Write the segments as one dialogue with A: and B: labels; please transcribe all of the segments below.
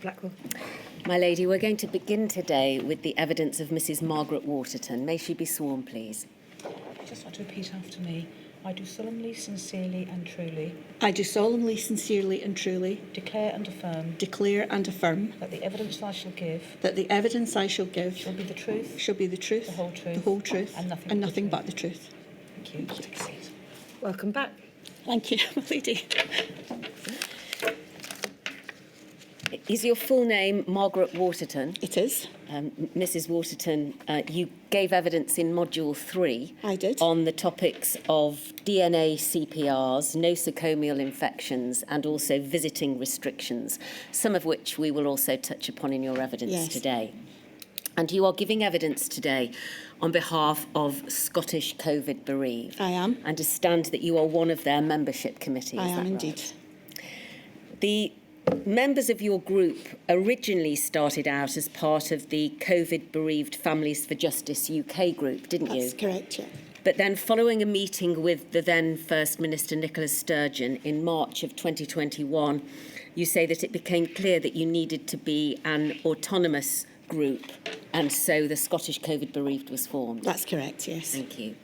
A: Blackwell.
B: My lady, we're going to begin today with the evidence of Mrs. Margaret Waterton. May she be sworn, please?
A: I just want to repeat after me. I do solemnly, sincerely and truly
C: I do solemnly, sincerely and truly
A: declare and affirm
C: that
A: the evidence I shall give
C: the evidence I shall give
A: shall be the truth,
C: shall be the truth,
A: the whole truth,
C: the whole truth,
A: and nothing but the
C: but the truth.
A: Thank you. Just take a seat.
D: Welcome back.
C: Thank you, my lady.
B: Is your full name Margaret Waterton?
C: It is.
B: Mrs. Waterton, you gave evidence in Module 3
C: I did.
B: on the topics of DNA CPRs, nosocomial infections and also visiting restrictions, some of which we will also touch upon in your evidence today. And you are giving evidence today on behalf of Scottish COVID Bereaved.
C: I am.
B: I understand that you are one of their membership committees.
C: I
B: is that
C: am
B: right?
C: indeed.
B: The members of your group originally started out as part of the COVID Bereaved Families for Justice UK group, didn't you?
C: That's correct, yeah.
B: But then following a meeting with the then First Minister Nicola Sturgeon in March of 2021, you say that it became clear that you needed to be an autonomous group, and so the Scottish COVID Bereaved was formed.
C: That's correct, yes.
B: Thank you.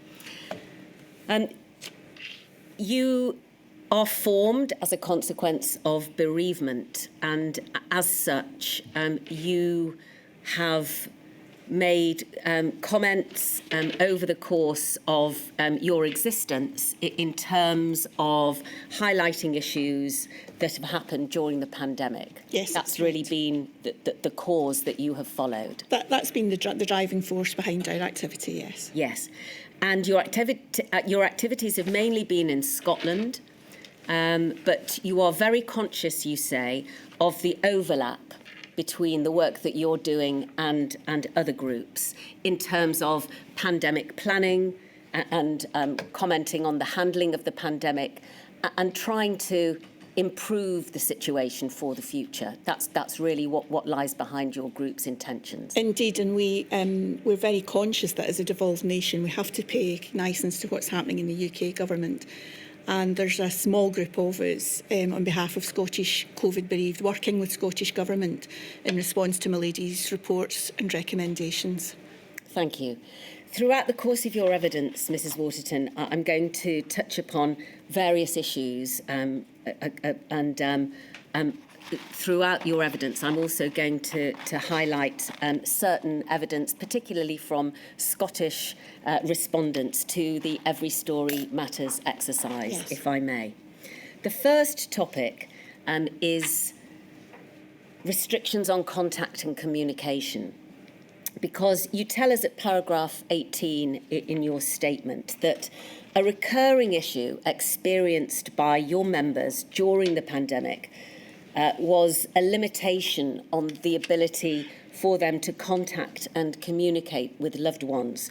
B: You are formed as a consequence of bereavement, and as such, you have made comments over the course of your existence in terms of highlighting issues that have happened during the pandemic.
C: Yes,
B: that's
C: that's
B: really
C: correct.
B: been the cause that you have followed.
C: That's been the driving force behind our activity, yes.
B: Yes, and your activities have mainly been in Scotland. But you are very conscious, you say, of the overlap between the work that you're doing and other groups in terms of pandemic planning and commenting on the handling of the pandemic and trying to improve the situation for the future. That's really what lies behind your group's intentions.
C: Indeed, and we're very conscious that as a devolved nation we have to pay cognizance to what's happening in the UK government. And there's a small group of us on behalf of Scottish COVID Bereaved working with Scottish Government in response to my lady's reports and recommendations. Thank you.
B: Throughout the course of your evidence, Mrs. Waterton, I'm going to touch upon various issues throughout your evidence, I'm also going to highlight certain evidence, particularly from Scottish respondents to the Every Story Matters exercise, if I may. The first topic is restrictions on contact and communication, because you tell us at paragraph 18 in your statement that a recurring issue experienced by your members during the pandemic was a limitation on the ability for them to contact and communicate with loved ones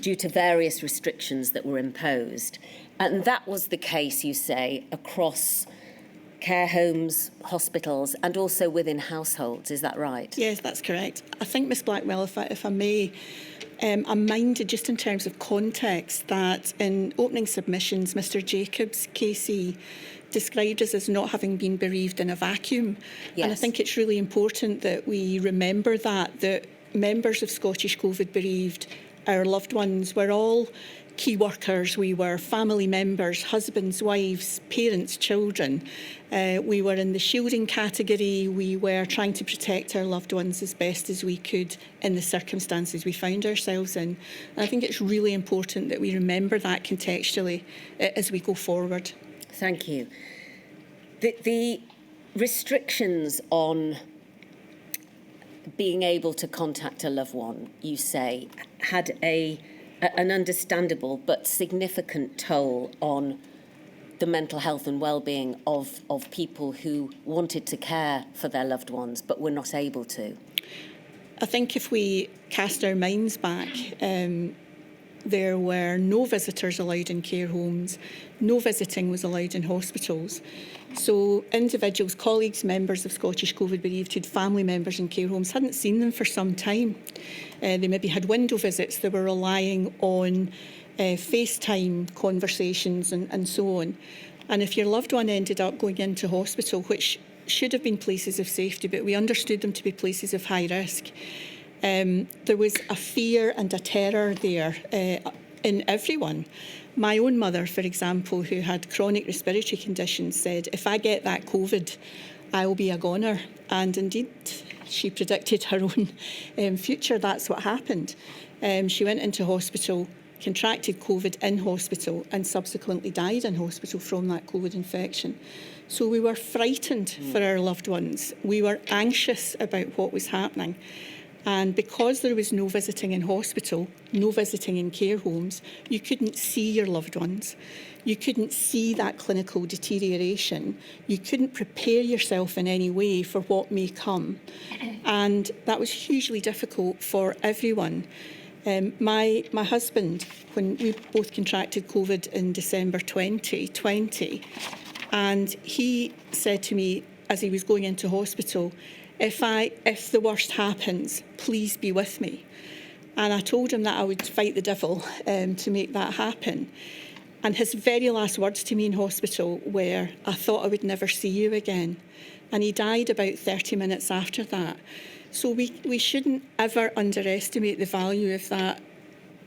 B: due to various restrictions that were imposed. And that was the case, you say, across care homes, hospitals, and also within households. Is that right?
C: Yes, that's correct. I think, Ms Blackwell, if I may, I'm minded just in terms of context that in opening submissions, Mr Jacobs, KC, described us as not having been bereaved in a vacuum.
B: Yes.
C: And I think it's really important that we remember that members of Scottish COVID Bereaved, our loved ones, were all key workers. We were family members, husbands, wives, parents, children. We were in the shielding category. We were trying to protect our loved ones as best as we could in the circumstances we found ourselves in. And I think it's really important that we remember that contextually as we go forward.
B: Thank you. The restrictions on being able to contact a loved one, you say, had an understandable but significant toll on the mental health and well-being of people who wanted to care for their loved ones but were not able to.
C: I think if we cast our minds back, there were no visitors allowed in care homes, no visiting was allowed in hospitals. So individuals, colleagues, members of Scottish COVID Bereaved who had family members in care homes hadn't seen them for some time. They maybe had window visits, they were relying on FaceTime conversations and so on. And if your loved one ended up going into hospital, which should have been places of safety, but we understood them to be places of high risk. There was a fear and a terror there in everyone. My own mother, for example, who had chronic respiratory conditions, said, if I get that COVID, I will be a goner. And indeed, she predicted her own future. That's what happened. She went into hospital, contracted COVID in hospital, and subsequently died in hospital from that COVID infection. So we were frightened for our loved ones. We were anxious about what was happening. And because there was no visiting in hospital, no visiting in care homes, you couldn't see your loved ones. You couldn't see that clinical deterioration. You couldn't prepare yourself in any way for what may come. And that was hugely difficult for everyone. My husband, when we both contracted COVID in December 2020, and he said to me as he was going into hospital, if the worst happens, please be with me. And I told him that I would fight the devil to make that happen. And his very last words to me in hospital were, I thought I would never see you again. And he died about 30 minutes after that. So we shouldn't ever underestimate the value of that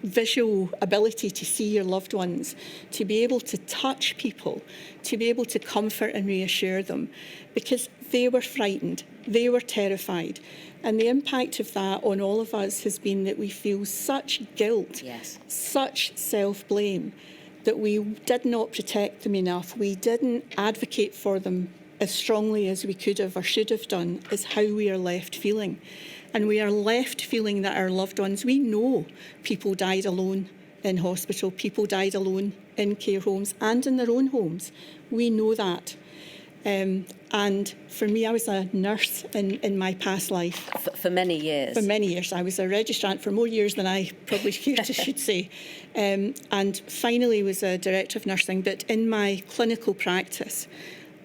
C: visual ability to see your loved ones, to be able to touch people, to be able to comfort and reassure them, because they were frightened, they were terrified. And the impact of that on all of us has been that we feel such guilt, such self-blame, that we did not protect them enough. We didn't advocate for them as strongly as we could have or should have done, is how we are left feeling. And we are left feeling that our loved ones, we know people died alone in hospital, people died alone in care homes and in their own homes. We know that. And for me, I was a nurse in my past life.
B: For many years? For
C: many years. I was a registrant for more years than I probably should say. And finally was a director of nursing. But in my clinical practice,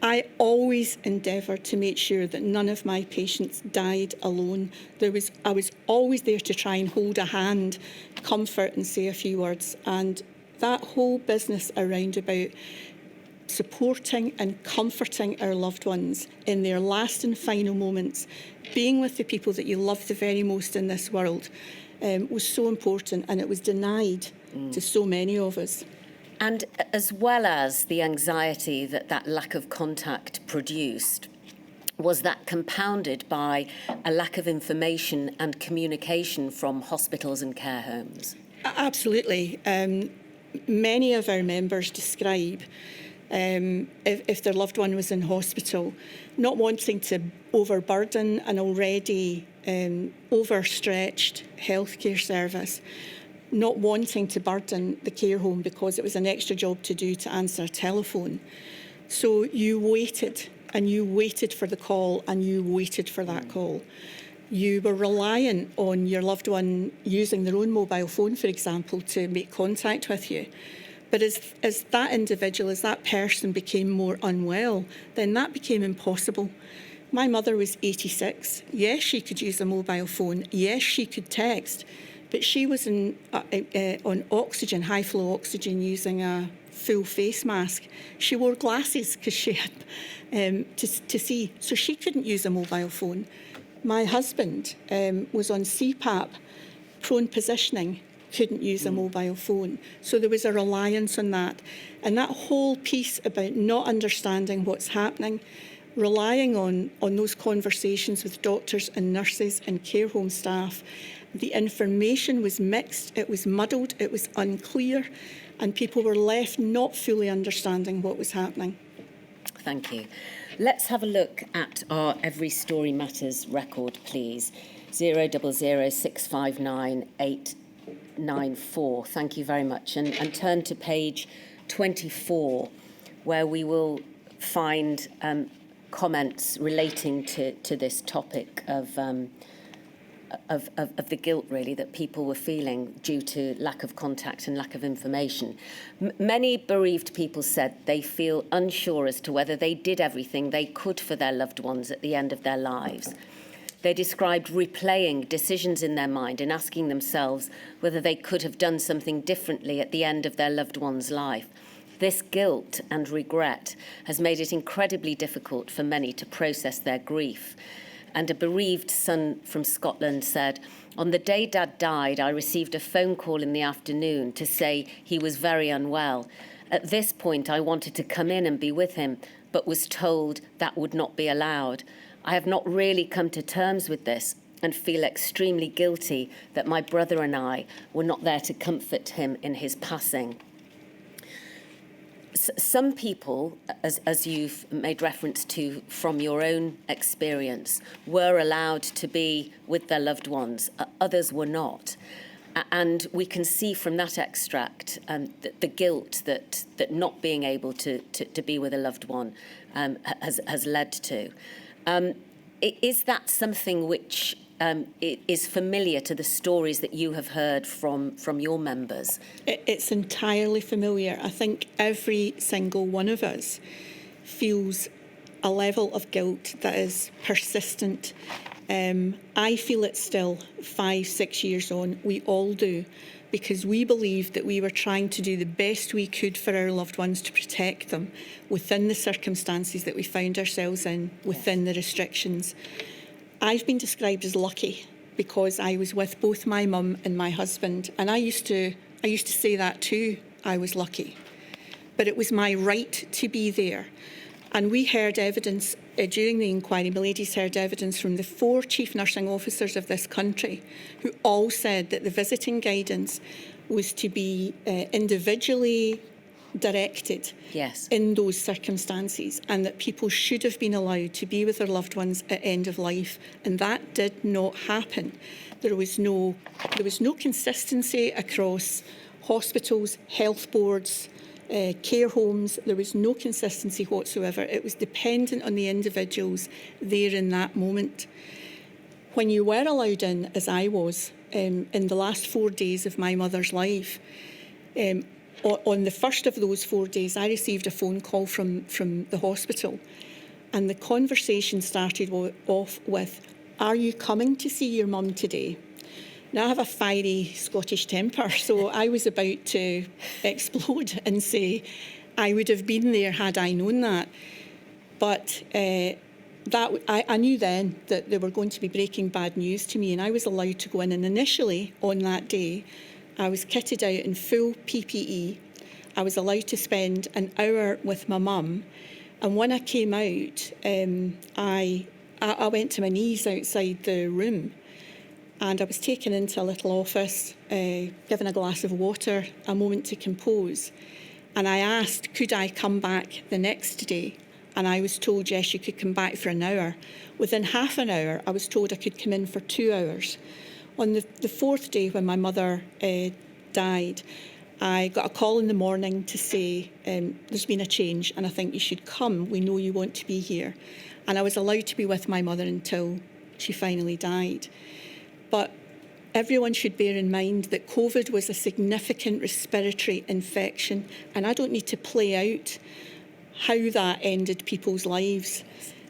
C: I always endeavoured to make sure that none of my patients died alone. I was always there to try and hold a hand, comfort and say a few words. And that whole business around about supporting and comforting our loved ones in their last and final moments, being with the people that you love the very most in this world, was so important, and it was denied to so many of us.
B: And as well as the anxiety that lack of contact produced, was that compounded by a lack of information and communication from hospitals and care homes? Absolutely.
C: Many of our members describe if their loved one was in hospital, not wanting to overburden an already overstretched healthcare service, not wanting to burden the care home because it was an extra job to do to answer a telephone. So you waited, and you waited for the call, and you waited for that call. You were reliant on your loved one using their own mobile phone, for example, to make contact with you. But as that individual, as that person became more unwell, then that became impossible. My mother was 86. Yes, she could use a mobile phone. Yes, she could text. But she was on oxygen, high-flow oxygen, using a full face mask. She wore glasses because she had to see. So she couldn't use a mobile phone. My husband was on CPAP, prone positioning, couldn't use a mobile phone. So there was a reliance on that. And that whole piece about not understanding what's happening, relying on those conversations with doctors and nurses and care home staff, the information was mixed, it was muddled, it was unclear, and people were left not fully understanding what was happening.
B: Thank you. Let's have a look at our Every Story Matters record, please. 000659894. Thank you very much. And turn to page 24, where we will find comments relating to this topic of the guilt, really, that people were feeling due to lack of contact and lack of information. Many bereaved people said they feel unsure as to whether they did everything they could for their loved ones at the end of their lives. They described replaying decisions in their mind and asking themselves whether they could have done something differently at the end of their loved one's life. This guilt and regret has made it incredibly difficult for many to process their grief. And a bereaved son from Scotland said, "On the day Dad died, I received a phone call in the afternoon to say he was very unwell. At this point, I wanted to come in and be with him, but was told that would not be allowed. I have not really come to terms with this and feel extremely guilty that my brother and I were not there to comfort him in his passing." Some people, as you've made reference to from your own experience, were allowed to be with their loved ones. Others were not. And we can see from that extract the guilt that not being able to be with a loved one has led to. Is that something which is familiar to the stories that you have heard from your members?
C: It's entirely familiar. I think every single one of us feels a level of guilt that is persistent. I feel it still 5-6 years on. We all do, because we believed that we were trying to do the best we could for our loved ones to protect them within the circumstances that we found ourselves in, within the restrictions. I've been described as lucky because I was with both my mum and my husband, and I used to say that too. I was lucky, but it was my right to be there. And we heard evidence during the inquiry. My ladies heard evidence from the 4 chief nursing officers of this country, who all said that the visiting guidance was to be individually directed in those circumstances, and that people should have been allowed to be with their loved ones at end of life, and that did not happen. There was no consistency across hospitals, health boards, care homes. There was no consistency whatsoever. It was dependent on the individuals there in that moment. When you were allowed in, as I was, in the last 4 days of my mother's life, on the first of those 4 days, I received a phone call from the hospital, and the conversation started off with, "Are you coming to see your mum today?" Now, I have a fiery Scottish temper, so I was about to explode and say I would have been there had I known that. But I knew then that they were going to be breaking bad news to me, and I was allowed to go in. And initially, on that day, I was kitted out in full PPE. I was allowed to spend an hour with my mum. And when I came out, I went to my knees outside the room, and I was taken into a little office, given a glass of water, a moment to compose. And I asked, could I come back the next day? And I was told, yes, you could come back for an hour. Within half an hour, I was told I could come in for 2 hours. On the 4th day, when my mother died, I got a call in the morning to say, there's been a change and I think you should come. We know you want to be here. And I was allowed to be with my mother until she finally died. But everyone should bear in mind that COVID was a significant respiratory infection, and I don't need to play out how that ended people's lives.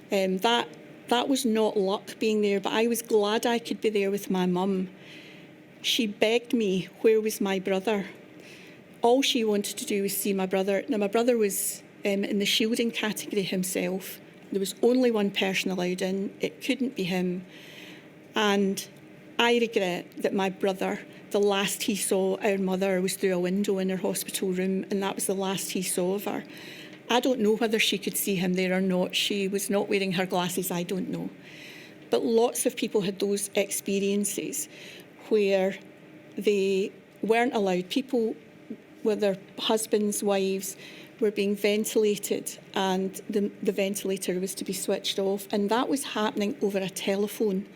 C: That was not luck being there, but I was glad I could be there with my mum. She begged me, where was my brother? All she wanted to do was see my brother. Now, my brother was in the shielding category himself. There was only one person allowed in. It couldn't be him. And I regret that my brother, the last he saw our mother was through a window in her hospital room, and that was the last he saw of her. I don't know whether she could see him there or not. She was not wearing her glasses, I don't know. But lots of people had those experiences where they weren't allowed. People with their husbands, wives, were being ventilated, and the ventilator was to be switched off. And that was happening over a telephone,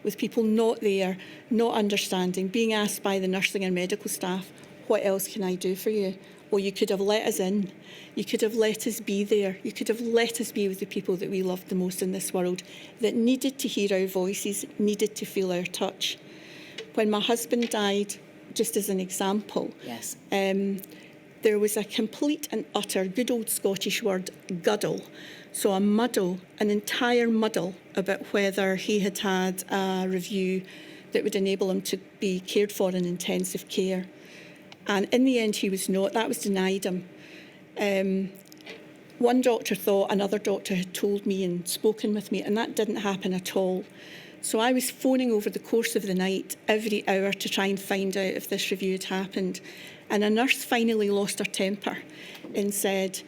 C: with people not there, not understanding, being asked by the nursing and medical staff, what else can I do for you? Well, you could have let us in. You could have let us be there. You could have let us be with the people that we loved the most in this world, that needed to hear our voices, needed to feel our touch. When my husband died, just as an example,
B: yes,
C: there was a complete and utter, good old Scottish word, guddle. So a muddle, an entire muddle about whether he had had a review that would enable him to be cared for in intensive care. And in the end, he was not. That was denied him. One doctor thought another doctor had told me and spoken with me, and that didn't happen at all. So I was phoning over the course of the night every hour to try and find out if this review had happened. And a nurse finally lost her temper and said,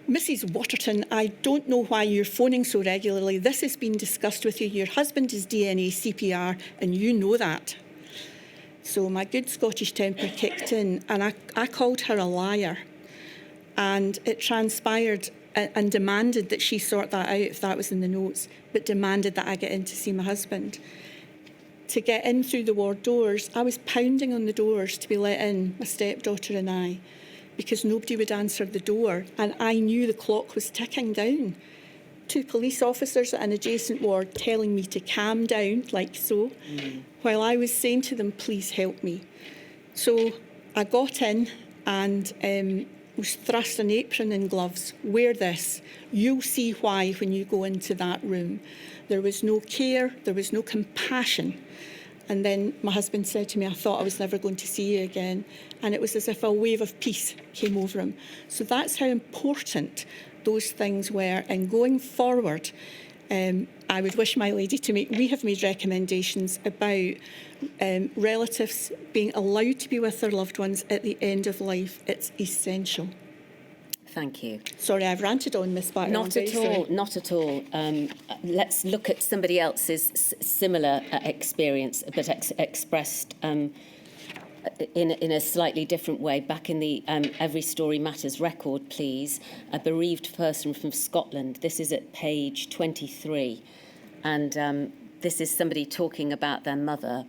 C: "Mrs. Waterton, I don't know why you're phoning so regularly. This has been discussed with you. Your husband is DNA CPR and you know that." So my good Scottish temper kicked in, and I called her a liar. And it transpired and demanded that she sort that out, if that was in the notes, but demanded that I get in to see my husband. To get in through the ward doors, I was pounding on the doors to be let in, my stepdaughter and I, because nobody would answer the door, and I knew the clock was ticking down. 2 police officers at an adjacent ward telling me to calm down, like so, while I was saying to them, "Please help me." So I got in and was thrust an apron and gloves. "Wear this. You'll see why when you go into that room." There was no care, there was no compassion. And then my husband said to me, "I thought I was never going to see you again." And it was as if a wave of peace came over him. So that's how important those things were. And going forward, I would wish my lady to we have made recommendations about relatives being allowed to be with their loved ones at the end of life. It's essential.
B: Thank you.
C: Sorry, I've ranted on, Miss Barton.
B: Not at all, not at all. Let's look at somebody else's similar experience, but expressed in a slightly different way. Back in the Every Story Matters record, please. A bereaved person from Scotland. This is at page 23. And this is somebody talking about their mother.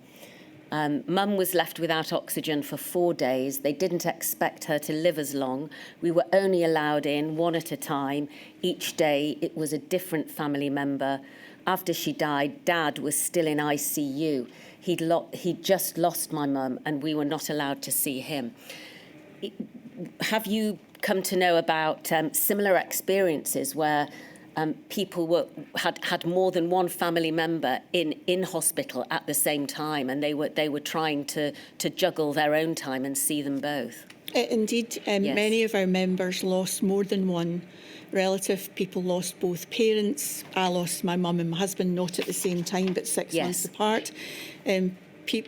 B: Mum was left without oxygen for 4 days. They didn't expect her to live as long. We were only allowed in one at a time. Each day it was a different family member. After she died, Dad was still in ICU. He'd just lost my mum and we were not allowed to see him. Have you come to know about similar experiences where people had more than one family member in hospital at the same time, and they were trying to juggle their own time and see them both?
C: Indeed,
B: Yes.
C: Many of our members lost more than one relative. People lost both parents. I lost my mum and my husband, not at the same time, but 6
B: Yes.
C: months apart.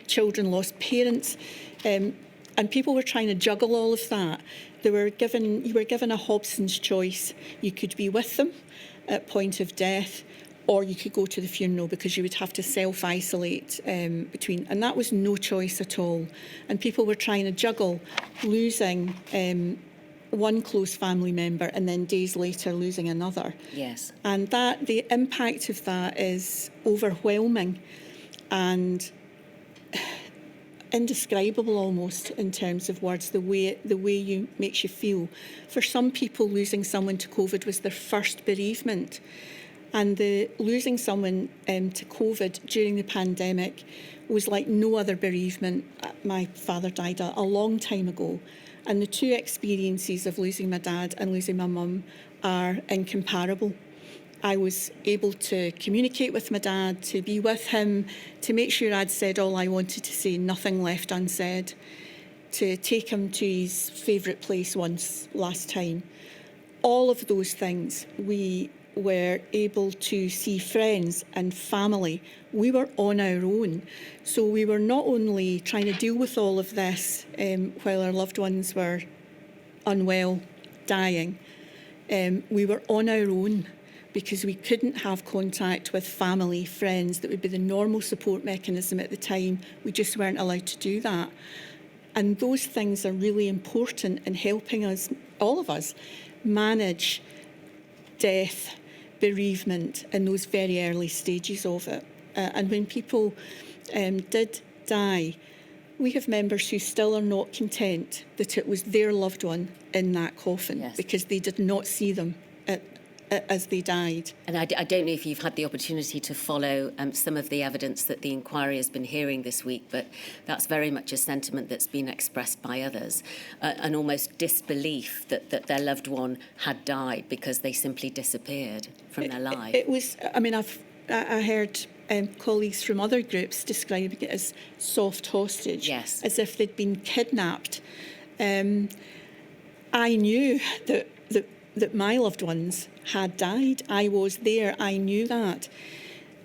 C: Children lost parents. And people were trying to juggle all of that. You were given a Hobson's choice. You could be with them at point of death, or you could go to the funeral, because you would have to self-isolate between. And that was no choice at all. And people were trying to juggle losing one close family member and then days later losing another.
B: Yes.
C: And the impact of that is overwhelming and indescribable almost in terms of words, the way you makes you feel. For some people, losing someone to COVID was their first bereavement. And losing someone to COVID during the pandemic was like no other bereavement. My father died a long time ago. And the two experiences of losing my dad and losing my mum are incomparable. I was able to communicate with my dad, to be with him, to make sure I'd said all I wanted to say, nothing left unsaid, to take him to his favourite place last time. All of those things, we were able to see friends and family. We were on our own. So we were not only trying to deal with all of this while our loved ones were unwell, dying, we were on our own, because we couldn't have contact with family, friends. That would be the normal support mechanism at the time. We just weren't allowed to do that. And those things are really important in helping us, all of us, manage death, bereavement in those very early stages of it. And when people did die, we have members who still are not content that it was their loved one in that coffin. Yes. Because they did not see them as they died.
B: And I don't know if you've had the opportunity to follow some of the evidence that the inquiry has been hearing this week, but that's very much a sentiment that's been expressed by others, an almost disbelief that their loved one had died because they simply disappeared from their life.
C: It was, I mean, I heard colleagues from other groups describing it as soft hostage,
B: yes,
C: as if they'd been kidnapped. I knew that that my loved ones had died. I was there, I knew that.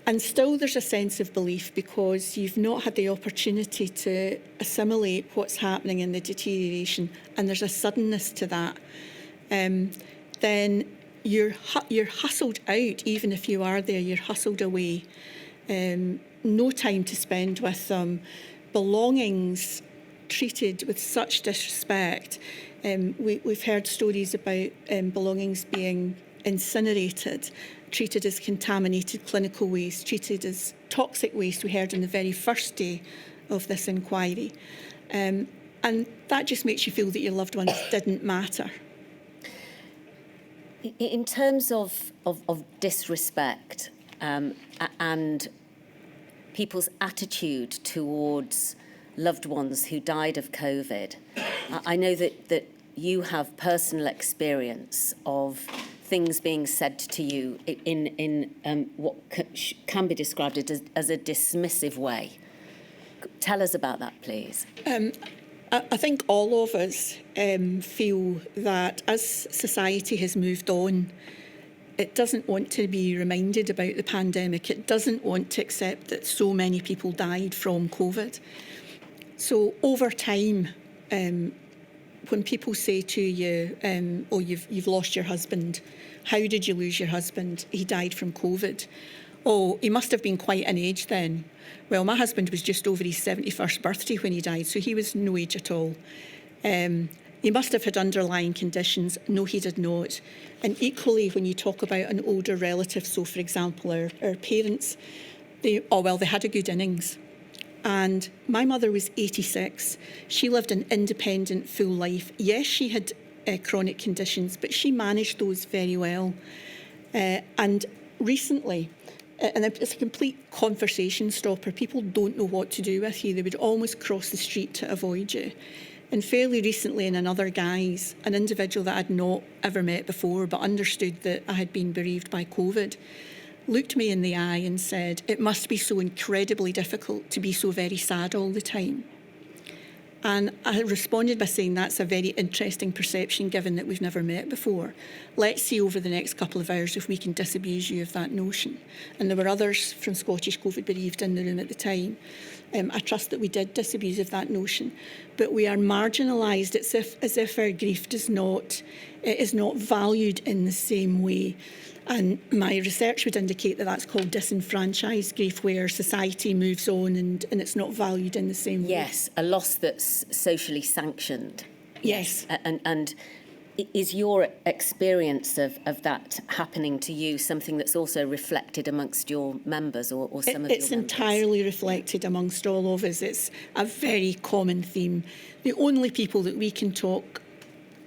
C: And still there's a sense of belief because you've not had the opportunity to assimilate what's happening in the deterioration, and there's a suddenness to that. Then you're hustled out, even if you are there, you're hustled away. No time to spend with them. Belongings treated with such disrespect. We've heard stories about belongings being incinerated, treated as contaminated clinical waste, treated as toxic waste, we heard on the very first day of this inquiry. And that just makes you feel that your loved ones didn't matter.
B: In terms of disrespect and people's attitude towards loved ones who died of COVID, I know that you have personal experience of things being said to you in what can be described as a dismissive way. Tell us about that, please.
C: I think all of us feel that as society has moved on, it doesn't want to be reminded about the pandemic. It doesn't want to accept that so many people died from COVID. So over time, when people say to you, oh, you've lost your husband, how did you lose your husband? He died from COVID. Oh, he must have been quite an age then. Well, my husband was just over his 71st birthday when he died, so he was no age at all. He must have had underlying conditions. No, he did not. And equally, when you talk about an older relative, so for example, our parents, they had a good innings. And my mother was 86. She lived an independent, full life. Yes, she had chronic conditions, but she managed those very well. And recently, and it's a complete conversation stopper. People don't know what to do with you. They would almost cross the street to avoid you. And fairly recently, in another guise, an individual that I'd not ever met before but understood that I had been bereaved by COVID, looked me in the eye and said, it must be so incredibly difficult to be so very sad all the time. And I responded by saying that's a very interesting perception given that we've never met before. Let's see over the next couple of hours if we can disabuse you of that notion. And there were others from Scottish COVID bereaved in the room at the time. I trust that we did disabuse of that notion. But we are marginalised as if our grief is not valued in the same way. And my research would indicate that that's called disenfranchised grief, where society moves on and it's not valued in the same way.
B: Yes, a loss that's socially sanctioned.
C: Yes.
B: And is your experience of that happening to you something that's also reflected amongst your members or some of your members?
C: It's entirely reflected amongst all of us. It's a very common theme. The only people that we can talk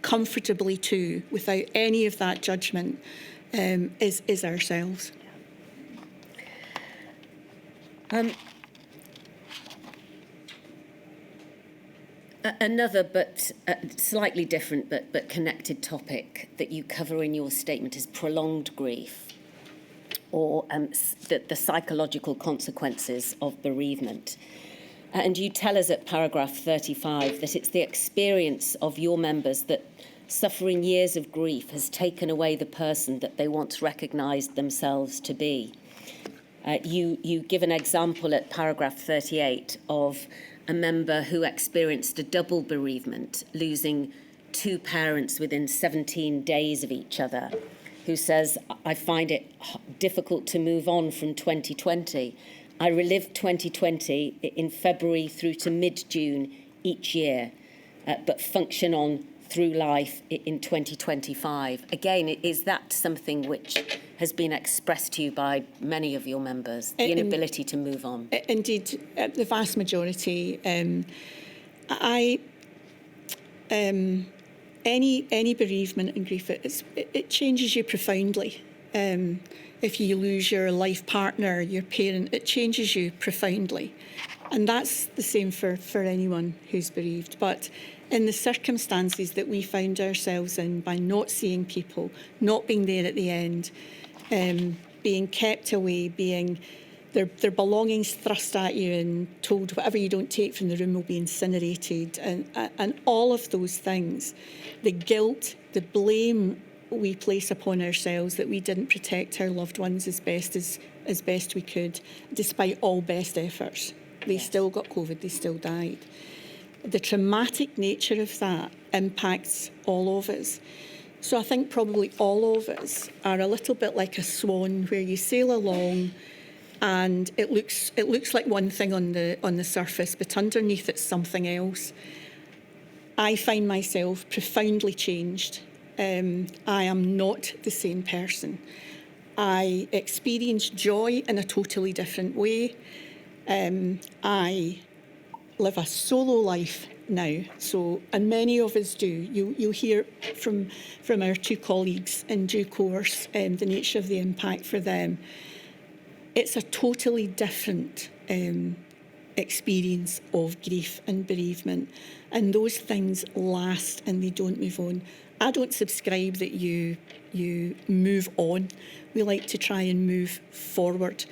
C: comfortably to without any of that judgment is ourselves.
B: Another but slightly different but connected topic that you cover in your statement is prolonged grief, or the psychological consequences of bereavement. And you tell us at paragraph 35 that it's the experience of your members that suffering years of grief has taken away the person that they once recognised themselves to be. You give an example at paragraph 38 of a member who experienced a double bereavement, losing two parents within 17 days of each other, who says, I find it difficult to move on from 2020. I relived 2020 in February through to mid-June each year, but function on through life in 2025. Again, is that something which has been expressed to you by many of your members, the inability to move on?
C: Indeed, the vast majority. Any bereavement and grief, it changes you profoundly. If you lose your life partner, your parent, it changes you profoundly. And that's the same for anyone who's bereaved. But in the circumstances that we found ourselves in, by not seeing people, not being there at the end, being kept away, being their belongings thrust at you and told whatever you don't take from the room will be incinerated, and all of those things, the guilt, the blame we place upon ourselves that we didn't protect our loved ones as best we could, despite all best efforts. They still got COVID, they still died. The traumatic nature of that impacts all of us. So I think probably all of us are a little bit like a swan, where you sail along and it looks like one thing on the surface, but underneath it's something else. I find myself profoundly changed. I am not the same person. I experience joy in a totally different way. I live a solo life now, and many of us do. You'll hear from our two colleagues in due course the nature of the impact for them. It's a totally different experience of grief and bereavement, and those things last and they don't move on. I don't subscribe that you move on. We like to try and move forward.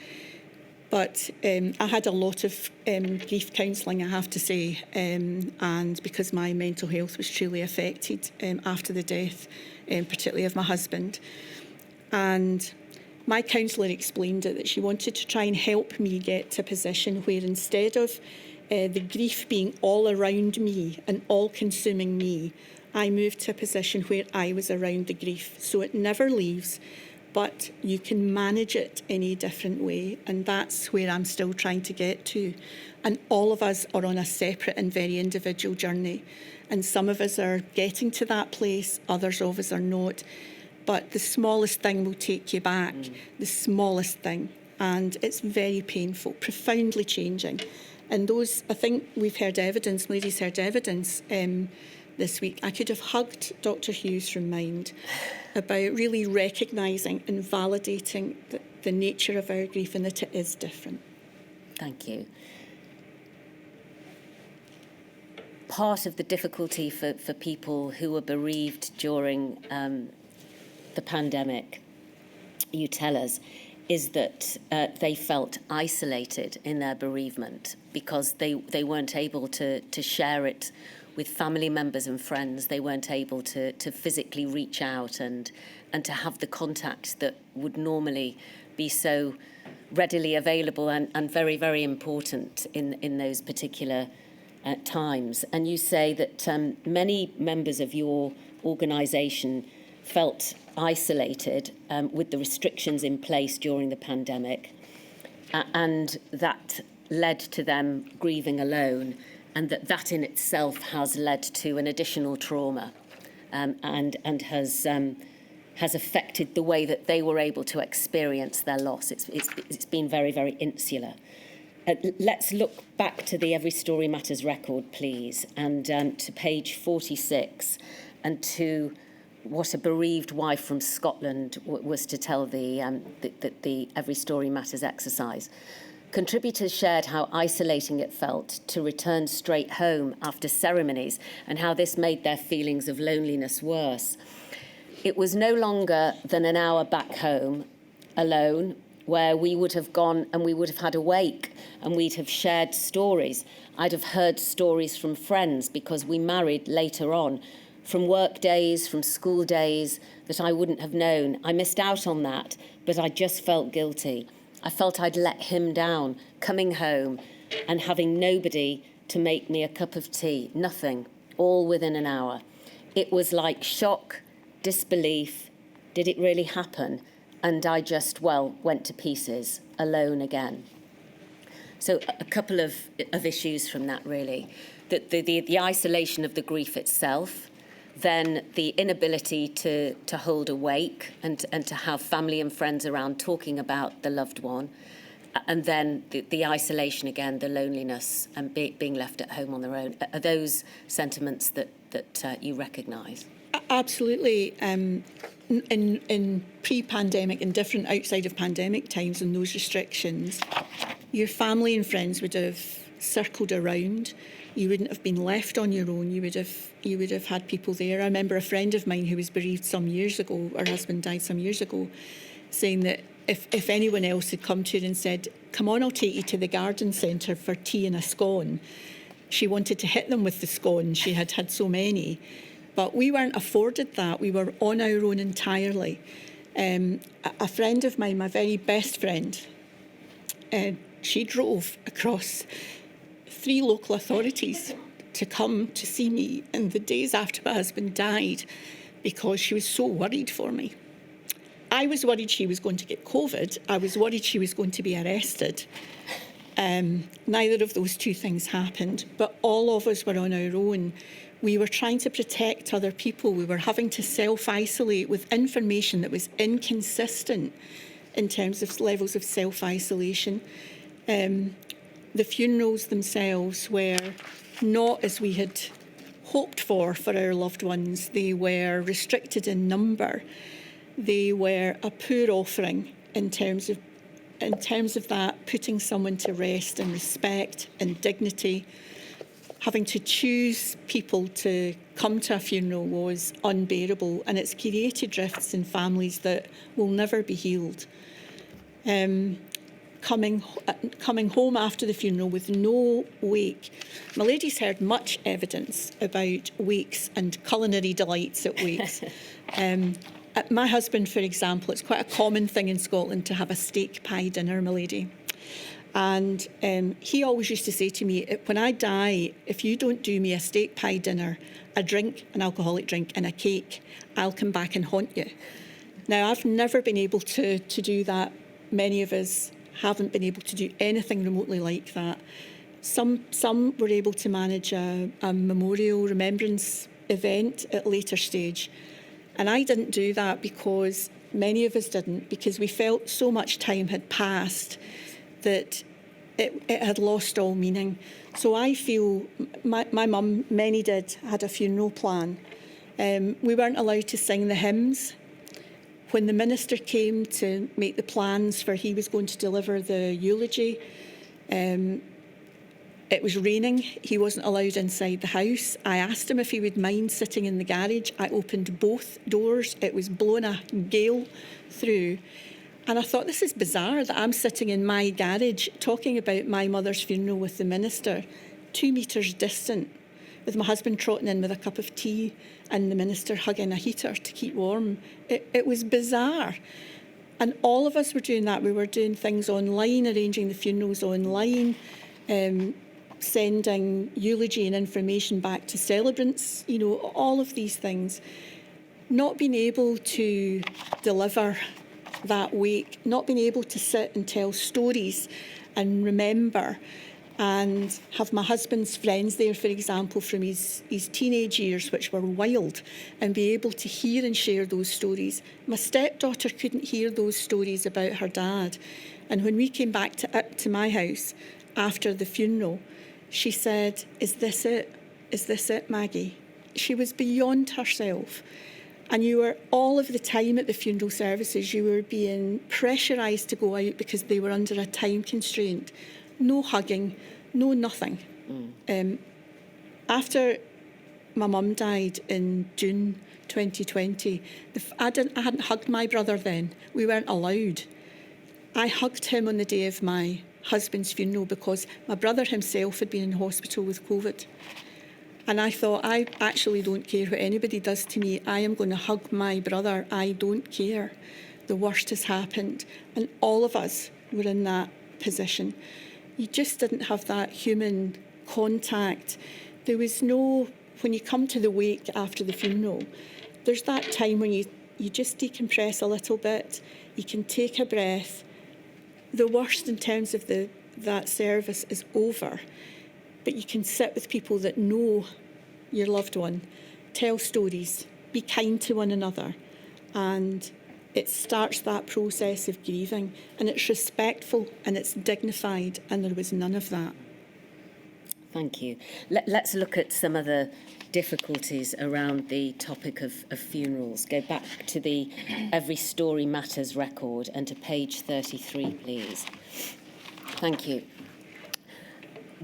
C: But I had a lot of grief counselling, I have to say, and because my mental health was truly affected after the death, particularly of my husband. And my counsellor explained it, that she wanted to try and help me get to a position where, instead of the grief being all around me and all-consuming me, I moved to a position where I was around the grief. So it never leaves, but you can manage it in a different way, and that's where I'm still trying to get to. And all of us are on a separate and very individual journey, and some of us are getting to that place, others of us are not. But the smallest thing will take you back, the smallest thing, and it's very painful, profoundly changing. And those, I think we've heard evidence, Mary's heard evidence this week. I could have hugged Dr. Hughes from Mind about really recognising and validating the nature of our grief and that it is different.
B: Thank you. Part of the difficulty for people who were bereaved during the pandemic, you tell us, is that they felt isolated in their bereavement because they weren't able to share it with family members and friends. They weren't able to physically reach out and to have the contact that would normally be so readily available and very, very important in those particular times. And you say that many members of your organisation felt isolated with the restrictions in place during the pandemic, and that led to them grieving alone, and that in itself has led to an additional trauma and has affected the way that they were able to experience their loss. It's been very, very insular. Let's look back to the Every Story Matters record, please, and to page 46, and to what a bereaved wife from Scotland was to tell the Every Story Matters exercise. Contributors shared how isolating it felt to return straight home after ceremonies and how this made their feelings of loneliness worse. It was no longer than an hour back home, alone, where we would have gone and we would have had a wake and we'd have shared stories. I'd have heard stories from friends because we married later on, from work days, from school days that I wouldn't have known. I missed out on that, but I just felt guilty. I felt I'd let him down, coming home and having nobody to make me a cup of tea. Nothing, all within an hour. It was like shock, disbelief. Did it really happen? And I just, went to pieces, alone again. So a couple of issues from that, really. The isolation of the grief itself, then the inability to hold a wake and to have family and friends around talking about the loved one, and then the isolation again, the loneliness and being left at home on their own. Are those sentiments that you recognise?
C: Absolutely. In pre-pandemic and different outside of pandemic times and those restrictions, your family and friends would have circled around. You wouldn't have been left on your own. You would have had people there. I remember a friend of mine who was bereaved some years ago, her husband died some years ago, saying that if anyone else had come to her and said, "Come on, I'll take you to the garden centre for tea and a scone," she wanted to hit them with the scone. She had had so many. But we weren't afforded that. We were on our own entirely. A friend of mine, my very best friend, she drove across 3 local authorities to come to see me in the days after my husband died because she was so worried for me. I was worried she was going to get COVID. I was worried she was going to be arrested. Neither of those 2 things happened, but all of us were on our own. We were trying to protect other people. We were having to self-isolate with information that was inconsistent in terms of levels of self-isolation. The funerals themselves were not as we had hoped for our loved ones. They were restricted in number. They were a poor offering in terms of that, putting someone to rest in respect and dignity. Having to choose people to come to a funeral was unbearable, and it's created rifts in families that will never be healed. Coming home after the funeral with no wake. My lady's heard much evidence about wakes and culinary delights at wakes. My husband, for example, it's quite a common thing in Scotland to have a steak pie dinner, my lady. And he always used to say to me, when I die, if you don't do me a steak pie dinner, a drink, an alcoholic drink and a cake, I'll come back and haunt you. Now, I've never been able to do that. Many of us haven't been able to do anything remotely like that. Some were able to manage a memorial remembrance event at a later stage. And I didn't do that because many of us didn't, because we felt so much time had passed that it had lost all meaning. So I feel my mum, many had a funeral plan. We weren't allowed to sing the hymns. When the minister came to make the plans for he was going to deliver the eulogy, it was raining. He wasn't allowed inside the house. I asked him if he would mind sitting in the garage. I opened both doors. It was blowing a gale through. And I thought, this is bizarre that I'm sitting in my garage talking about my mother's funeral with the minister, 2 metres distant, with my husband trotting in with a cup of tea and the minister hugging a heater to keep warm. It was bizarre. And all of us were doing that. We were doing things online, arranging the funerals online, sending eulogy and information back to celebrants, all of these things. Not being able to deliver that wake, not being able to sit and tell stories and remember and have my husband's friends there, for example, from his teenage years, which were wild, and be able to hear and share those stories. My stepdaughter couldn't hear those stories about her dad. And when we came back to my house after the funeral, she said, "Is this it? Is this it, Maggie?" She was beyond herself. And you were, all of the time at the funeral services, you were being pressurised to go out because they were under a time constraint. No hugging, no nothing. After my mum died in June 2020, I hadn't hugged my brother then. We weren't allowed. I hugged him on the day of my husband's funeral because my brother himself had been in hospital with COVID. And I thought, I actually don't care what anybody does to me. I am going to hug my brother. I don't care. The worst has happened. And all of us were in that position. You just didn't have that human contact. There was no, when you come to the wake after the funeral, there's that time when you just decompress a little bit. You can take a breath. The worst in terms of that service is over. But you can sit with people that know your loved one, tell stories, be kind to one another, and it starts that process of grieving, and it's respectful and it's dignified, and there was none of that.
B: Thank you. Let's look at some of the difficulties around the topic of funerals. Go back to the Every Story Matters record and to page 33, please. Thank you.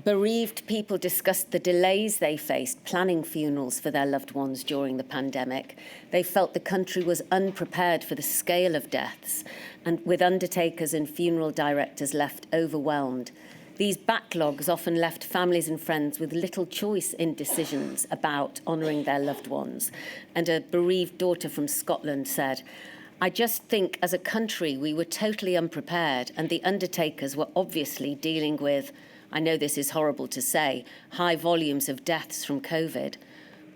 B: Bereaved people discussed the delays they faced planning funerals for their loved ones during the pandemic. They felt the country was unprepared for the scale of deaths, and with undertakers and funeral directors left overwhelmed. These backlogs often left families and friends with little choice in decisions about honouring their loved ones. And a bereaved daughter from Scotland said, "I just think as a country we were totally unprepared, and the undertakers were obviously dealing with, I know this is horrible to say, high volumes of deaths from COVID.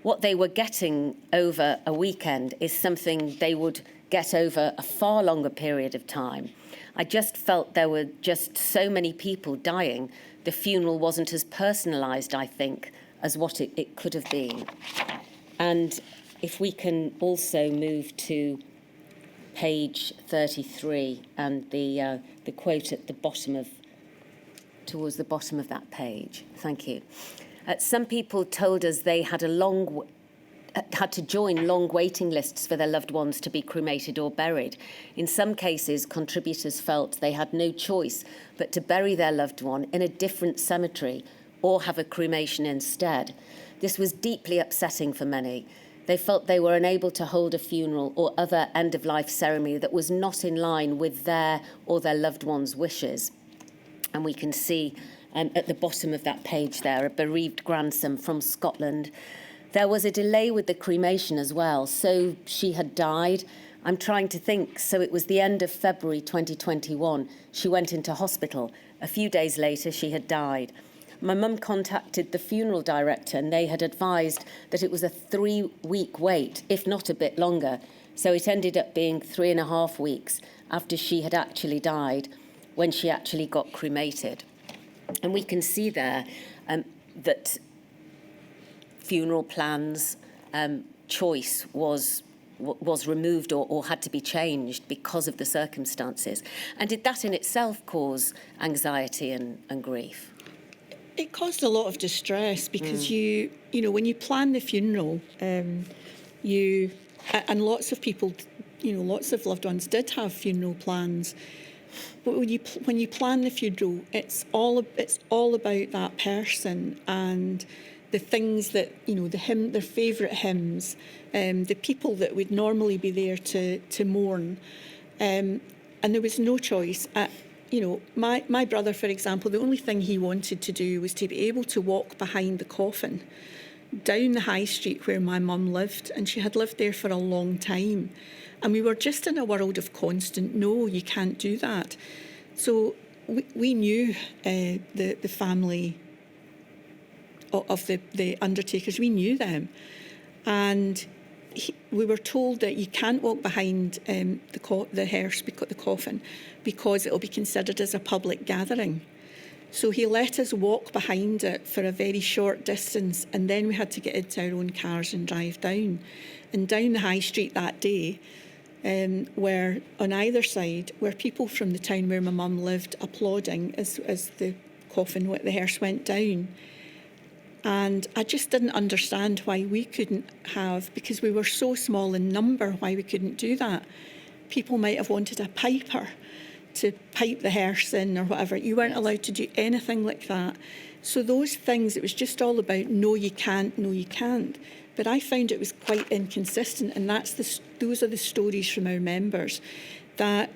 B: What they were getting over a weekend is something they would get over a far longer period of time. I just felt there were just so many people dying. The funeral wasn't as personalised, I think, as what it could have been." And if we can also move to page 33 and the quote at the bottom towards the bottom of that page. Thank you. Some people told us they had had to join long waiting lists for their loved ones to be cremated or buried. In some cases, contributors felt they had no choice but to bury their loved one in a different cemetery or have a cremation instead. This was deeply upsetting for many. They felt they were unable to hold a funeral or other end-of-life ceremony that was not in line with their or their loved one's wishes. And we can see at the bottom of that page there, a bereaved grandson from Scotland. There was a delay with the cremation as well, so she had died. I'm trying to think, so it was the end of February 2021. She went into hospital. A few days later, she had died. My mum contacted the funeral director and they had advised that it was a 3-week wait, if not a bit longer. So it ended up being 3.5 weeks after she had actually died when she actually got cremated. And we can see there that funeral plans choice was removed or had to be changed because of the circumstances. And did that in itself cause anxiety and grief?
C: It caused a lot of distress because you know, when you plan the funeral, and lots of people, you know, lots of loved ones did have funeral plans. But when you plan the funeral, it's all about that person and the things that, you know, their favourite hymns, the people that would normally be there to mourn, and there was no choice. You know, my brother, for example, the only thing he wanted to do was to be able to walk behind the coffin down the high street where my mum lived, and she had lived there for a long time. And we were just in a world of constant, no, you can't do that. So we knew the family of the undertakers, we knew them. And we were told that you can't walk behind the hearse, the coffin, because it will be considered as a public gathering. So he let us walk behind it for a very short distance, and then we had to get into our own cars and drive down. And down the high street that day, where on either side were people from the town where my mum lived applauding as the the hearse went down. And I just didn't understand why we couldn't have, because we were so small in number, why we couldn't do that. People might have wanted a piper to pipe the hearse in or whatever. You weren't allowed to do anything like that. So those things, it was just all about, no, you can't, no, you can't. But I found it was quite inconsistent, and those are the stories from our members, that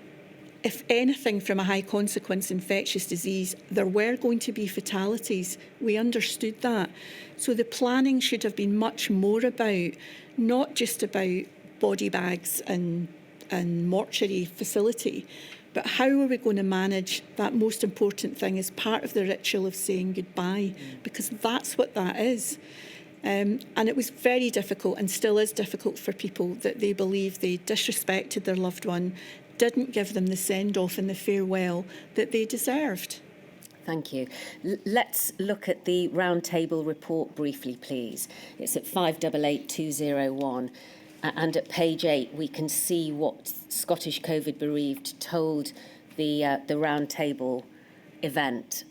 C: if anything from a high consequence infectious disease, there were going to be fatalities. We understood that. So the planning should have been much more about, not just about body bags and mortuary facility, but how are we going to manage that most important thing as part of the ritual of saying goodbye, because that's what that is. And it was very difficult, and still is difficult for people, that they believe they disrespected their loved one, didn't give them the send-off and the farewell that they deserved.
B: Thank you. Let's look at the roundtable report briefly, please. It's at 588201. And at page 8, we can see what Scottish COVID Bereaved told the roundtable event.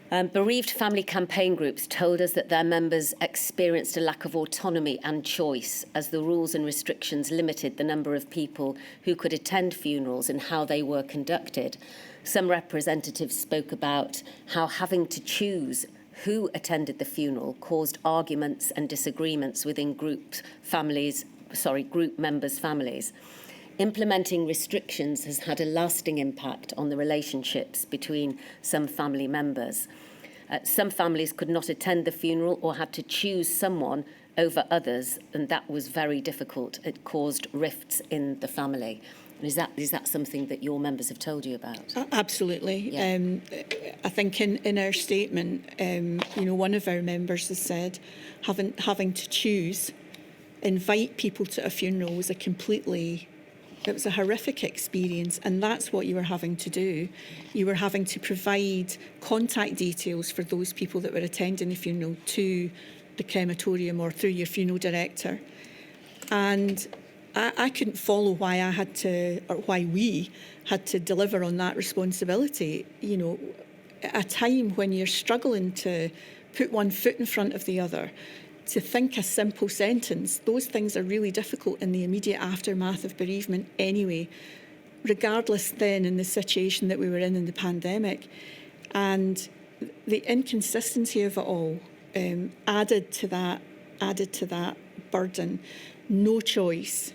B: Bereaved family campaign groups told us that their members experienced a lack of autonomy and choice as the rules and restrictions limited the number of people who could attend funerals and how they were conducted. Some representatives spoke about how having to choose who attended the funeral caused arguments and disagreements within group members' families. implementing restrictions has had a lasting impact on the relationships between some family members. Some families could not attend the funeral or had to choose someone over others, and that was very difficult. It caused rifts in the family. Is that something that your members have told you about?
C: Absolutely.
B: Yeah.
C: I think in our statement, one of our members has said having to choose, invite people to a funeral was it was a horrific experience, and that's what you were having to do. You were having to provide contact details for those people that were attending the funeral to the crematorium or through your funeral director. And I couldn't follow why we had to deliver on that responsibility. At a time when you're struggling to put one foot in front of the other, to think a simple sentence, those things are really difficult in the immediate aftermath of bereavement anyway, regardless then in the situation that we were in the pandemic. And the inconsistency of it all added to that burden. No choice,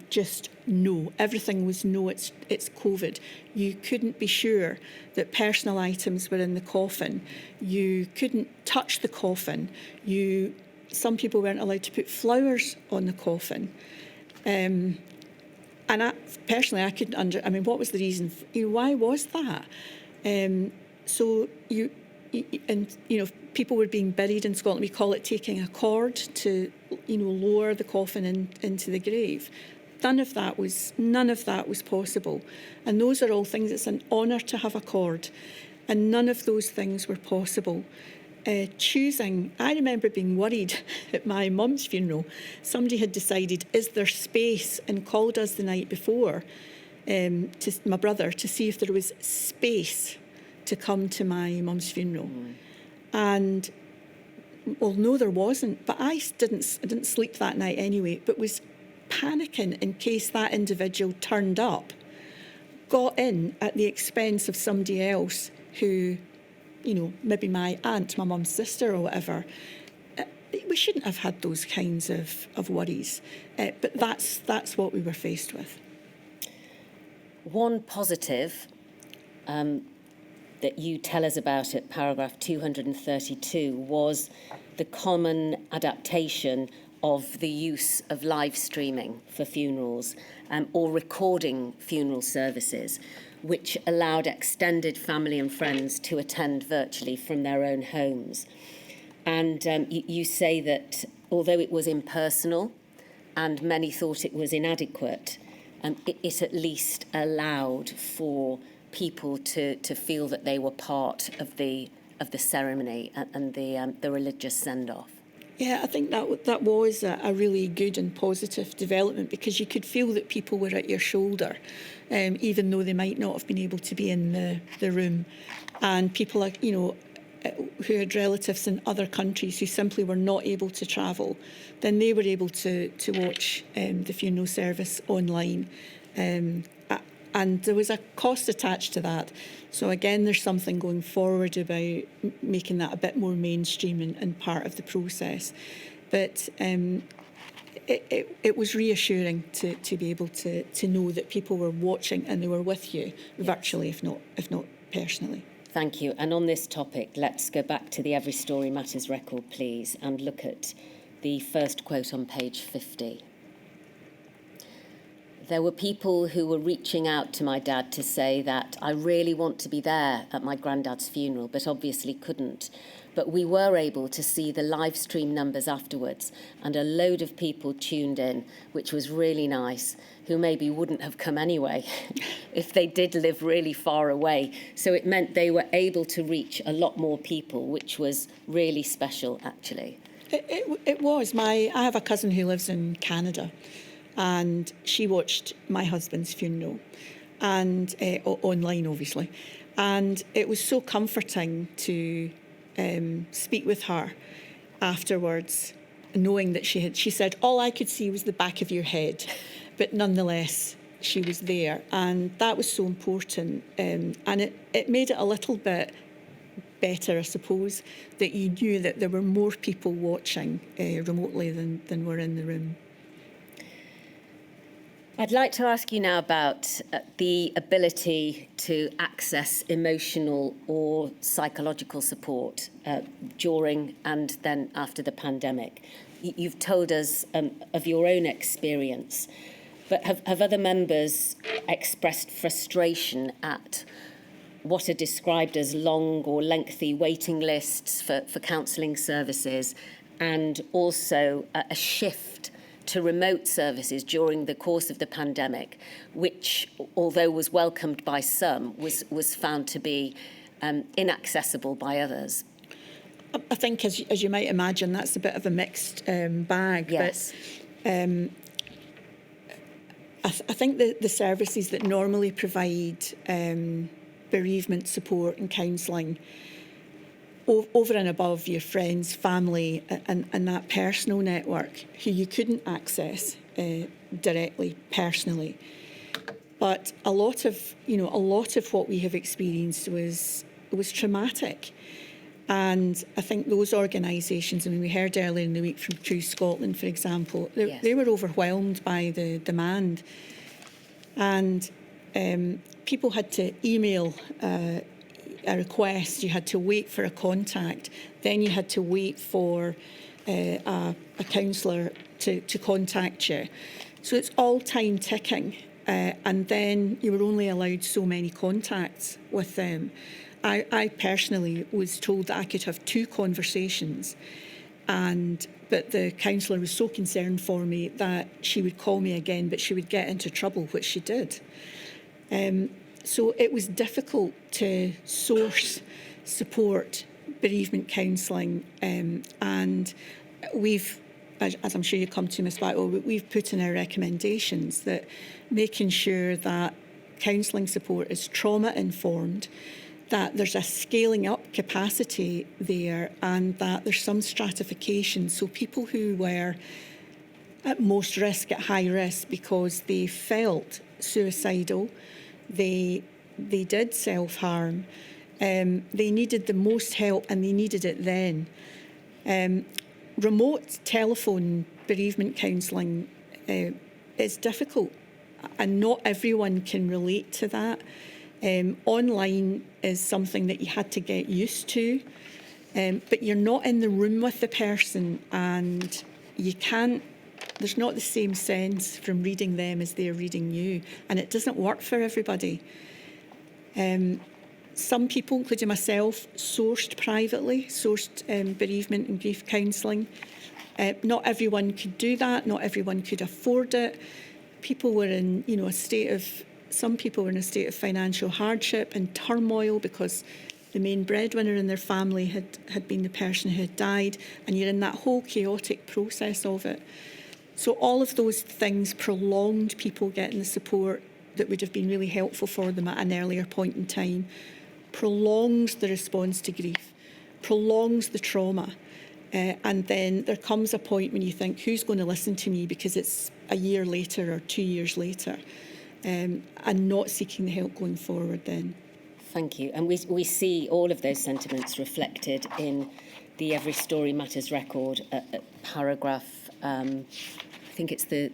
C: just no. Everything was no, it's COVID. You couldn't be sure that personal items were in the coffin. You couldn't touch the coffin. Some people weren't allowed to put flowers on the coffin. And I couldn't what was the reason? Why was that? People were being buried in Scotland. We call it taking a cord to, lower the coffin into the grave. None of that was possible. And those are all things. It's an honour to have a cord, and none of those things were possible. I remember being worried at my mum's funeral. Somebody had decided, is there space, and called us the night before, to my brother, to see if there was space to come to my mum's funeral. And, well, no, there wasn't. But I didn't sleep that night anyway, but was panicking in case that individual turned up, got in at the expense of somebody else who, maybe my aunt, my mum's sister or whatever. We shouldn't have had those kinds of worries. But that's what we were faced with.
B: One positive that you tell us about at paragraph 232 was the common adaptation of the use of live streaming for funerals or recording funeral services, which allowed extended family and friends to attend virtually from their own homes. And you say that although it was impersonal and many thought it was inadequate, it at least allowed for people to feel that they were part of the ceremony and the religious send-off.
C: Yeah, I think that was a really good and positive development, because you could feel that people were at your shoulder, even though they might not have been able to be in the room. And people, who had relatives in other countries who simply were not able to travel, then they were able to watch the funeral service online. And there was a cost attached to that. So again, there's something going forward about making that a bit more mainstream and part of the process. But it was reassuring to be able to know that people were watching and they were with you virtually, if not personally.
B: Thank you. And on this topic, let's go back to the Every Story Matters record, please, and look at the first quote on page 50. There were people who were reaching out to my dad to say that I really want to be there at my granddad's funeral, but obviously couldn't. But we were able to see the live stream numbers afterwards, and a load of people tuned in, which was really nice, who maybe wouldn't have come anyway if they did live really far away. So it meant they were able to reach a lot more people, which was really special, actually.
C: It was. I have a cousin who lives in Canada, and she watched my husband's funeral, and online, obviously. And it was so comforting to speak with her afterwards, knowing that she said, all I could see was the back of your head, but nonetheless, she was there. And that was so important. And it made it a little bit better, I suppose, that you knew that there were more people watching remotely than were in the room.
B: I'd like to ask you now about the ability to access emotional or psychological support during and then after the pandemic. You've told us of your own experience, but have other members expressed frustration at what are described as long or lengthy waiting lists for counselling services, and also a shift to remote services during the course of the pandemic, which, although was welcomed by some, was found to be inaccessible by others?
C: I think, as you might imagine, that's a bit of a mixed bag.
B: Yes.
C: But I think the services that normally provide bereavement support and counselling, over and above your friends, family, and that personal network who you couldn't access directly, personally. But a lot of what we have experienced was traumatic. And I think those organisations, I mean, we heard earlier in the week from True Scotland, for example, they were overwhelmed by the demand. And people had to email a request, you had to wait for a contact, then you had to wait for a counsellor to contact you. So it's all time ticking, and then you were only allowed so many contacts with them. I personally was told that I could have 2 conversations, but the counsellor was so concerned for me that she would call me again, but she would get into trouble, which she did. So it was difficult to source support, bereavement counselling, and we've, as I'm sure you come to, Ms Blackwell, we've put in our recommendations that making sure that counselling support is trauma-informed, that there's a scaling up capacity there, and that there's some stratification. So people who were at most risk, at high risk, because they felt suicidal, they did self-harm, they needed the most help and they needed it then. Remote telephone bereavement counselling is difficult, and not everyone can relate to that. Online is something that you had to get used to, but you're not in the room with the person, and there's not the same sense from reading them as they're reading you, and it doesn't work for everybody. Some people, including myself, sourced bereavement and grief counselling. Not everyone could do that, not everyone could afford it. People were in some people were in a state of financial hardship and turmoil because the main breadwinner in their family had been the person who had died, and you're in that whole chaotic process of it. So all of those things prolonged people getting the support that would have been really helpful for them at an earlier point in time, prolongs the response to grief, prolongs the trauma. And then there comes a point when you think, who's going to listen to me because it's a year later or 2 years later, and not seeking the help going forward then.
B: Thank you. And we see all of those sentiments reflected in the Every Story Matters record paragraph, I think it's the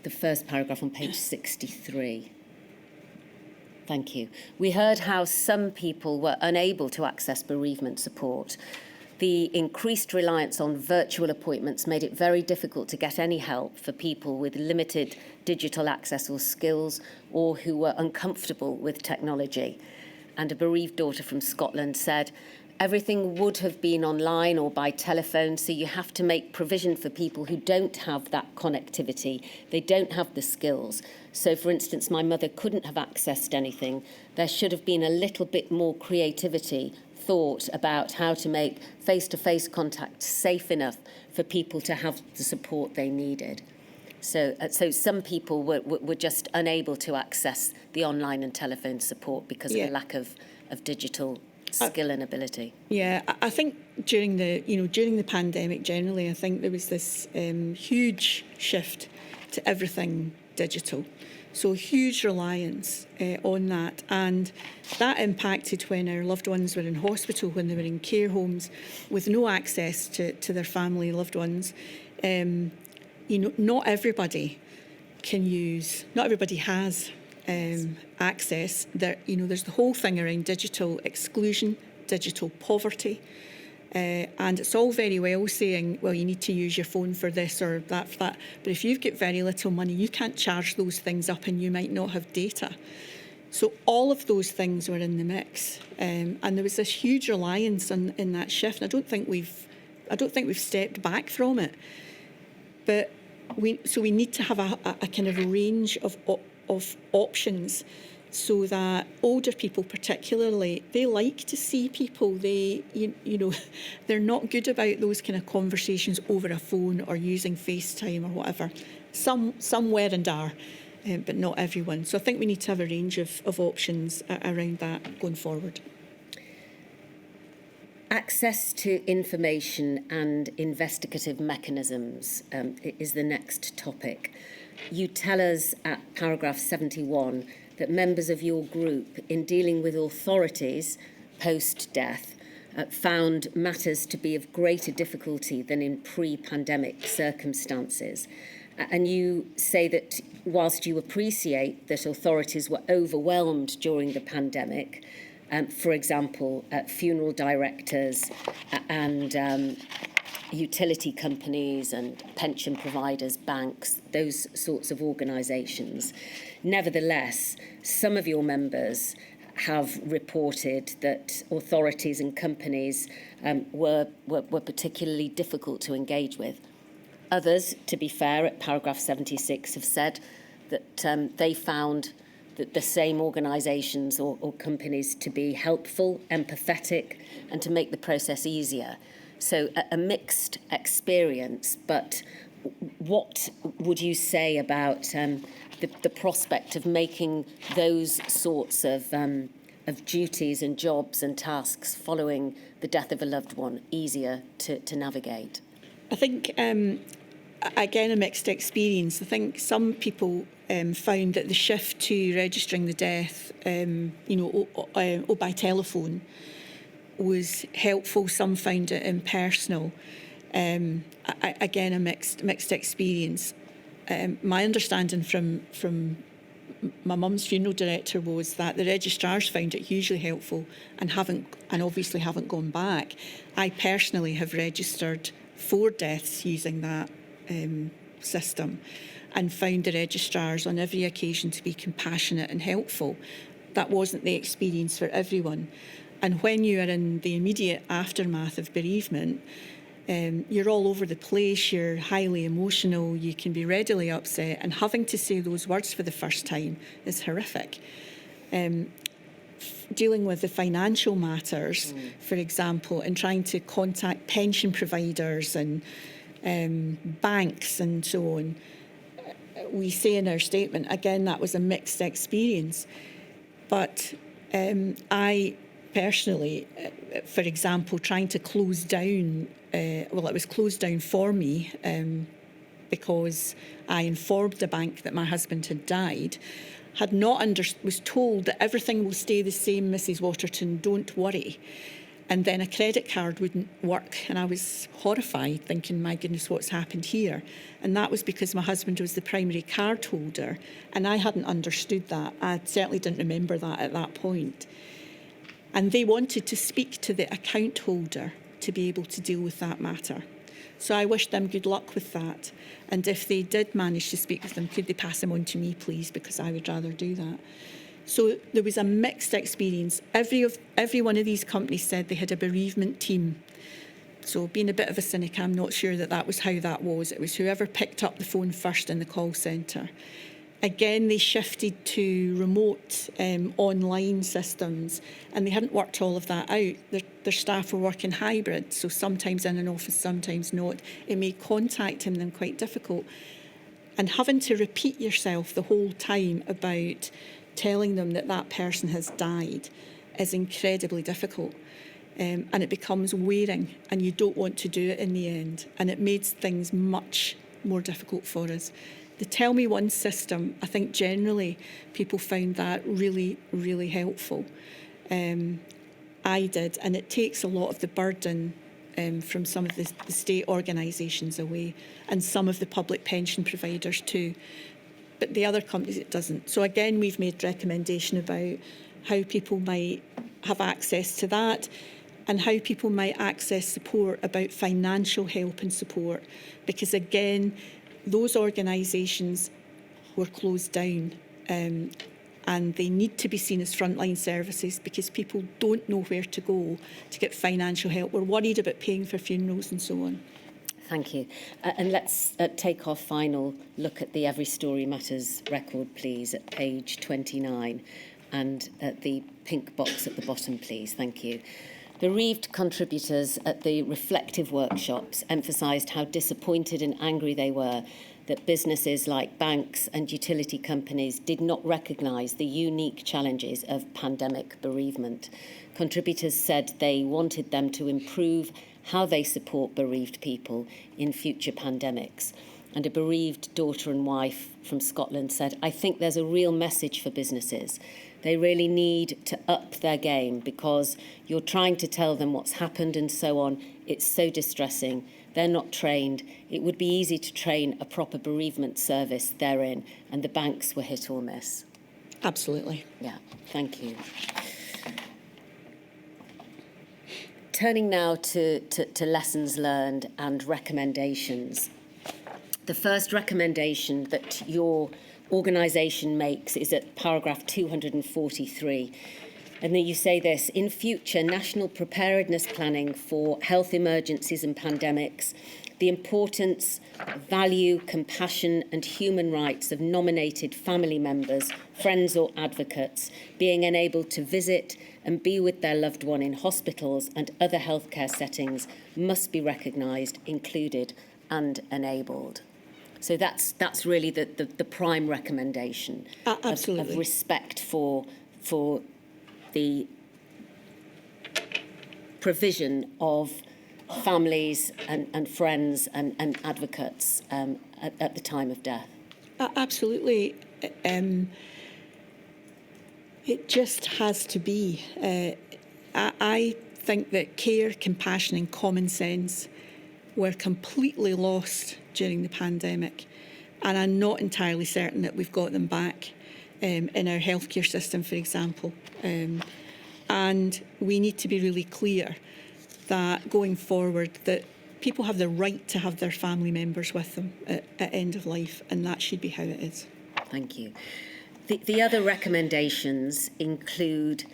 B: first paragraph on page 63. Thank you. We heard how some people were unable to access bereavement support. The increased reliance on virtual appointments made it very difficult to get any help for people with limited digital access or skills, or who were uncomfortable with technology. And a bereaved daughter from Scotland said, everything would have been online or by telephone, so you have to make provision for people who don't have that connectivity. They don't have the skills. So, for instance, my mother couldn't have accessed anything. There should have been a little bit more creativity, thought about how to make face-to-face contact safe enough for people to have the support they needed. So some people were just unable to access the online and telephone support because of a lack of digital skill and ability.
C: Yeah, I think during the pandemic generally, I think there was this huge shift to everything digital. So huge reliance on that, and that impacted when our loved ones were in hospital, when they were in care homes with no access to their family loved ones. Not everybody can use. Not everybody has access. There's the whole thing around digital exclusion, digital poverty. And it's all very well saying, well, you need to use your phone for this or that for that. But if you've got very little money, you can't charge those things up and you might not have data. So all of those things were in the mix. And there was this huge reliance in that shift. And I don't think we've stepped back from it. But we need to have a kind of a range of options, so that older people particularly, they like to see people. They're not good about those kind of conversations over a phone or using FaceTime or whatever. Some were and are, but not everyone. So I think we need to have a range of options around that going forward.
B: Access to information and investigative mechanisms is the next topic. You tell us at paragraph 71 that members of your group, in dealing with authorities post-death, found matters to be of greater difficulty than in pre-pandemic circumstances. And you say that whilst you appreciate that authorities were overwhelmed during the pandemic, for example, funeral directors and utility companies and pension providers, banks, those sorts of organisations. Nevertheless, some of your members have reported that authorities and companies were particularly difficult to engage with. Others, to be fair, at paragraph 76 have said that they found that the same organisations or companies to be helpful, empathetic, and to make the process easier. So a mixed experience, but what would you say about the prospect of making those sorts of duties and jobs and tasks following the death of a loved one easier to navigate?
C: I think, again, a mixed experience. I think some people found that the shift to registering the death, by telephone, was helpful. Some found it impersonal. Again, a mixed experience. My understanding from my mum's funeral director was that the registrars found it hugely helpful and obviously haven't gone back. I personally have registered 4 deaths using that system and found the registrars on every occasion to be compassionate and helpful. That wasn't the experience for everyone. And when you are in the immediate aftermath of bereavement, you're all over the place, you're highly emotional, you can be readily upset, and having to say those words for the first time is horrific. Dealing with the financial matters, for example, and trying to contact pension providers and banks and so on, we say in our statement, again, that was a mixed experience. But I personally, for example, trying to close down, it was closed down for me because I informed the bank that my husband had died, was told that everything will stay the same, Mrs. Waterton, don't worry. And then a credit card wouldn't work, and I was horrified, thinking, my goodness, what's happened here? And that was because my husband was the primary card holder, and I hadn't understood that. I certainly didn't remember that at that point. And they wanted to speak to the account holder to be able to deal with that matter. So I wished them good luck with that. And if they did manage to speak with them, could they pass them on to me, please, because I would rather do that. So there was a mixed experience. Every one of these companies said they had a bereavement team. So being a bit of a cynic, I'm not sure that was how that was. It was whoever picked up the phone first in the call centre. Again, they shifted to remote online systems, and they hadn't worked all of that out. Their staff were working hybrid, so sometimes in an office, sometimes not. It made contacting them quite difficult. And having to repeat yourself the whole time about telling them that person has died is incredibly difficult. And it becomes wearing, and you don't want to do it in the end. And it made things much more difficult for us. The Tell Me One system, I think generally people found that really, really helpful. I did, and it takes a lot of the burden from some of the state organisations away, and some of the public pension providers too. but the other companies it doesn't. So again, we've made recommendation about how people might have access to that and how people might access support about financial help and support, because again, those organisations were closed down and they need to be seen as frontline services because people don't know where to go to get financial help. We're worried about paying for funerals and so on.
B: Thank you. And let's take our final look at the Every Story Matters record, please, at page 29, and at the pink box at the bottom, please. Thank you. Bereaved contributors at the reflective workshops emphasised how disappointed and angry they were that businesses like banks and utility companies did not recognise the unique challenges of pandemic bereavement. Contributors said they wanted them to improve how they support bereaved people in future pandemics. And a bereaved daughter and wife from Scotland said, "I think there's a real message for businesses. They really need to up their game because you're trying to tell them what's happened and so on. It's so distressing. They're not trained. It would be easy to train a proper bereavement service therein, and the banks were hit or miss."
C: Absolutely.
B: Yeah, thank you. Turning now to lessons learned and recommendations. The first recommendation that your organisation makes is at paragraph 243. And then you say this: in future, national preparedness planning for health emergencies and pandemics, the importance, value, compassion and human rights of nominated family members, friends or advocates being enabled to visit and be with their loved one in hospitals and other healthcare settings must be recognised, included and enabled. So that's really the prime recommendation of respect for the provision of families and friends and advocates at the time of death.
C: Absolutely. It just has to be. I think that care, compassion and common sense were completely lost during the pandemic, and I'm not entirely certain that we've got them back in our healthcare system, for example. And we need to be really clear that going forward that people have the right to have their family members with them at end of life, and that should be how it is.
B: Thank you. The other recommendations include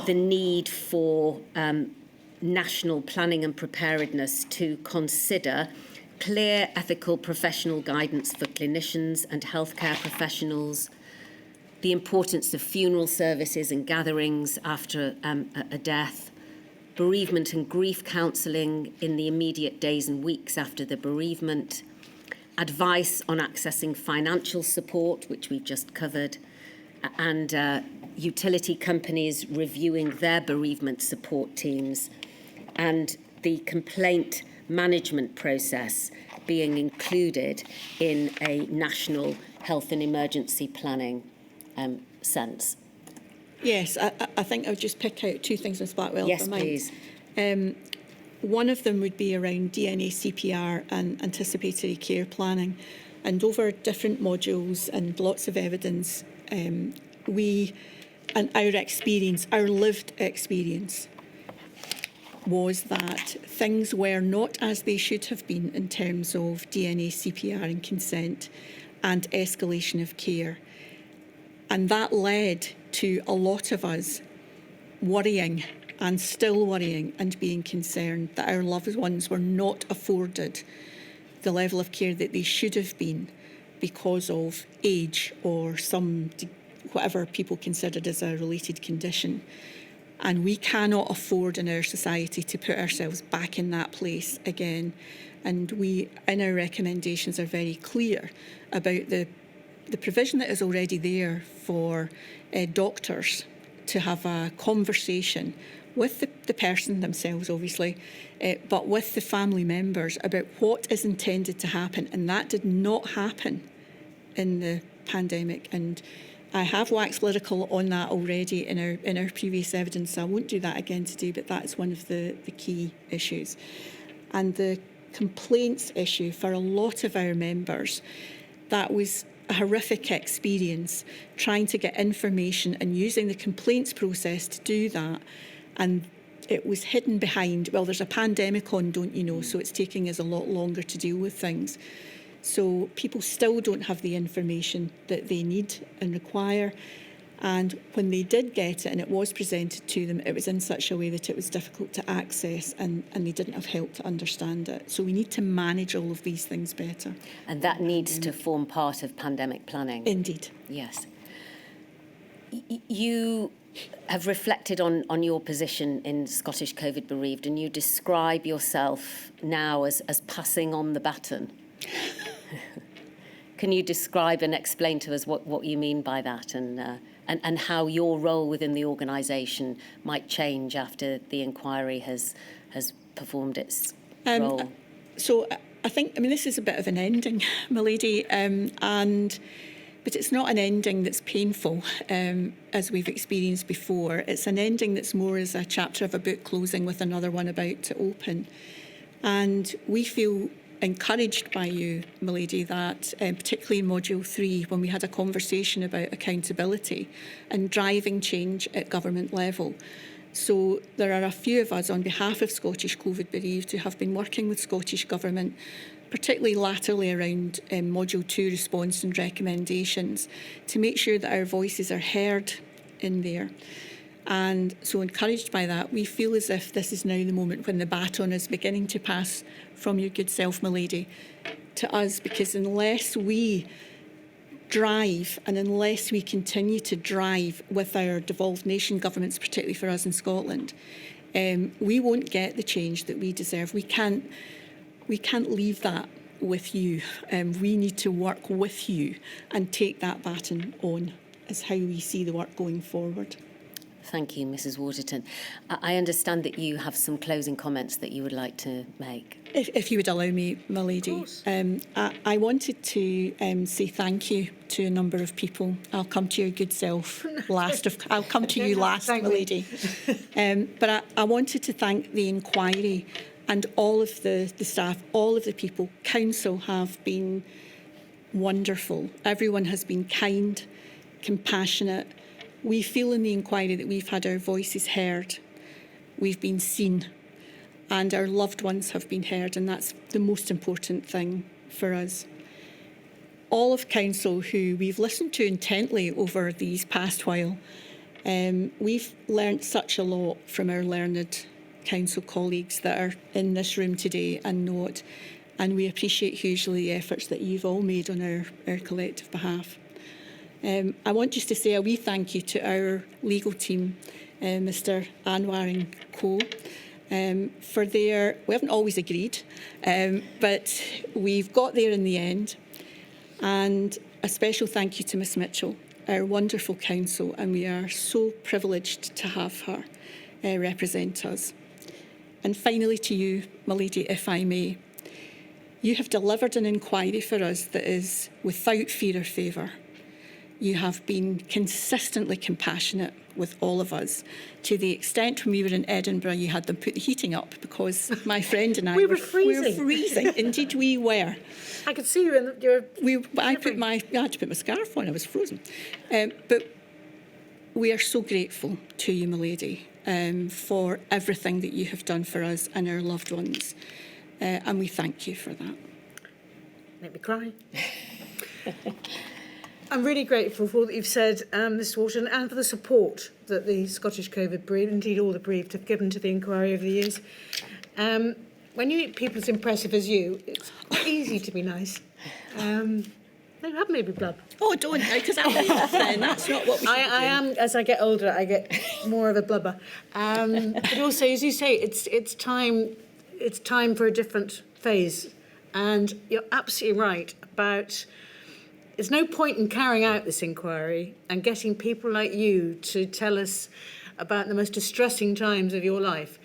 B: the need for national planning and preparedness to consider clear ethical professional guidance for clinicians and healthcare professionals, the importance of funeral services and gatherings after a death, bereavement and grief counselling in the immediate days and weeks after the bereavement, advice on accessing financial support, which we've just covered, and utility companies reviewing their bereavement support teams, and the complaint management process being included in a national health and emergency planning sense.
C: Yes, I think I would just pick out two things, Ms Blackwell.
B: Yes, please.
C: One of them would be around DNA CPR and anticipatory care planning. And over different modules and lots of evidence, we and our experience, our lived experience, was that things were not as they should have been in terms of DNA CPR and consent and escalation of care. And that led to a lot of us worrying and still worrying and being concerned that our loved ones were not afforded the level of care that they should have been because of age or whatever people considered as a related condition. And we cannot afford in our society to put ourselves back in that place again. And we, in our recommendations, are very clear about the provision that is already there for doctors to have a conversation with the person themselves, obviously, but with the family members about what is intended to happen. And that did not happen in the pandemic. And I have waxed lyrical on that already in our previous evidence, so I won't do that again today, but that is one of the key issues. And the complaints issue for a lot of our members, that was a horrific experience trying to get information and using the complaints process to do that. And it was hidden behind, well, there's a pandemic on, don't you know, so it's taking us a lot longer to deal with things. So people still don't have the information that they need and require. And when they did get it and it was presented to them, it was in such a way that it was difficult to access and they didn't have help to understand it. So we need to manage all of these things better.
B: And that needs to form part of pandemic planning.
C: Indeed.
B: Yes. You have reflected on your position in Scottish COVID Bereaved, and you describe yourself now as passing on the baton. Can you describe and explain to us what you mean by that, and how your role within the organisation might change after the inquiry has performed its role?
C: So I think, this is a bit of an ending, my lady, but it's not an ending that's painful, as we've experienced before. It's an ending that's more as a chapter of a book closing with another one about to open. And we feel encouraged by you, my lady, that particularly in Module 3, when we had a conversation about accountability and driving change at government level. So there are a few of us on behalf of Scottish COVID Bereaved who have been working with Scottish Government, particularly latterly around Module 2 response and recommendations, to make sure that our voices are heard in there. And so encouraged by that, we feel as if this is now the moment when the baton is beginning to pass from your good self, my lady, to us, because unless we drive and unless we continue to drive with our devolved nation governments, particularly for us in Scotland, we won't get the change that we deserve. We can't leave that with you. We need to work with you and take that baton on as how we see the work going forward.
B: Thank you, Mrs. Waterton. I understand that you have some closing comments that you would like to make.
C: If you would allow me, my lady. I wanted to say thank you to a number of people. I'll come to your good self last. I'll come to you last, my lady. But I wanted to thank the inquiry and all of the staff, all of the people. Council have been wonderful. Everyone has been kind, compassionate. We feel in the inquiry that we've had our voices heard, we've been seen, and our loved ones have been heard, and that's the most important thing for us. All of Council, who we've listened to intently over these past while, we've learnt such a lot from our learned Council colleagues that are in this room today and not, and we appreciate hugely the efforts that you've all made on our collective behalf. I want just to say a wee thank you to our legal team, Mr. Anwar and Co, for their, we haven't always agreed, but we've got there in the end. And a special thank you to Miss Mitchell, our wonderful counsel, and we are so privileged to have her represent us. And finally to you, my lady, if I may, you have delivered an inquiry for us that is without fear or favour. You have been consistently compassionate with all of us, to the extent when we were in Edinburgh you had them put the heating up because my friend and I
D: we were freezing.
C: We were freezing. Indeed we were.
D: I could see you in your...
C: I had to put my scarf on, I was frozen. But we are so grateful to you, my lady, for everything that you have done for us and our loved ones. And we thank you for that.
D: Make me cry. I'm really grateful for all that you've said, Mr. Wharton, and for the support that the Scottish COVID Bereaved, indeed all the bereaved, have given to the inquiry over the years. When you meet people as impressive as you, it's quite easy to be nice. No, you have made me blub.
C: Oh, don't, because I'm then. That's not what we should
D: I am, as I get older, I get more of a blubber. But also, as you say, it's time for a different phase. And you're absolutely right about... There's no point in carrying out this inquiry and getting people like you to tell us about the most distressing times of your life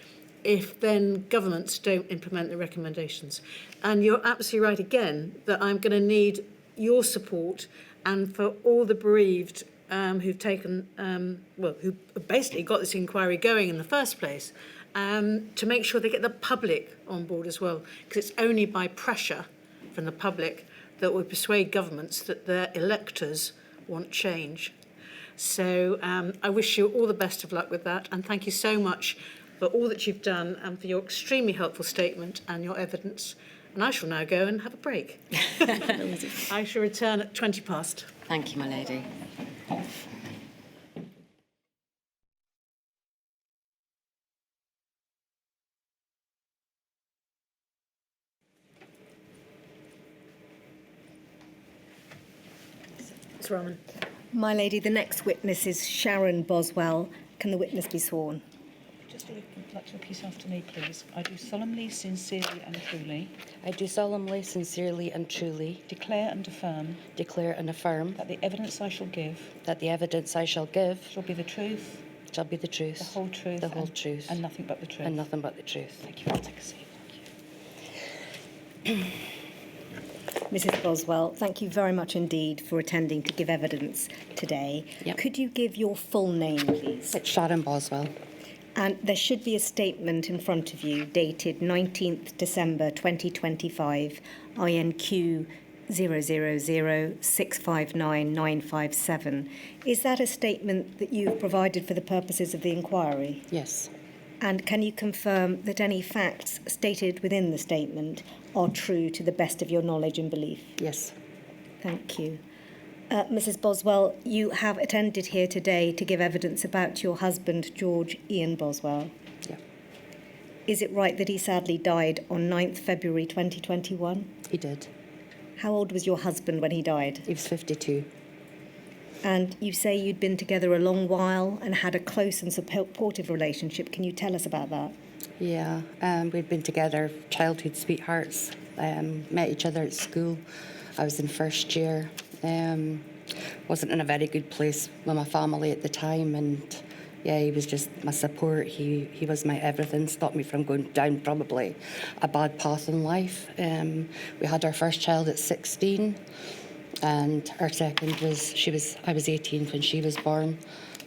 D: if then governments don't implement the recommendations. And you're absolutely right again that I'm going to need your support and for all the bereaved who've taken, who basically got this inquiry going in the first place, to make sure they get the public on board as well, because it's only by pressure from the public that will persuade governments that their electors want change. So I wish you all the best of luck with that, and thank you so much for all that you've done and for your extremely helpful statement and your evidence. And I shall now go and have a break. I shall return at 20 past.
B: Thank you, my lady.
D: Ms. Rahman.
E: My lady, the next witness is Sharon Boswell. Can the witness be sworn?
A: Just like to repeat after me, please. I do solemnly, sincerely and truly
F: I do solemnly, sincerely and truly
A: declare and affirm
F: declare and affirm
A: that the evidence I shall give
F: that the evidence I shall give
A: shall be the truth,
F: shall be the truth,
A: the whole truth,
F: the whole truth,
A: and nothing but the truth.
F: and nothing but the truth.
A: Thank you. I'll take a seat. Thank you.
E: Mrs. Boswell, thank you very much indeed for attending to give evidence today.
F: Yep.
E: Could you give your full name, please?
F: It's Sharon Boswell.
E: And there should be a statement in front of you dated 19th December 2025, INQ 000659957. Is that a statement that you've provided for the purposes of the inquiry?
F: Yes.
E: And can you confirm that any facts stated within the statement are true to the best of your knowledge and belief?
F: Yes.
E: Thank you. Mrs. Boswell, you have attended here today to give evidence about your husband, George Ian Boswell.
F: Yeah.
E: Is it right that he sadly died on 9th February 2021?
F: He did.
E: How old was your husband when he died?
F: He was 52.
E: And you say you'd been together a long while and had a close and supportive relationship. Can you tell us about that?
F: Yeah. We'd been together, childhood sweethearts. Met each other at school. I was in first year. Wasn't in a very good place with my family at the time, and yeah, he was just my support. He was my everything. Stopped me from going down probably a bad path in life. We had our first child at 16, and our second I was 18 when she was born.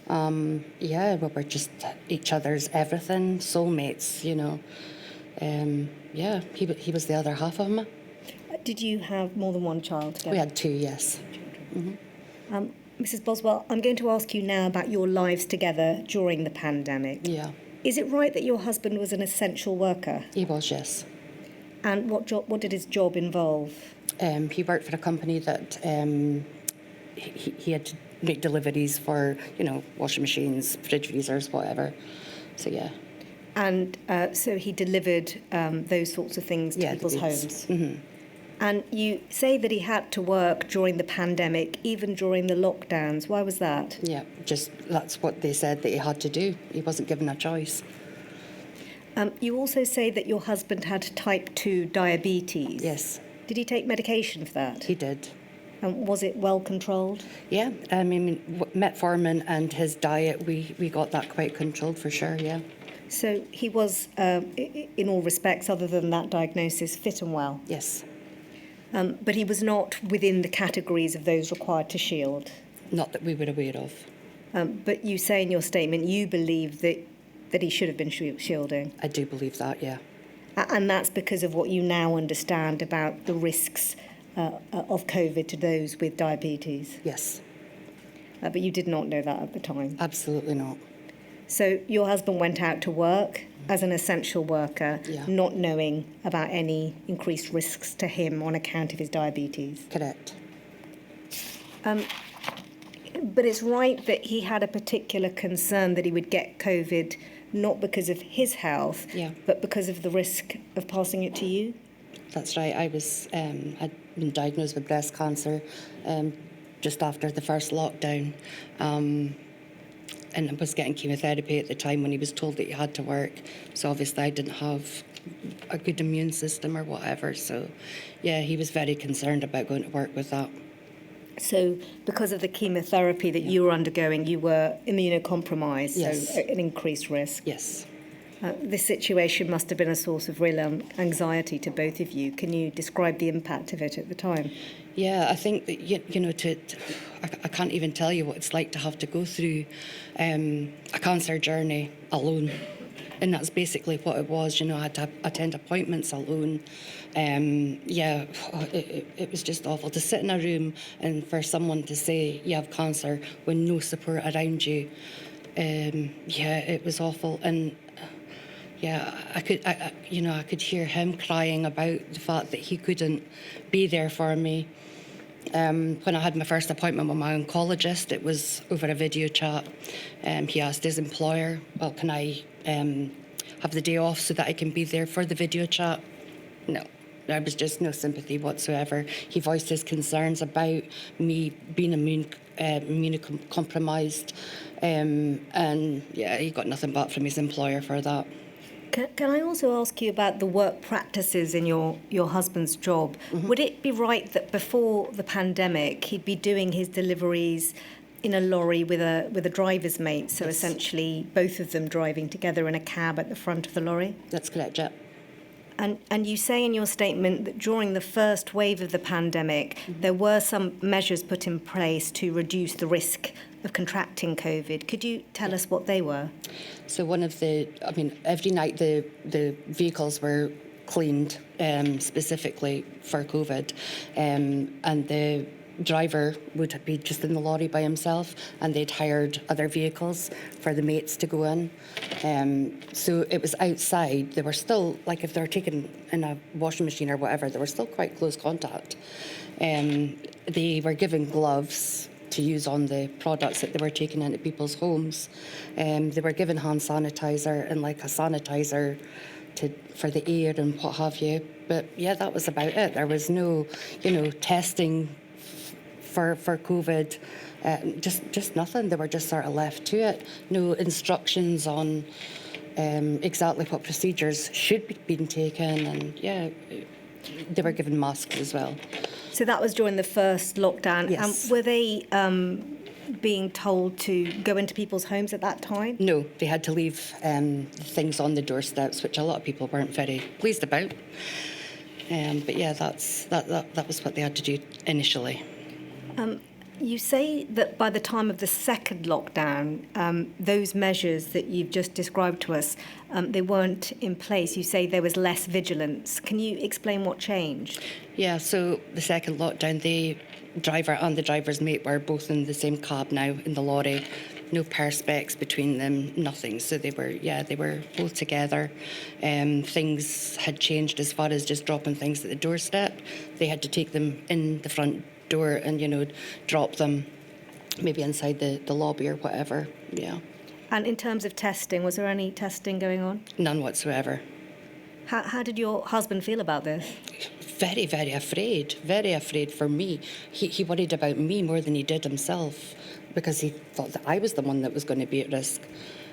F: Yeah, we were just each other's everything, soulmates, you know. Yeah, he was the other half of me.
E: Did you have more than one child together?
F: We had two, yes.
E: Mrs. Boswell, I'm going to ask you now about your lives together during the pandemic.
F: Yeah,
E: Is it right that your husband was an essential worker?
F: he was, yes.
E: And what did his job involve?
F: He worked for a company that he had to make deliveries for, you know, washing machines, fridge freezers, whatever. So, yeah.
E: And so he delivered those sorts of things to
F: Yeah, the
E: people's
F: goods.
E: homes. And you say that he had to work during the pandemic, even during the lockdowns. Why was that?
F: Yeah, just that's what they said that he had to do. He wasn't given a choice.
E: You also say that your husband had type 2 diabetes.
F: Yes,
E: Did he take medication for that?
F: he did.
E: And was it well controlled?
F: Yeah, I mean, metformin and his diet, we got that quite controlled for sure, yeah.
E: So he was, in all respects, other than that diagnosis, fit and well.
F: Yes,
E: But he was not within the categories of those required to shield.
F: not that we were aware of.
E: But you say in your statement you believe that he should have been shielding.
F: I do believe that, yeah.
E: And that's because of what you now understand about the risks of COVID to those with diabetes.
F: Yes,
E: But you did not know that at the time.
F: absolutely not.
E: So your husband went out to work as an essential worker,
F: Yeah.
E: not knowing about any increased risks to him on account of his diabetes.
F: Correct.
E: But it's right that he had a particular concern that he would get COVID, not because of his health,
F: Yeah.
E: but because of the risk of passing it to you?
F: That's right. I was I'd been diagnosed with breast cancer just after the first lockdown, and I was getting chemotherapy at the time when he was told that he had to work. So obviously I didn't have a good immune system or whatever. So yeah, he was very concerned about going to work with that.
E: So because of the chemotherapy that you were undergoing, you were immunocompromised,
F: Yes.
E: so an increased risk.
F: Yes.
E: This situation must have been a source of real anxiety to both of you. Can you describe the impact of it at the time?
F: Yeah, I think that, you know, I can't even tell you what it's like to have to go through a cancer journey alone. and that's basically what it was. You know, I had to attend appointments alone. It was just awful to sit in a room and for someone to say you have cancer when no support around you. It was awful, and I could hear him crying about the fact that he couldn't be there for me. When I had my first appointment with my oncologist, it was over a video chat. He asked his employer, well, can I have the day off so that I can be there for the video chat? No, there was just no sympathy whatsoever. He voiced his concerns about me being immunocompromised, and he got nothing back from his employer for that.
E: Can I also ask you about the work practices in your husband's job?
F: Mm-hmm.
E: Would it be right that before the pandemic he'd be doing his deliveries in a lorry with a driver's mate, so
F: Yes.
E: essentially both of them driving together in a cab at the front of the lorry?
F: That's correct, yeah.
E: And you say in your statement that during the first wave of the pandemic, there were some measures put in place to reduce the risk of contracting COVID. Could you tell us what they were?
F: So every night the vehicles were cleaned specifically for COVID, and the driver would be just in the lorry by himself, and they'd hired other vehicles for the mates to go in. So it was outside. They were still, like if they were taken in a washing machine or whatever, they were still quite close contact. They were given gloves to use on the products that they were taking into people's homes. They were given hand sanitizer and like a sanitizer for the air and what have you. But yeah, that was about it. There was no, testing for COVID, just nothing. They were just sort of left to it. No instructions on exactly what procedures should be being taken, and they were given masks as well.
E: So that was during the first lockdown.
F: Yes.
E: Were they being told to go into people's homes at that time?
F: No, they had to leave things on the doorsteps, which a lot of people weren't very pleased about. But yeah, that was what they had to do initially.
E: You say that by the time of the second lockdown, those measures that you've just described to us, they weren't in place. You say there was less vigilance. Can you explain what changed?
F: Yeah, so the second lockdown, the driver and the driver's mate were both in the same cab now, in the lorry. No perspex between them, nothing. So they were both together. Things had changed as far as just dropping things at the doorstep. They had to take them in the front door and drop them maybe inside the lobby or whatever. Yeah,
E: And in terms of testing, was there any testing going on?
F: none whatsoever.
E: How did your husband feel about this?
F: Very, very afraid for me. He worried about me more than he did himself, because he thought that I was the one that was going to be at risk.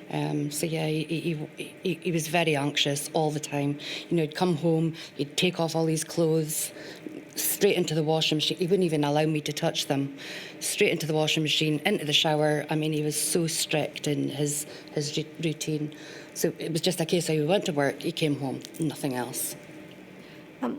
F: He was very anxious all the time. He'd come home, he'd take off all his clothes, straight into the washing machine. He wouldn't even allow me to touch them. Straight into the washing machine, into the shower. I mean, he was so strict in his routine. So it was just a case of he went to work, he came home, nothing else.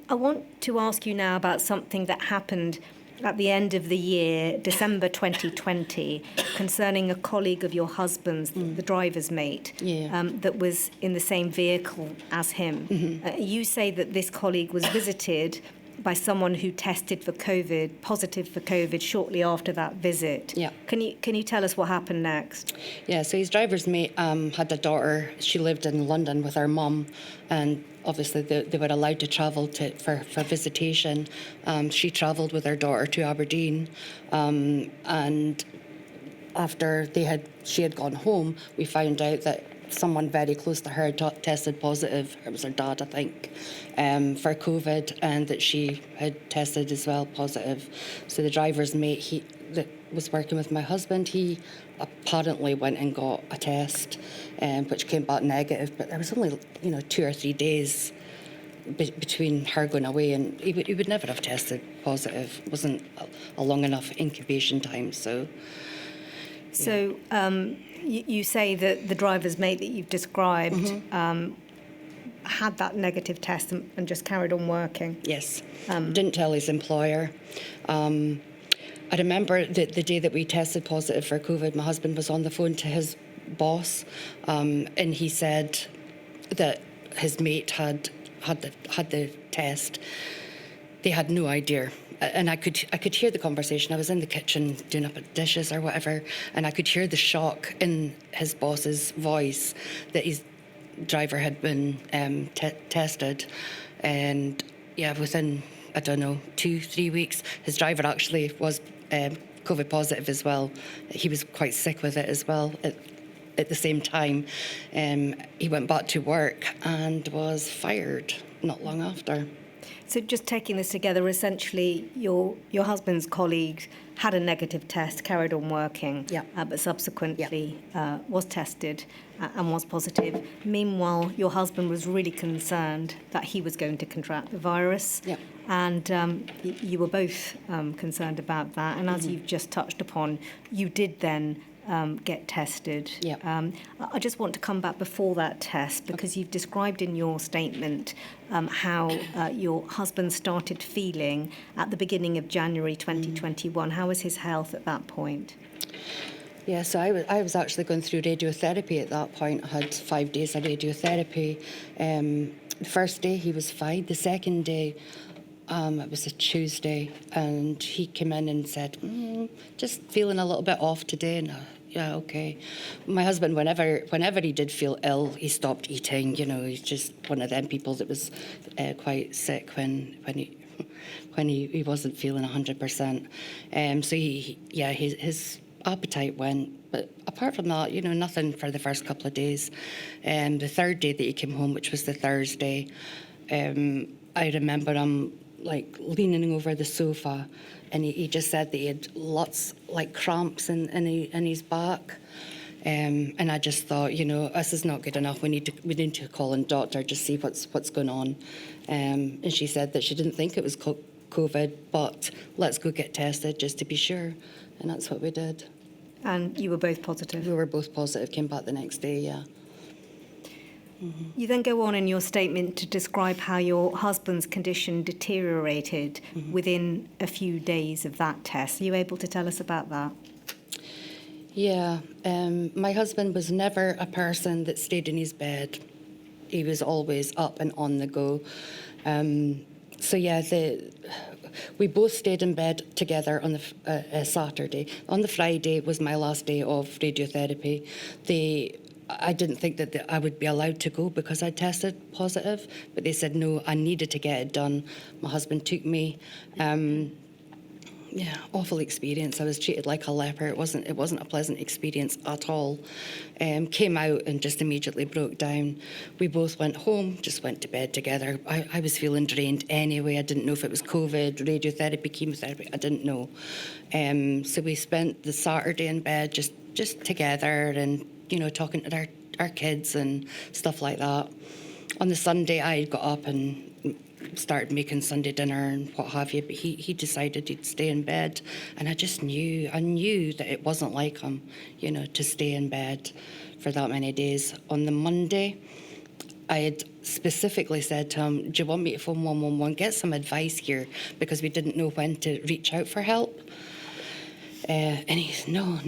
E: I want to ask you now about something that happened at the end of the year, December 2020, concerning a colleague of your husband's, the driver's mate, that was in the same vehicle as him. Mm-hmm. You say that this colleague was visited by someone who tested for COVID, positive for COVID, shortly after that visit.
F: Yeah.
E: Can you tell us what happened next?
F: Yeah, so his driver's mate had a daughter. She lived in London with her mum, and obviously they were allowed to travel for visitation. She travelled with her daughter to Aberdeen, and after she had gone home, we found out that someone very close to her tested positive. It was her dad, I think, for COVID, and that she had tested as well positive. So the driver's mate, that was working with my husband, he apparently went and got a test, which came back negative. But there was only 2 or 3 days between her going away, and he would never have tested positive. It wasn't a long enough incubation time. So.
E: You say that the driver's mate that you've described had that negative test and just carried on working?
F: Yes. Didn't tell his employer. I remember the day that we tested positive for COVID, my husband was on the phone to his boss, and he said, that his mate had the test, they had no idea. And I could hear the conversation. I was in the kitchen doing up dishes or whatever, and I could hear the shock in his boss's voice that his driver had been tested. And yeah, within, I don't know, 2-3 weeks, his driver actually was COVID positive as well. He was quite sick with it as well at the same time. He went back to work and was fired not long after.
E: So just taking this together, essentially your husband's colleague had a negative test, carried on working,
F: Yeah.
E: but subsequently was tested and was positive. Meanwhile, your husband was really concerned that he was going to contract the virus.
F: Yeah.
E: And you were both concerned about that. And as you've just touched upon, you did then get tested.
F: Yeah.
E: I just want to come back before that test because you've described in your statement how your husband started feeling at the beginning of January 2021. How was his health at that point?
F: Yeah, so I was actually going through radiotherapy at that point. I had 5 days of radiotherapy. The first day he was fine. The second day, it was a Tuesday, and he came in and said, just feeling a little bit off today. And yeah, okay. My husband, whenever he did feel ill, he stopped eating. You know, he's just one of them people that was quite sick when he wasn't feeling 100%. So his appetite went. But apart from that, you know, nothing for the first couple of days. The third day that he came home, which was the Thursday, I remember him like leaning over the sofa, and he just said that he had lots like cramps in his back. And I just thought, you know, this is not good enough. We need to call in doctor to see what's going on. And she said that she didn't think it was COVID, but let's go get tested just to be sure. And that's what we did.
E: And you were both positive?
F: We were both positive, came back the next day, yeah.
E: You then go on in your statement to describe how your husband's condition deteriorated within a few days of that test. Are you able to tell us about that?
F: Yeah, my husband was never a person that stayed in his bed. He was always up and on the go. We both stayed in bed together on the Saturday. On the Friday was my last day of radiotherapy. I didn't think that I would be allowed to go because I tested positive, but they said no, I needed to get it done. My husband took me. Awful experience. I was treated like a leper. It wasn't a pleasant experience at all. Came out and just immediately broke down. We both went home, just went to bed together. I was feeling drained anyway. I didn't know if it was COVID, radiotherapy, chemotherapy. I didn't know. So we spent the Saturday in bed just together and, you know, talking to our kids and stuff like that. On the Sunday, I got up and started making Sunday dinner and what have you, but he decided he'd stay in bed, and I knew that it wasn't like him, you know, to stay in bed for that many days. On the Monday, I had specifically said to him, do you want me to phone 111, get some advice here, because we didn't know when to reach out for help. And he's, no.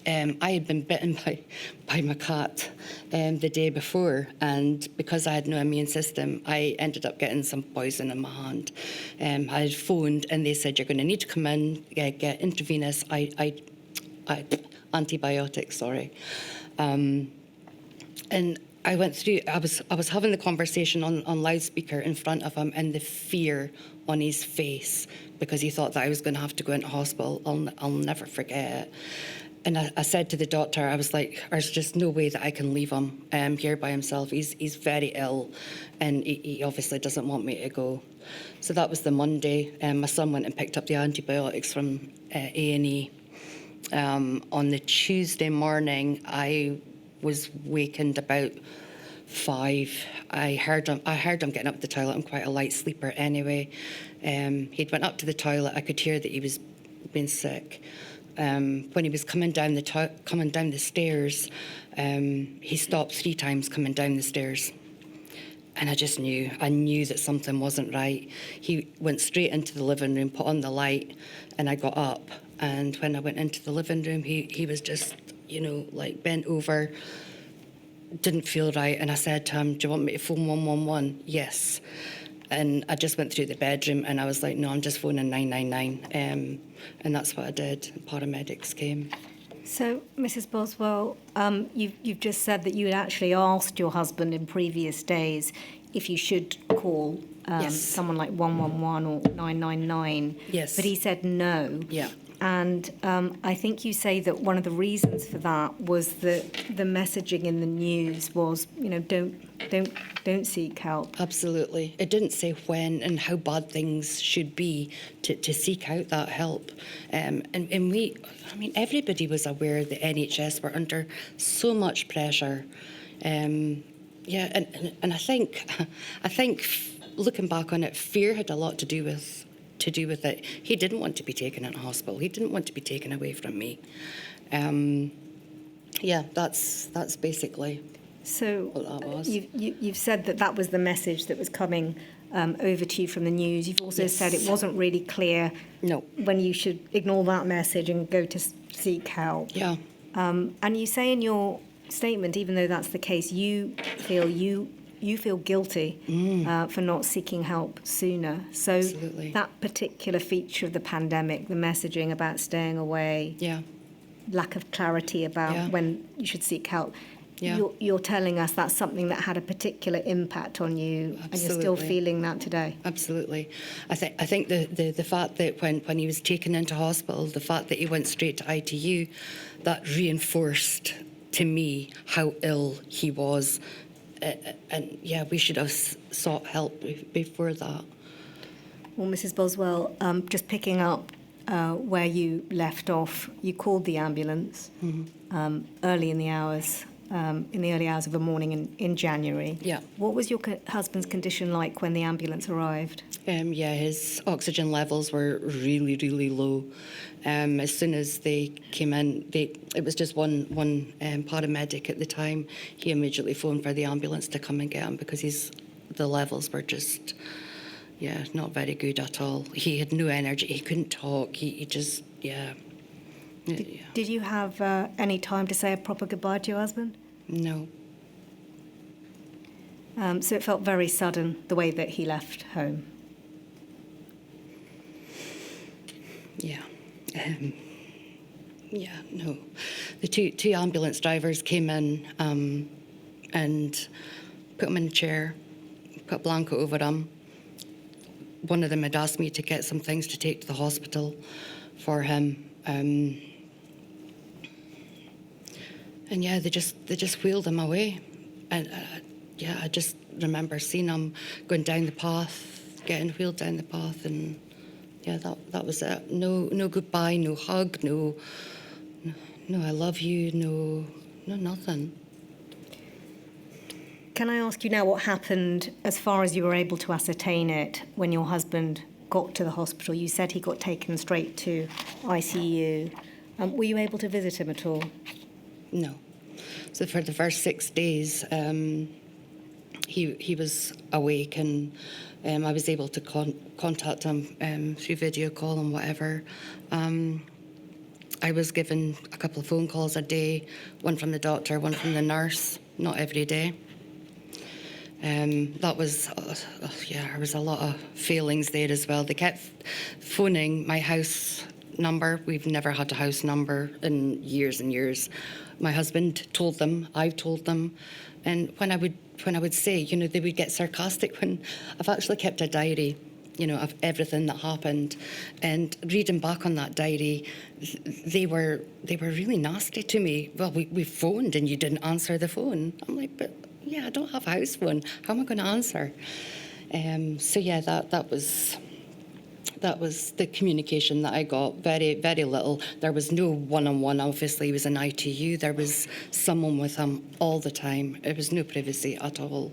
F: I had been bitten by my cat the day before, and because I had no immune system, I ended up getting some poison in my hand. I had phoned, and they said, you're going to need to come in, get intravenous antibiotics, and I went through, I was having the conversation on loudspeaker in front of him, and the fear on his face, because he thought that I was going to have to go into hospital. I'll never forget it. And I said to the doctor, I was like, there's just no way that I can leave him here by himself. He's very ill, and he obviously doesn't want me to go. So that was the Monday. My son went and picked up the antibiotics from A&E. On the Tuesday morning, I was wakened about 5. I heard him getting up to the toilet. I'm quite a light sleeper anyway. He'd went up to the toilet. I could hear that he was being sick. When he was coming down the stairs, he stopped 3 times coming down the stairs. And I knew that something wasn't right. He went straight into the living room, put on the light, and I got up. And when I went into the living room, he was just, you know, like bent over, didn't feel right, and I said to him, "Do you want me to phone 111?" Yes. And I just went through the bedroom, and I was like, "No, I'm just phoning 999." And that's what I did. Paramedics came.
E: So, Mrs. Boswell, you've just said that you had actually asked your husband in previous days if you should call
F: Yes.
E: someone like 111 or 999.
F: Yes.
E: But he said no.
F: Yeah.
E: And I think you say that one of the reasons for that was that the messaging in the news was, you know, don't seek help.
F: Absolutely. It didn't say when and how bad things should be to seek out that help. And we, I mean, everybody was aware the NHS were under so much pressure. Yeah, and I think looking back on it, fear had a lot to do with it. He didn't want to be taken into hospital. He didn't want to be taken away from me. Yeah, that's basically
E: So
F: what that was.
E: you've said that was the message that was coming over to you from the news. You've also
F: Yes.
E: said it wasn't really clear
F: No.
E: when you should ignore that message and go to seek help.
F: Yeah.
E: And you say in your statement, even though that's the case, you feel guilty for not seeking help sooner. So
F: Absolutely.
E: that particular feature of the pandemic, the messaging about staying away,
F: Yeah.
E: lack of clarity about
F: Yeah.
E: when you should seek help.
F: Yeah.
E: You're telling us that's something that had a particular impact on you, and you're still
F: Absolutely.
E: feeling that today.
F: Absolutely. I think the fact that when he was taken into hospital, the fact that he went straight to ITU, that reinforced to me how ill he was. And yeah, we should have sought help before that.
E: Well, Mrs. Boswell, just picking up where you left off, you called the ambulance early in the early hours of the morning in January.
F: Yeah.
E: What was your husband's condition like when the ambulance arrived?
F: Yeah, his oxygen levels were really, really low. As soon as they came in, it was just one paramedic at the time. He immediately phoned for the ambulance to come and get him because the levels were just, yeah, not very good at all. He had no energy. He couldn't talk. He just, yeah. Yeah.
E: Did you have any time to say a proper goodbye to your husband?
F: No.
E: So it felt very sudden, the way that he left home.
F: Yeah. Yeah, no. The two ambulance drivers came in and put him in a chair, put a blanket over him. One of them had asked me to get some things to take to the hospital for him. And yeah, they just wheeled him away. And yeah, I just remember seeing him going down the path, getting wheeled down the path, and yeah, that was it. No goodbye, no hug, no I love you, no nothing.
E: Can I ask you now what happened as far as you were able to ascertain it when your husband got to the hospital? You said he got taken straight to ICU. Were you able to visit him at all?
F: No. So for the first 6 days, he was awake, and I was able to contact him through video call and whatever. I was given a couple of phone calls a day, one from the doctor, one from the nurse, not every day. That was, there was a lot of failings there as well. They kept phoning my house number. We've never had a house number in years and years. My husband told them, I've told them. And when I would say, you know, they would get sarcastic when I've actually kept a diary, you know, of everything that happened. And reading back on that diary, they were really nasty to me. Well, we phoned and you didn't answer the phone. I'm like, but yeah, I don't have a house phone. How am I going to answer? So yeah, that was the communication that I got. Very, very little. There was no one-on-one. Obviously, he was in ITU. There was someone with him all the time. There was no privacy at all.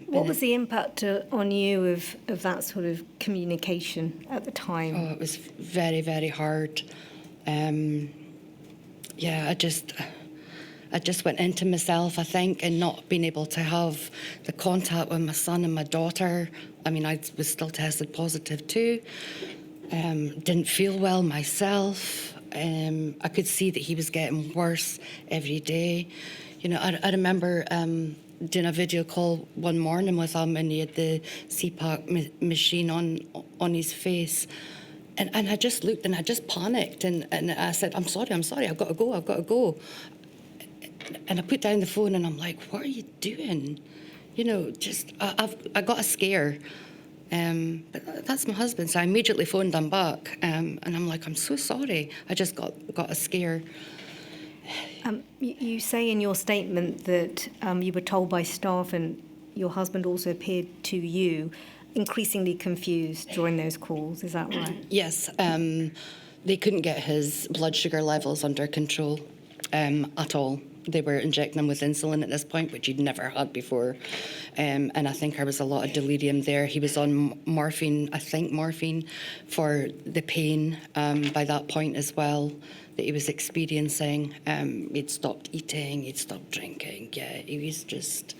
E: What was the impact on you of that sort of communication at the time?
F: Oh, it was very, very hard. Yeah, I just went into myself, I think, and not being able to have the contact with my son and my daughter. I mean, I was still tested positive too. Didn't feel well myself. I could see that he was getting worse every day. You know, I remember doing a video call one morning with him, and he had the CPAP machine on his face. And I just looked and I just panicked, and I said, I'm sorry, I've got to go. And I put down the phone and I'm like, what are you doing? You know, just, I got a scare. But that's my husband, so I immediately phoned him back. And I'm like, I'm so sorry, I just got a scare.
E: You say in your statement that you were told by staff, and your husband also appeared to you, increasingly confused during those calls. Is that right?
F: Yes, they couldn't get his blood sugar levels under control at all. They were injecting him with insulin at this point, which he'd never had before. And I think there was a lot of delirium there. He was on morphine, I think morphine, for the pain by that point as well that he was experiencing. He'd stopped eating, he'd stopped drinking. Yeah, he was just...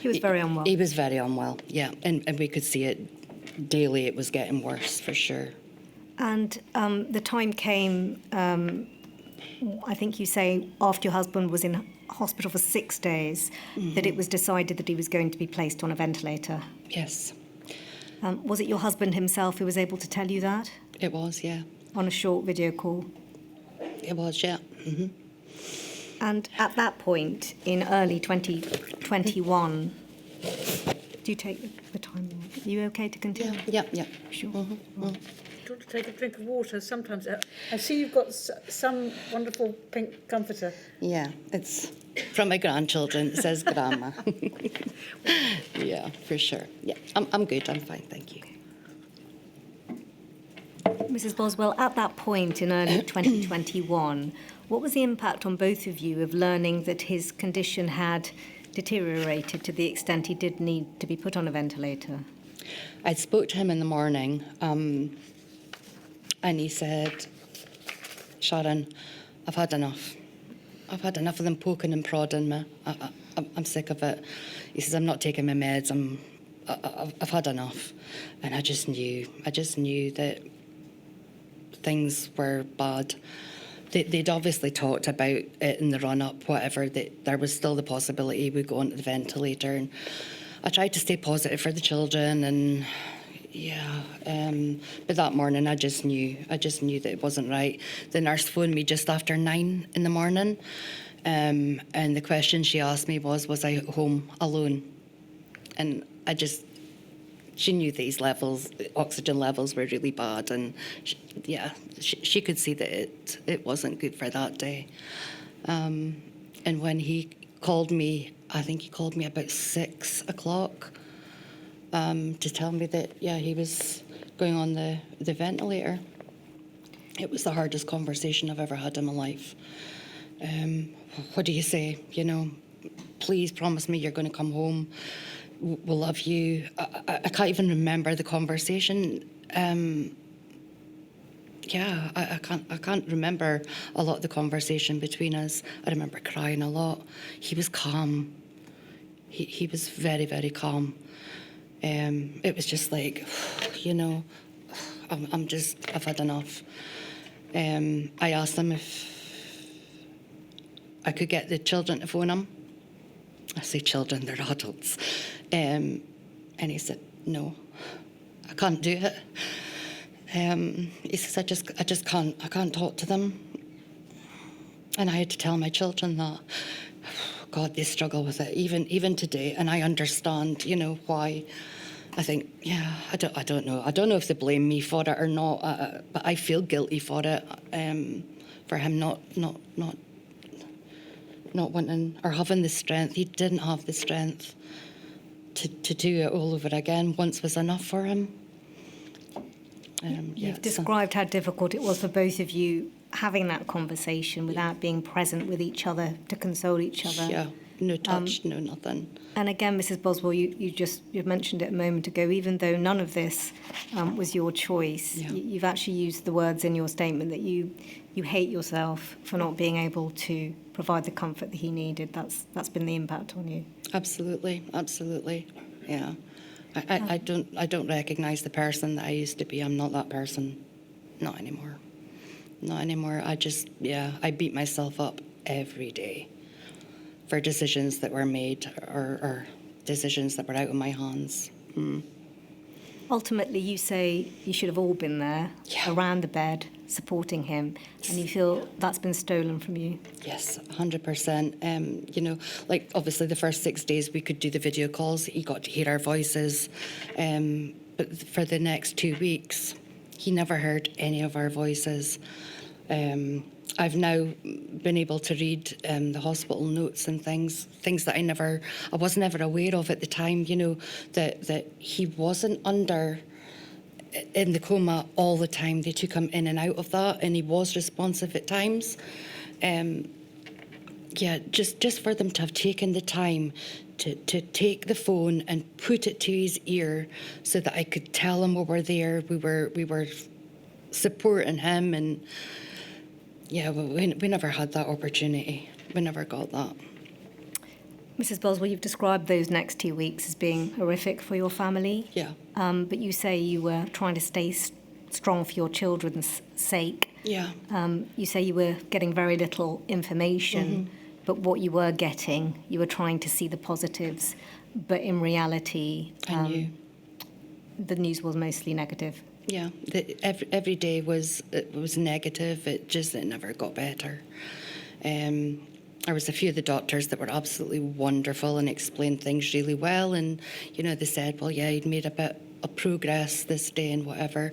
E: He was very unwell.
F: He was very unwell, yeah. And we could see it daily. It was getting worse, for sure.
E: And the time came, I think you say, after your husband was in hospital for 6 days, that it was decided that he was going to be placed on a ventilator.
F: Yes.
E: Was it your husband himself who was able to tell you that?
F: It was, yeah.
E: On a short video call?
F: It was, yeah. Mm-hmm.
E: And at that point, in early 2021, do you take the time? Are you okay to continue?
F: Yeah.
E: Sure.
D: Do you want to take a drink of water? Sometimes I see you've got some wonderful pink comforter.
F: Yeah, it's from my grandchildren. It says Grandma. Yeah, for sure. Yeah, I'm good. I'm fine, thank you.
E: Mrs. Boswell, at that point in early 2021, what was the impact on both of you of learning that his condition had deteriorated to the extent he did need to be put on a ventilator?
F: I spoke to him in the morning, and he said, Sharon, I've had enough. I've had enough of them poking and prodding me. I'm sick of it. He says, I'm not taking my meds. I've had enough. And I just knew that things were bad. They'd obviously talked about it in the run-up, whatever, that there was still the possibility he would go onto the ventilator. And I tried to stay positive for the children, and yeah, but that morning I just knew that it wasn't right. The nurse phoned me just after 9 in the morning, and the question she asked me was I home alone? And she knew these levels, oxygen levels were really bad, and she could see that it wasn't good for that day. And when he called me, I think he called me about 6 o'clock to tell me that, he was going on the ventilator. It was the hardest conversation I've ever had in my life. What do you say? You know, please promise me you're going to come home. We'll love you. I can't even remember the conversation. I can't remember a lot of the conversation between us. I remember crying a lot. He was calm. He was very, very calm. It was just like, you know, I've had enough. I asked him if I could get the children to phone him. I say children, they're adults. And he said, no, I can't do it. He says, I just can't talk to them. And I had to tell my children that, God, they struggle with it, even today. And I understand, you know, why. I think, I don't know. I don't know if they blame me for it or not, but I feel guilty for it, for him not wanting or having the strength. He didn't have the strength to do it all over again. Once was enough for him.
E: You've described how difficult it was for both of you having that conversation without being present with each other to console each other.
F: Yeah, no touch, no nothing.
E: And again, Mrs. Boswell, you mentioned it a moment ago, even though none of this was your choice, you've actually used the words in your statement that you hate yourself for not being able to provide the comfort that he needed. That's been the impact on you. Absolutely,
F: yeah. I don't recognise the person that I used to be. I'm not that person, not anymore. I just, I beat myself up every day. for decisions that were made or decisions that were out of my hands.
E: Ultimately, you say you should have all been there,
F: Yeah.
E: around the bed, supporting him, and you feel that's been stolen from you.
F: Yes, 100%. You know, like obviously the first 6 days we could do the video calls. He got to hear our voices. But for the next 2 weeks, he never heard any of our voices. I've now been able to read the hospital notes and things that I was never aware of at the time, you know, that he wasn't in the coma all the time. They took him in and out of that, and he was responsive at times. Just for them to have taken the time to take the phone and put it to his ear so that I could tell him we were there, we were supporting him, and we never had that opportunity. We never got that.
E: Mrs. Boswell, you've described those next 2 weeks as being horrific for your family.
F: Yeah.
E: But you say you were trying to stay strong for your children's sake.
F: Yeah.
E: You say you were getting very little information, but what you were getting, you were trying to see the positives. But in reality,
F: I knew.
E: the news was mostly negative.
F: Yeah, every day was negative. It never got better. There was a few of the doctors that were absolutely wonderful and explained things really well. And you know, they said, "Well, yeah, you'd made a bit of progress this day and whatever."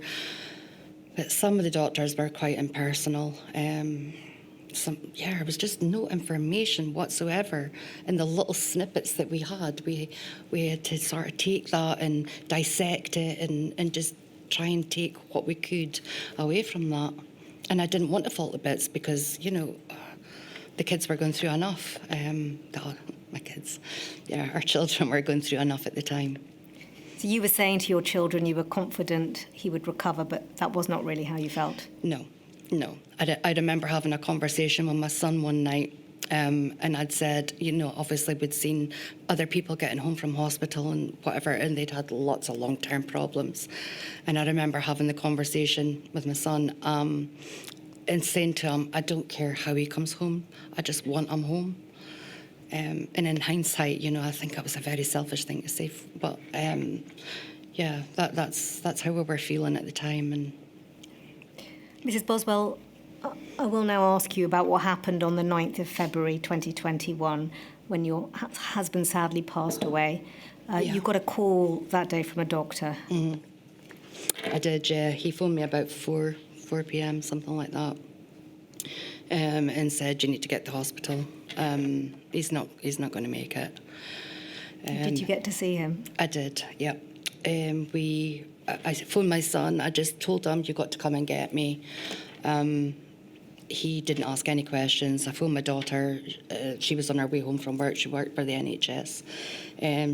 F: But some of the doctors were quite impersonal. There was just no information whatsoever. And the little snippets that we had, we had to sort of take that and dissect it and just try and take what we could away from that. And I didn't want to fault the bits because, you know, the kids were going through enough. My kids, our children were going through enough at the time.
E: So you were saying to your children you were confident he would recover, but that was not really how you felt.
F: No. I remember having a conversation with my son one night, and I'd said, you know, obviously we'd seen other people getting home from hospital and whatever, and they'd had lots of long-term problems. And I remember having the conversation with my son and saying to him, I don't care how he comes home, I just want him home. And in hindsight, you know, I think that was a very selfish thing to say, but that's how we were feeling at the time. And
E: Mrs. Boswell, I will now ask you about what happened on the 9th of February 2021 when your husband sadly passed away. You got a call that day from a doctor.
F: I did, yeah. He phoned me about 4 p.m, something like that, and said, you need to get to the hospital. He's not going to make it.
E: Did you get to see him?
F: I did, yeah. I phoned my son. I just told him, you got to come and get me. He didn't ask any questions. I phoned my daughter. She was on her way home from work. She worked for the NHS.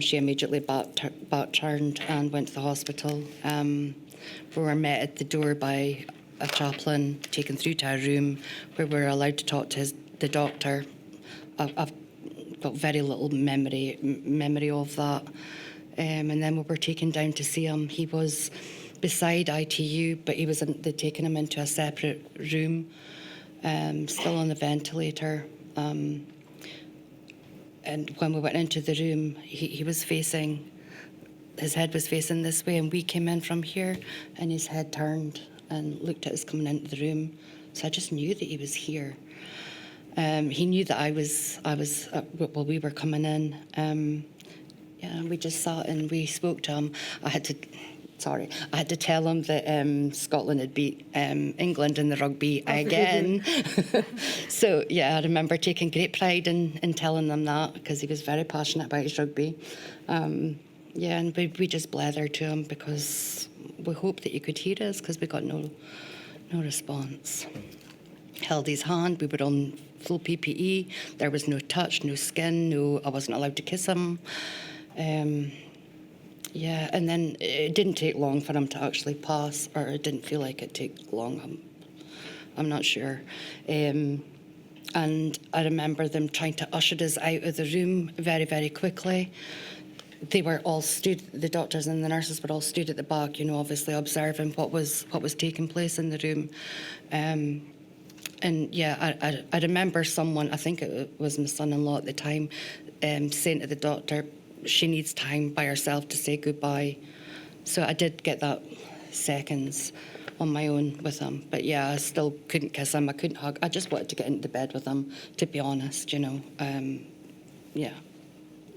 F: She immediately back-turned and went to the hospital. We were met at the door by a chaplain, taken through to our room where we were allowed to talk to the doctor. I've got very little memory of that. And then we were taken down to see him. He was beside ITU, but they'd taken him into a separate room, still on the ventilator. And when we went into the room, his head was facing this way, and we came in from here, and his head turned and looked at us coming into the room. So I just knew that he was here. He knew that we were coming in. We just sat and we spoke to him. I had to tell him that Scotland had beat England in the rugby again. So, I remember taking great pride in telling them that because he was very passionate about his rugby. And we just blathered to him because we hoped that he could hear us because we got no response. Held his hand. We were on full PPE. There was no touch, no skin, I wasn't allowed to kiss him. And then it didn't take long for him to actually pass, or it didn't feel like it took long. I'm not sure. And I remember them trying to usher us out of the room very, very quickly. They were all the doctors and the nurses were all stood at the back, obviously observing what was taking place in the room. And yeah, I remember someone, I think it was my son-in-law at the time, saying to the doctor, she needs time by herself to say goodbye. So I did get that seconds on my own with him. But yeah, I still couldn't kiss him. I couldn't hug. I just wanted to get into bed with him, to be honest, you know. Yeah.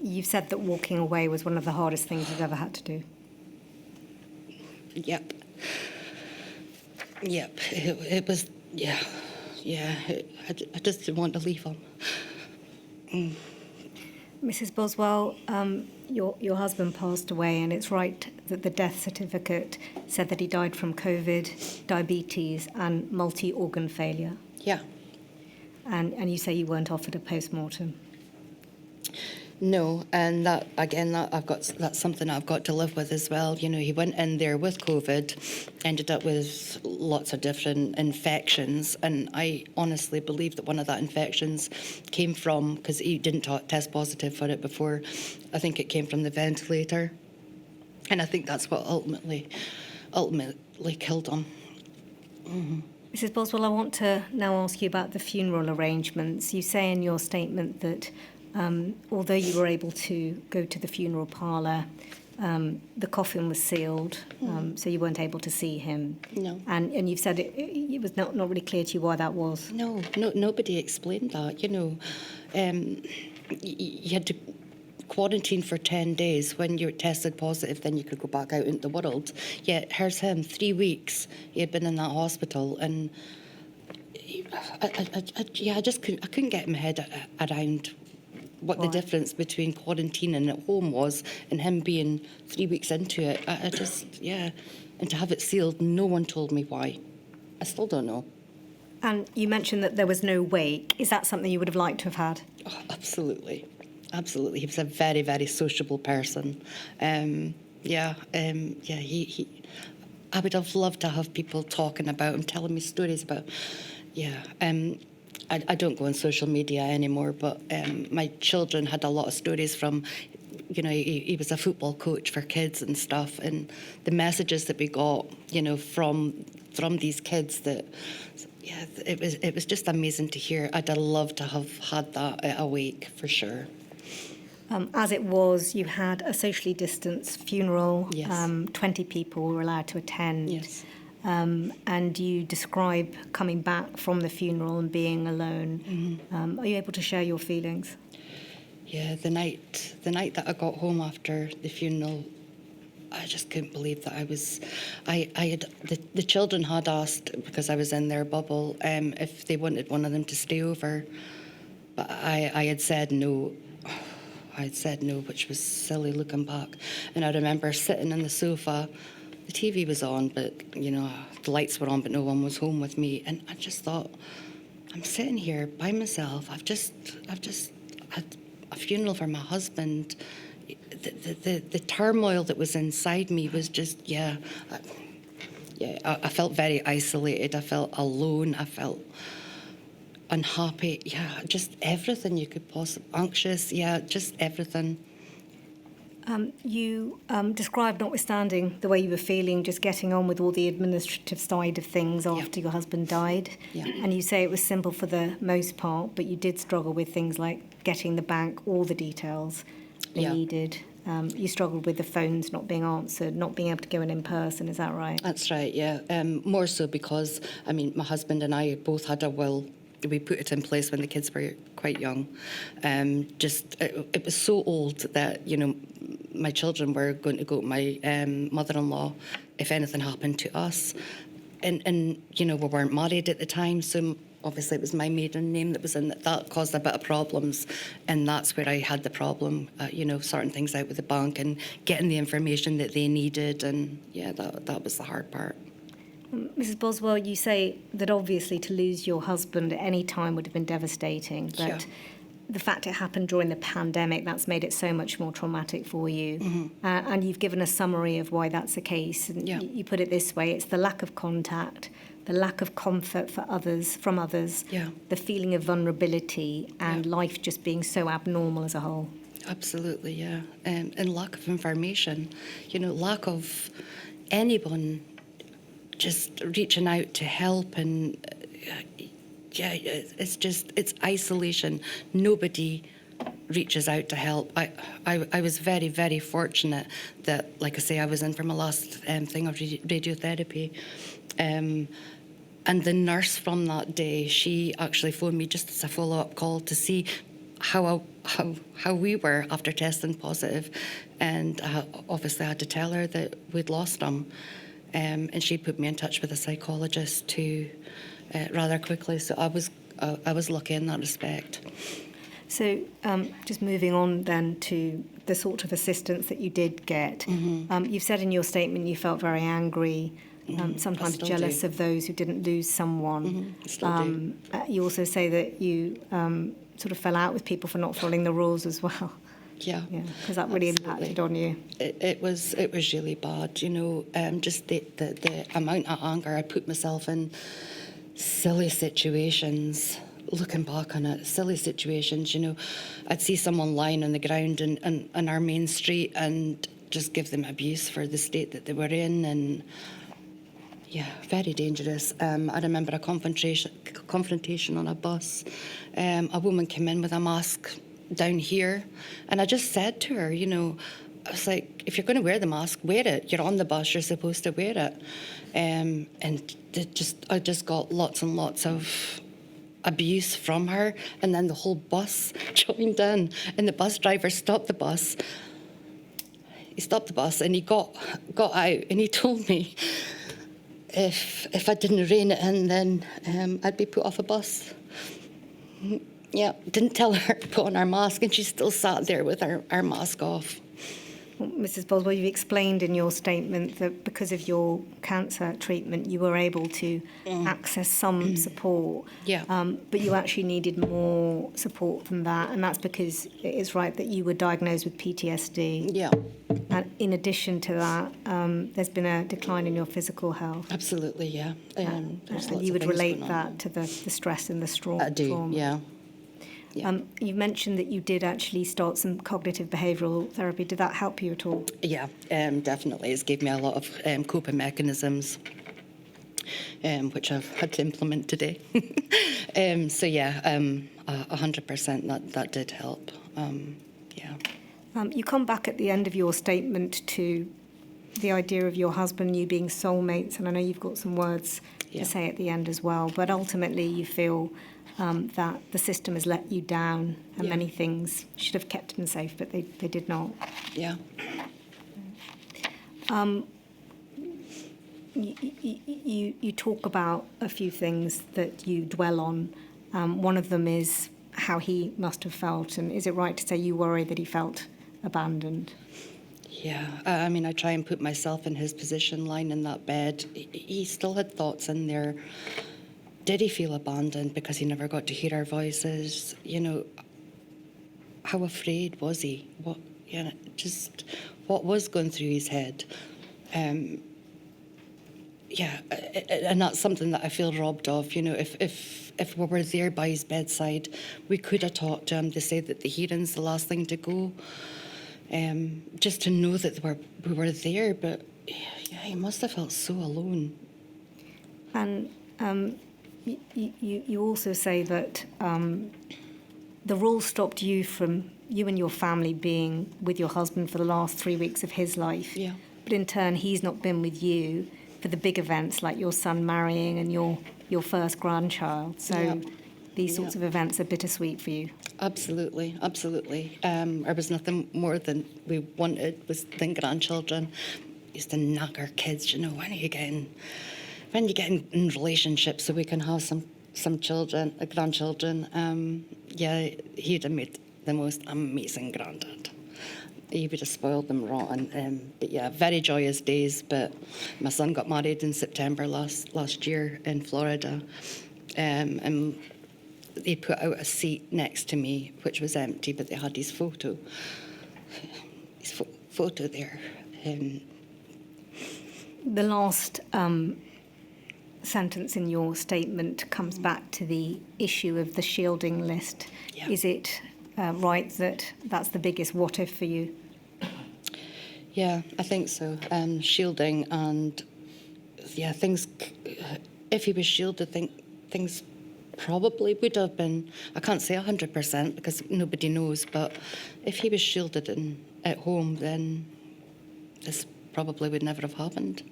E: You've said that walking away was one of the hardest things you've ever had to do.
F: Yep. Yep. It was, yeah. Yeah. I just didn't want to leave him.
E: Mrs. Boswell, your husband passed away, and it's right that the death certificate said that he died from COVID, diabetes, and multi-organ failure.
F: Yeah.
E: And you say you weren't offered a post-mortem.
F: No, and that again, that's something I've got to live with as well. You know, he went in there with COVID, ended up with lots of different infections, and I honestly believe that one of that infections came from, because he didn't test positive for it before, I think it came from the ventilator, and I think that's what ultimately killed him. Mm-hmm.
E: Mrs. Boswell, I want to now ask you about the funeral arrangements. You say in your statement that although you were able to go to the funeral parlour, the coffin was sealed, so you weren't able to see him.
F: No.
E: And you've said it was not really clear to you why that was.
F: No, nobody explained that. You know, you had to quarantine for 10 days. When you were tested positive, then you could go back out into the world. Yet here's him, 3 weeks he had been in that hospital, and I just couldn't get my head around what the difference between quarantining at home was and him being 3 weeks into it. I just, yeah. And to have it sealed, no one told me why. I still don't know.
E: And you mentioned that there was no wake. Is that something you would have liked to have had?
F: Oh, absolutely. Absolutely. He was a very, very sociable person. He I would have loved to have people talking about him, telling me stories about, I don't go on social media anymore, but my children had a lot of stories from, you know, he was a football coach for kids and stuff, and the messages that we got, you know, from these kids, that, yeah, it was just amazing to hear. I'd have loved to have had that at a wake, for sure.
E: As it was, you had a socially distanced funeral.
F: Yes.
E: 20 people were allowed to attend.
F: Yes.
E: And you describe coming back from the funeral and being alone. Mm-hmm. Are you able to share your feelings?
F: Yeah, the night that I got home after the funeral, I just couldn't believe that I had the children had asked, because I was in their bubble, if they wanted one of them to stay over, but I had said no. I had said no, which was silly looking back. And I remember sitting on the sofa. The TV was on, but, you know, the lights were on, but no one was home with me. And I just thought, I'm sitting here by myself. I've just had a funeral for my husband. The turmoil that was inside me was just, I felt very isolated. I felt alone. I felt unhappy. Yeah, just everything you could possibly, anxious. Yeah, just everything.
E: You described, notwithstanding the way you were feeling, just getting on with all the administrative side of things after your husband died.
F: Yeah.
E: And you say it was simple for the most part, but you did struggle with things like getting the bank all the details they needed. You struggled with the phones not being answered, not being able to go in person. Is that right?
F: That's right, yeah. More so because, I mean, my husband and I both had a will. We put it in place when the kids were quite young. It was so old that, you know, my children were going to go to my mother-in-law if anything happened to us. And, you know, we weren't married at the time, so obviously it was my maiden name that was in it. That caused a bit of problems, and that's where I had the problem, you know, sorting things out with the bank and getting the information that they needed, and, yeah, that was the hard part.
E: Mrs. Boswell, you say that obviously to lose your husband at any time would have been devastating, but the fact it happened during the pandemic, that's made it so much more traumatic for you. Mm-hmm. And you've given a summary of why that's the case. And you put it this way: it's the lack of contact, the lack of comfort from others, the feeling of vulnerability, and life just being so abnormal as a whole. Absolutely,
F: yeah. And lack of information, you know, lack of anyone just reaching out to help, and it's isolation. Nobody reaches out to help. I was very, very fortunate that, like I say, I was in for my last thing of radiotherapy. And the nurse from that day, she actually phoned me just as a follow-up call to see how we were after testing positive. And obviously I had to tell her that we'd lost him. And she put me in touch with a psychologist too, rather quickly. So I was lucky in that respect.
E: So just moving on then to the sort of assistance that you did get. You've said in your statement you felt very angry, sometimes
F: still
E: jealous
F: do.
E: of those who didn't lose someone.
F: I still do.
E: You also say that you sort of fell out with people for not following the rules as well.
F: Yeah.
E: Because that really impacted on you.
F: It was really bad, you know. Just the amount of anger I put myself in, silly situations. Looking back on it, silly situations, you know. I'd see someone lying on the ground in our main street and just give them abuse for the state that they were in, and yeah, very dangerous. I remember a confrontation on a bus. A woman came in with a mask down here, and I just said to her, you know, I was like, if you're going to wear the mask, wear it. You're on the bus, you're supposed to wear it. And I just got lots and lots of abuse from her, and then the whole bus joined in, and the bus driver stopped the bus. He stopped the bus and he got out, and he told me if I didn't rein it in, then I'd be put off a bus. Yeah, didn't tell her to put on our mask, and she still sat there with our mask off.
E: Well, Mrs. Boswell, you explained in your statement that because of your cancer treatment, you were able to access some support.
F: Yeah.
E: But you actually needed more support than that, and that's because it is right that you were diagnosed with PTSD.
F: Yeah,
E: And in addition to that, there's been a decline in your physical health.
F: absolutely, yeah. There's
E: And
F: lots
E: you
F: of
E: would
F: things
E: relate
F: going on.
E: that to the stress and the
F: I do,
E: trauma.
F: yeah. Yeah.
E: You mentioned that you did actually start some cognitive behavioural therapy. Did that help you at all?
F: Yeah, definitely. It's gave me a lot of coping mechanisms, which I've had to implement today. So yeah, 100% that did help. Yeah.
E: You come back at the end of your statement to the idea of your husband and you being soulmates, and I know you've got some words
F: Yeah.
E: to say at the end as well, but ultimately you feel that the system has let you down and
F: Yeah.
E: many things should have kept him safe, but they did not.
F: Yeah.
E: You talk about a few things that you dwell on. One of them is how he must have felt, and is it right to say you worry that he felt abandoned?
F: Yeah, I mean, I try and put myself in his position, lying in that bed. He still had thoughts in there. Did he feel abandoned because he never got to hear our voices? You know, how afraid was he? What was going through his head? Yeah, and that's something that I feel robbed of. You know, if we were there by his bedside, we could have talked to him. They say that the hearing's the last thing to go. Just to know that we were there, but yeah, he must have felt so alone.
E: And you also say that the rule stopped you and your family being with your husband for the last 3 weeks of his life.
F: Yeah.
E: But in turn, he's not been with you for the big events like your son marrying and your first grandchild. So
F: Yeah.
E: these sorts of events are bittersweet for you.
F: Absolutely, absolutely. There was nothing more than we wanted than grandchildren. We used to nag our kids, you know, when are you getting in relationships so we can have some children, grandchildren. Yeah, he'd have made the most amazing granddad. He would have spoiled them rotten. But yeah, very joyous days. But my son got married in September last year in Florida, and they put out a seat next to me, which was empty, but they had his photo. Photo there.
E: The last sentence in your statement comes back to the issue of the shielding list.
F: Yeah.
E: Is it right that that's the biggest what if for you?
F: Yeah, I think so. Shielding and, yeah, things, if he was shielded, things probably would have been, I can't say 100% because nobody knows, but if he was shielded at home, then this probably would never have happened.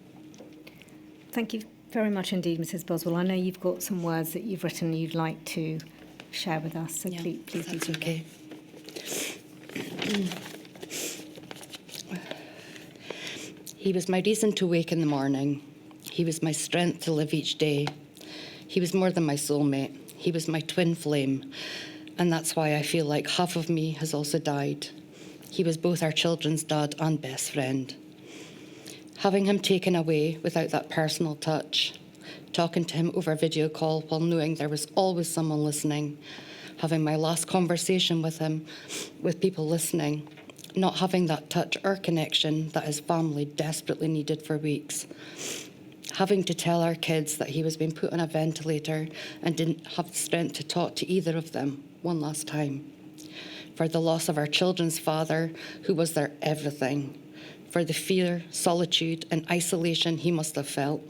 E: Thank you very much indeed, Mrs. Boswell. I know you've got some words that you've written you'd like to share with us, so
F: Yeah,
E: please do
F: that's
E: so.
F: okay. He was my reason to wake in the morning. He was my strength to live each day. He was more than my soulmate. He was my twin flame. And that's why I feel like half of me has also died. He was both our children's dad and best friend. Having him taken away without that personal touch, talking to him over video call while knowing there was always someone listening, having my last conversation with him with people listening, not having that touch or connection that his family desperately needed for weeks, having to tell our kids that he was being put on a ventilator and didn't have the strength to talk to either of them one last time, for the loss of our children's father, who was their everything, for the fear, solitude and isolation he must have felt,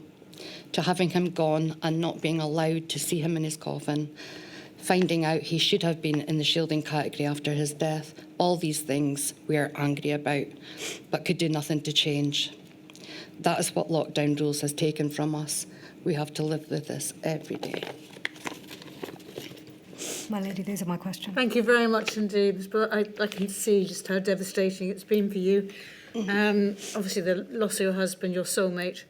F: to having him gone and not being allowed to see him in his coffin, finding out he should have been in the shielding category after his death. All these things we are angry about, but could do nothing to change. That is what lockdown rules has taken from us. We have to live with this every day.
E: My lady, those are my questions.
D: Thank you very much indeed. But I can see just how devastating it's been for you. Obviously, the loss of your husband, your soulmate,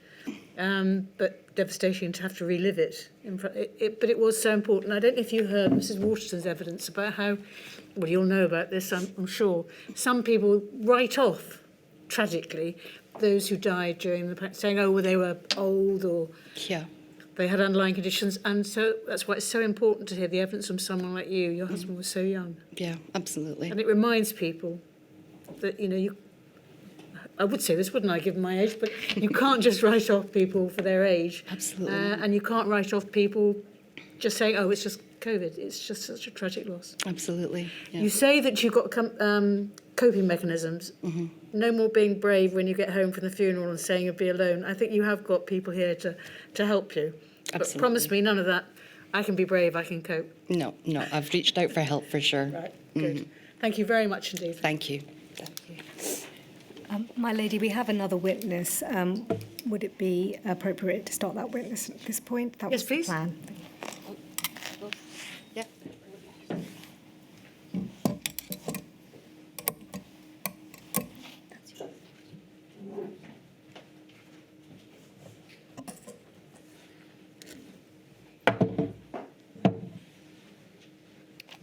D: but devastating to have to relive it. But it was so important. I don't know if you heard Mrs. Waterston's evidence about how, well, you'll know about this, I'm sure. Some people write off, tragically, those who died during the pandemic, saying, oh, well, they were old or
F: Yeah.
D: they had underlying conditions. And so that's why it's so important to hear the evidence from someone like you. Your husband was so young.
F: Yeah, absolutely.
D: And it reminds people that, I would say this, wouldn't I, given my age, but you can't just write off people for their age.
F: Absolutely.
D: And you can't write off people just saying, oh, it's just COVID. It's just such a tragic loss.
F: Absolutely. Yeah.
D: You say that you've got coping mechanisms. Mm-hmm. No more being brave when you get home from the funeral and saying you'll be alone. I think you have got people here to help you.
F: Absolutely.
D: But promise me none of that. I can be brave, I can cope.
F: No, I've reached out for help for sure.
D: Right, good. Thank you very much indeed.
F: Thank you.
E: My lady, we have another witness. Would it be appropriate to start that witness at this point? That
D: Yes,
E: was the
D: please.
E: plan.
F: Yeah.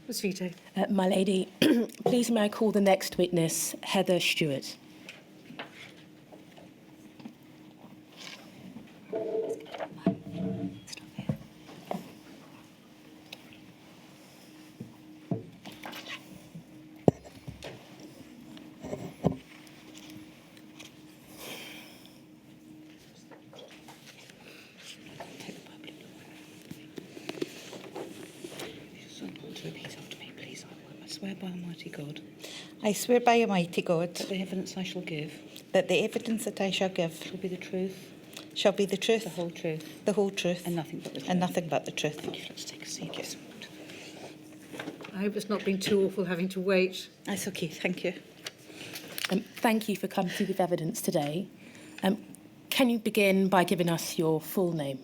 D: Ms. Vito.
G: My lady, please may I call the next witness, Heather Stewart.
A: Repeat after me, please. I swear by Almighty God
H: I swear by Almighty God
A: that the evidence I shall give
H: that the evidence that I shall give
A: shall be the truth,
H: shall be the truth,
A: the whole truth,
H: the whole truth,
A: and nothing but the truth.
H: and nothing but the truth.
A: Thank you. Let's take a seat.
D: I hope it's not been too awful having to wait.
H: That's okay, thank you.
G: Thank you for coming to give evidence today. Can you begin by giving us your full name?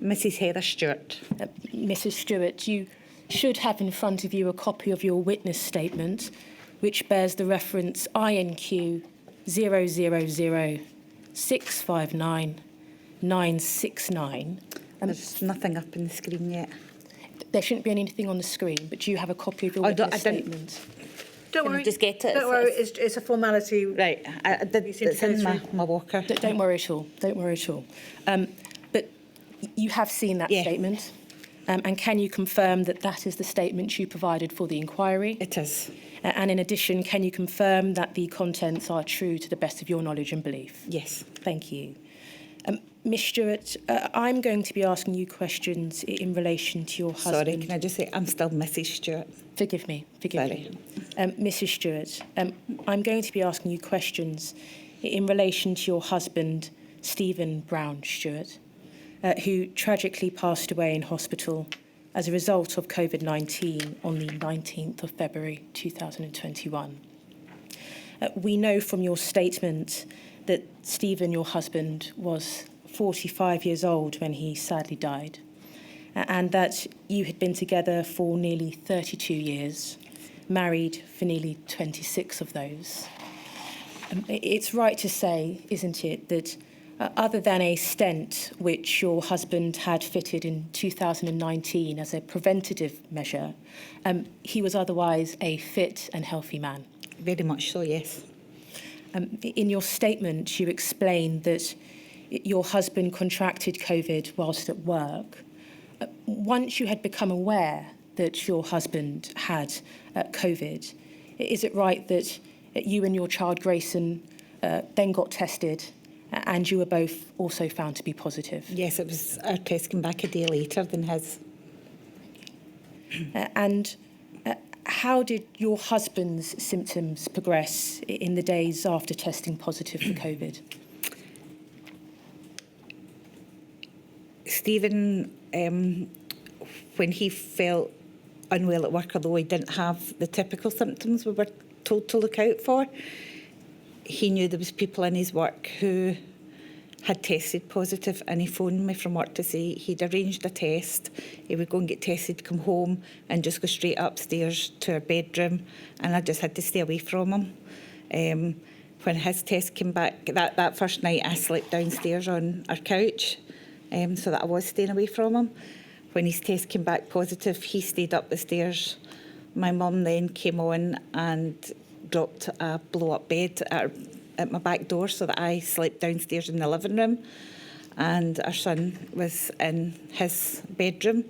H: Mrs. Heather Stewart.
G: Mrs. Stewart, you should have in front of you a copy of your witness statement, which bears the reference INQ 000659969.
H: There's nothing up on the screen yet.
G: There shouldn't be anything on the screen, but do you have a copy of your
H: I
G: witness
H: didn't-
G: statement?
D: Don't
H: Can I
D: worry.
H: just get it?
D: Don't worry, it's a formality.
H: Right, I did,
D: You seem to
H: it's
D: go
H: in my,
D: through.
H: my walker.
G: Don't worry at all. Don't worry at all. But you have seen that
H: Yeah.
G: statement. And can you confirm that that is the statement you provided for the inquiry?
H: It is.
G: And in addition, can you confirm that the contents are true to the best of your knowledge and belief?
H: Yes.
G: Thank you. Ms. Stewart, I'm going to be asking you questions in relation to your husband.
H: Sorry, can I just say I'm still Mrs. Stewart?
G: Forgive me.
H: Sorry.
G: Mrs. Stewart, I'm going to be asking you questions in relation to your husband, Stephen Brown Stewart, who tragically passed away in hospital as a result of COVID-19 on the 19th of February 2021. We know from your statement that Stephen, your husband, was 45 years old when he sadly died, and that you had been together for nearly 32 years, married for nearly 26 of those. It's right to say, isn't it, that other than a stent which your husband had fitted in 2019 as a preventative measure, he was otherwise a fit and healthy man?
H: Very much so, yes.
G: In your statement, you explained that your husband contracted COVID whilst at work. Once you had become aware that your husband had COVID, is it right that you and your child Grayson then got tested and you were both also found to be positive?
H: Yes, it was. Our test came back a day later than his.
G: And how did your husband's symptoms progress in the days after testing positive for COVID?
H: Stephen, when he felt unwell at work, although he didn't have the typical symptoms we were told to look out for, he knew there was people in his work who had tested positive, and he phoned me from work to say he'd arranged a test. He would go and get tested, come home and just go straight upstairs to our bedroom, and I just had to stay away from him. When his test came back, that first night I slept downstairs on our couch so that I was staying away from him. When his test came back positive, he stayed up the stairs. My mum then came on and dropped a blow-up bed at my back door so that I slept downstairs in the living room, and our son was in his bedroom,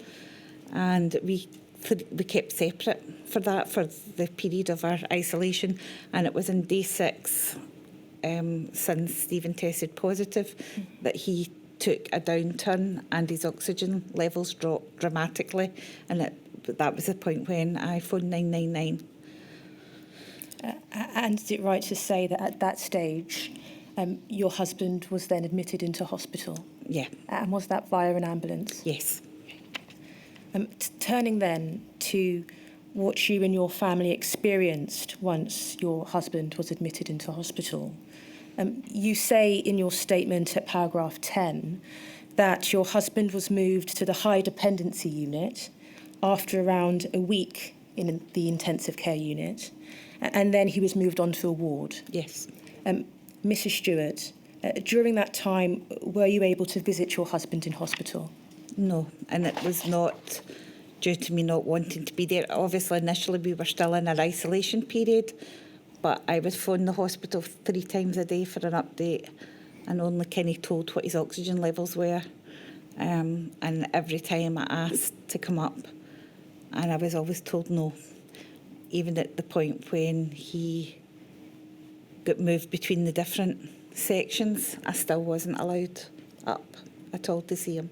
H: and we kept separate for the period of our isolation. And it was in day 6, since Stephen tested positive, that he took a downturn and his oxygen levels dropped dramatically, and that was the point when I phoned 999.
G: And is it right to say that at that stage, your husband was then admitted into hospital?
H: Yeah.
G: And was that via an ambulance?
H: Yes.
G: Turning then to what you and your family experienced once your husband was admitted into hospital. You say in your statement at paragraph 10 that your husband was moved to the high dependency unit after around a week in the intensive care unit, and then he was moved on to a ward.
H: Yes.
G: Mrs. Stewart, during that time, were you able to visit your husband in hospital?
H: No, and it was not due to me not wanting to be there. Obviously, initially we were still in our isolation period, but I would phone the hospital 3 times a day for an update, and only Kenny told what his oxygen levels were. And every time I asked to come up, and I was always told no. Even at the point when he got moved between the different sections, I still wasn't allowed up at all to see him.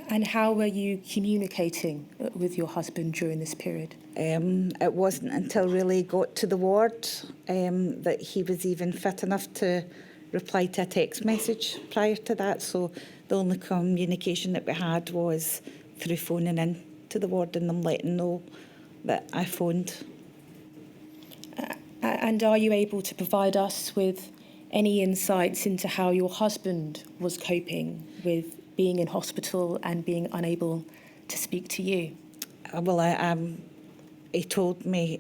G: And how were you communicating with your husband during this period?
H: It wasn't until really he got to the ward that he was even fit enough to reply to a text message prior to that. So the only communication that we had was through phoning in to the ward and them letting know that I phoned.
G: And are you able to provide us with any insights into how your husband was coping with being in hospital and being unable to speak to you?
H: Well, he told me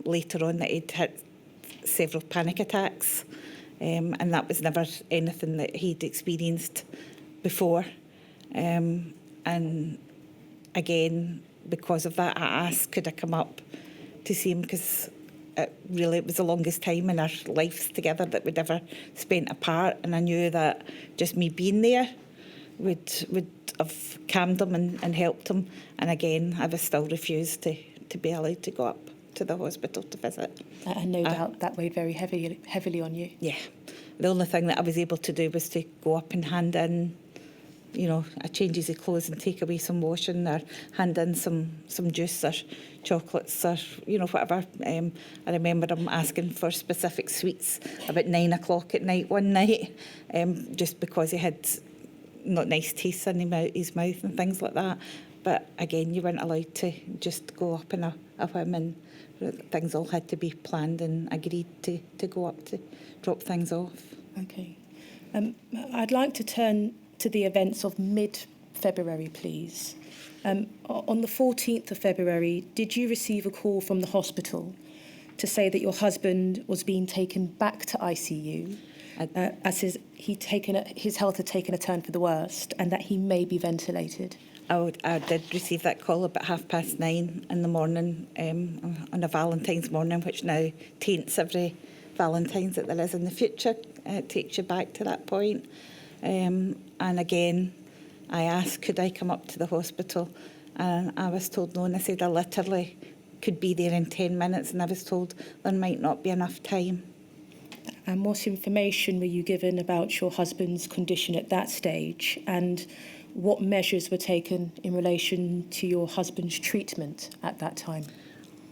H: later on that he'd had several panic attacks, and that was never anything that he'd experienced before. And again, because of that, I asked could I come up to see him, because it was the longest time in our lives together that we'd ever spent apart, and I knew that just me being there would have calmed him and helped him. And again, I was still refused to be allowed to go up to the hospital to visit.
G: And no doubt that weighed very heavily on you.
H: Yeah. The only thing that I was able to do was to go up and hand in, a changes of clothes and take away some washing, or hand in some juice or chocolates or, whatever. I remember him asking for specific sweets about 9 o'clock at night one night, just because he had not nice tastes in his mouth and things like that. but again, you weren't allowed to just go up in a whim, and things all had to be planned and agreed to go up to drop things off.
G: Okay. I'd like to turn to the events of mid-February, please. On the 14th of February, did you receive a call from the hospital to say that your husband was being taken back to ICU as his health had taken a turn for the worst and that he may be ventilated?
H: I did receive that call about 9:30 in the morning on a Valentine's morning, which now taints every Valentine's that there is in the future. It takes you back to that point. And again, I asked, could I come up to the hospital? And I was told no, and I said I literally could be there in 10 minutes, and I was told there might not be enough time.
G: And what information were you given about your husband's condition at that stage, and what measures were taken in relation to your husband's treatment at that time?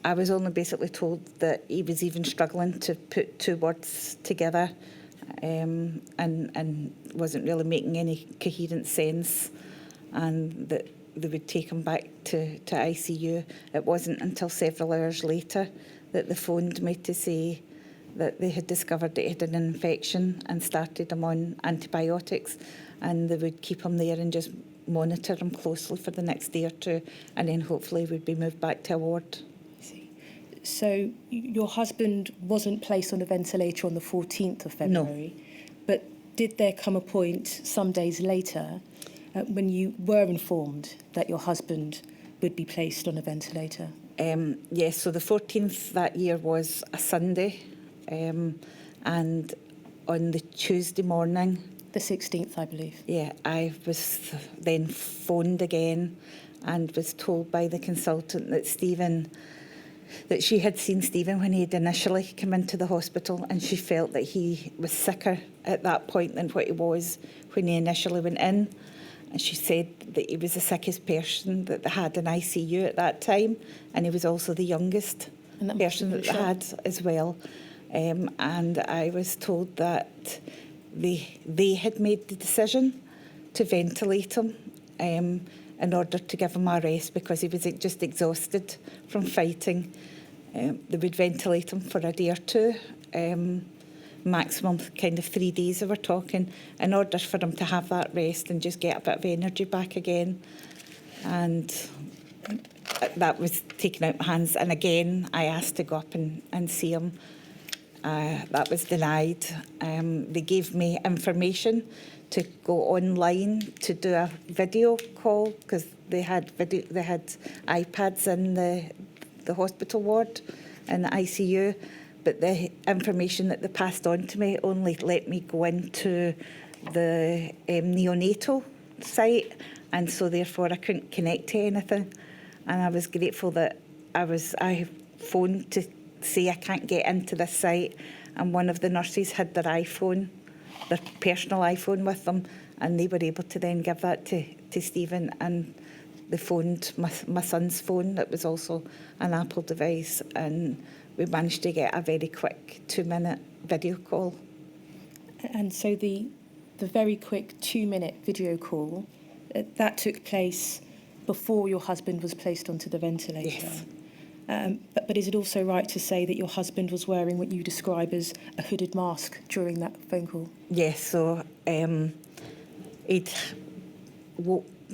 H: I was only basically told that he was even struggling to put 2 words together, and wasn't really making any coherent sense, and that they would take him back to ICU. It wasn't until several hours later that they phoned me to say that they had discovered that he had an infection and started him on antibiotics, and they would keep him there and just monitor him closely for the next day or 2, and then hopefully would be moved back to a ward.
G: So your husband wasn't placed on a ventilator on the 14th of February, but did there come a point some days later when you were informed that your husband would be placed on a ventilator?
H: Yes, so the 14th that year was a Sunday, and on the Tuesday morning...
G: The 16th, I believe.
H: Yeah, I was then phoned again and was told by the consultant that she had seen Stephen when he had initially come into the hospital, and she felt that he was sicker at that point than what he was when he initially went in. And she said that he was the sickest person that they had in ICU at that time, and he was also the youngest person that they had as well. And I was told that they had made the decision to ventilate him in order to give him a rest because he was just exhausted from fighting. They would ventilate him for a day or 2, maximum kind of 3 days they were talking, in order for him to have that rest and just get a bit of energy back again. And that was taken out of my hands. And again, I asked to go up and see him. That was denied. They gave me information to go online to do a video call because they had iPads in the hospital ward in the ICU, but the information that they passed on to me only let me go into the neonatal site, and so therefore I couldn't connect to anything. And I was grateful that I phoned to say I can't get into this site, and one of the nurses had their iPhone, their personal iPhone with them, and they were able to then give that to Stephen, and they phoned my son's phone that was also an Apple device, and we managed to get a very quick 2-minute video call.
G: And so the very quick 2-minute video call, that took place before your husband was placed onto the ventilator?
H: Yes.
G: But is it also right to say that your husband was wearing what you describe as a hooded mask during that phone call?
H: Yes, so he'd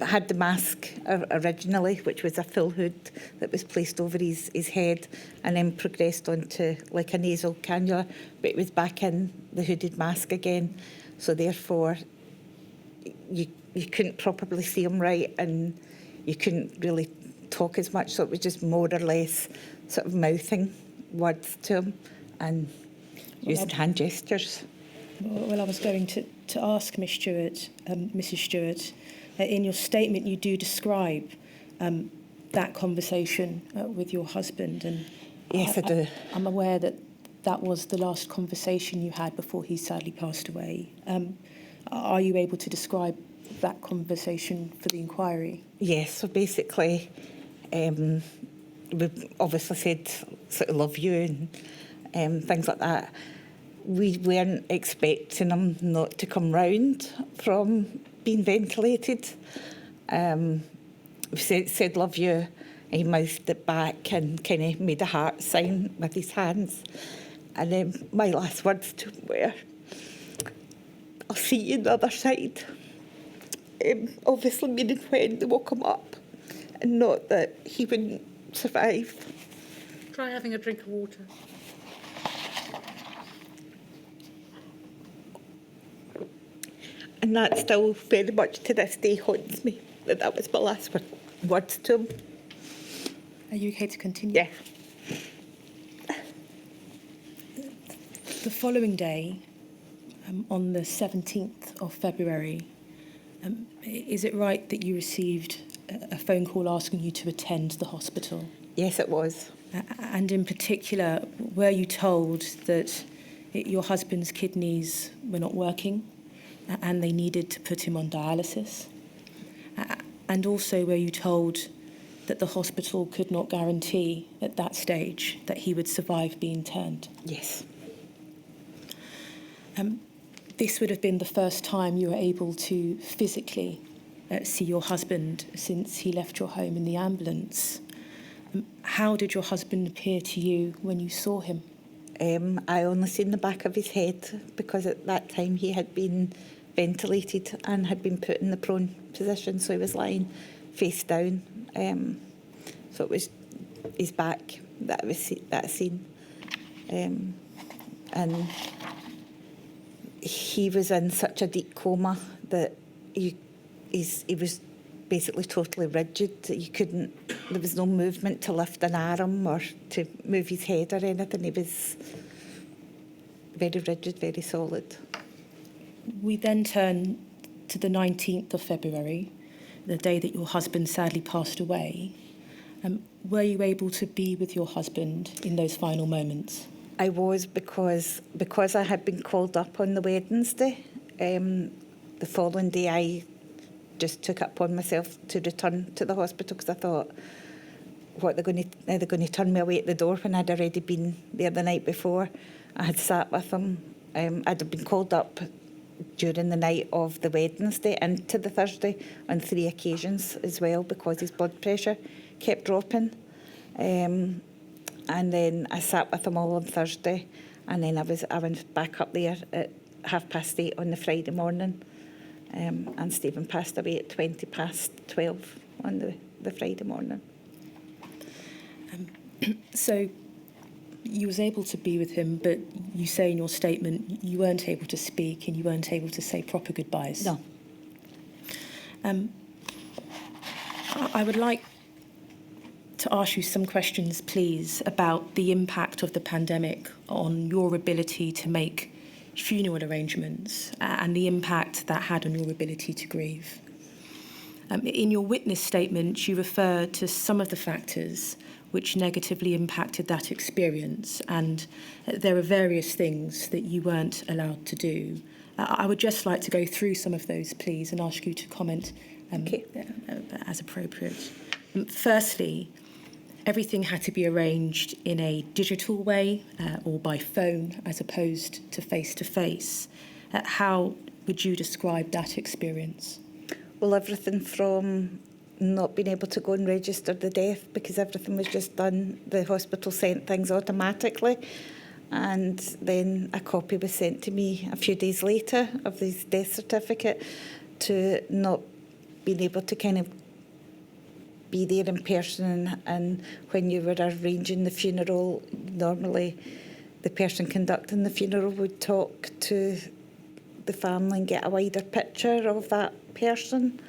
H: had the mask originally, which was a full hood that was placed over his head, and then progressed onto like a nasal cannula, but it was back in the hooded mask again. So therefore, you couldn't properly see him right, and you couldn't really talk as much, so it was just more or less sort of mouthing words to him and using hand gestures.
G: Well, I was going to ask Miss Stewart, Mrs. Stewart, in your statement you do describe that conversation with your husband, and
H: yes, I do.
G: I'm aware that was the last conversation you had before he sadly passed away. Are you able to describe that conversation for the inquiry?
H: Yes, so basically we obviously said sort of love you and things like that. We weren't expecting him not to come round from being ventilated. said love you. He mouthed it back and kind of made a heart sign with his hands. And then my last words to him were, I'll see you on the other side. Obviously meaning when they woke him up, and not that he wouldn't survive.
D: Try having a drink of water.
H: And that still very much to this day haunts me, that was my last words to him.
G: Are you okay to continue?
H: Yeah.
G: The following day, on the 17th of February, is it right that you received a phone call asking you to attend the hospital?
H: Yes, it was.
G: And in particular, were you told that your husband's kidneys were not working and they needed to put him on dialysis? And also, were you told that the hospital could not guarantee at that stage that he would survive being turned?
H: Yes.
G: This would have been the first time you were able to physically see your husband since he left your home in the ambulance. How did your husband appear to you when you saw him?
H: I only seen the back of his head because at that time he had been ventilated and had been put in the prone position, so he was lying face down. So it was his back that I seen. And he was in such a deep coma that he was basically totally rigid. There was no movement to lift an arm or to move his head or anything. He was very rigid, very solid.
G: We then turn to the 19th of February, the day that your husband sadly passed away. Were you able to be with your husband in those final moments?
H: I was, because I had been called up on the Wednesday. The following day I just took it upon myself to return to the hospital because I thought, are they going to turn me away at the door when I'd already been there the night before? I had sat with them. I'd been called up during the night of the Wednesday into the Thursday on 3 occasions as well because his blood pressure kept dropping. And then I sat with them all on Thursday, and then I went back up there at 8:30 on the Friday morning, and Stephen passed away at 12:20 on the Friday morning.
G: So you was able to be with him, but you say in your statement you weren't able to speak and you weren't able to say proper goodbyes.
H: No.
G: I would like to ask you some questions, please, about the impact of the pandemic on your ability to make funeral arrangements and the impact that had on your ability to grieve. In your witness statement, you refer to some of the factors which negatively impacted that experience, and there are various things that you weren't allowed to do. I would just like to go through some of those, please, and ask you to comment as appropriate. Firstly, everything had to be arranged in a digital way or by phone as opposed to face-to-face. How would you describe that experience?
H: Well, everything from not being able to go and register the death because everything was just done. The hospital sent things automatically, and then a copy was sent to me a few days later of his death certificate, to not being able to kind of be there in person. And when you were arranging the funeral, normally the person conducting the funeral would talk to the family and get a wider picture of that person,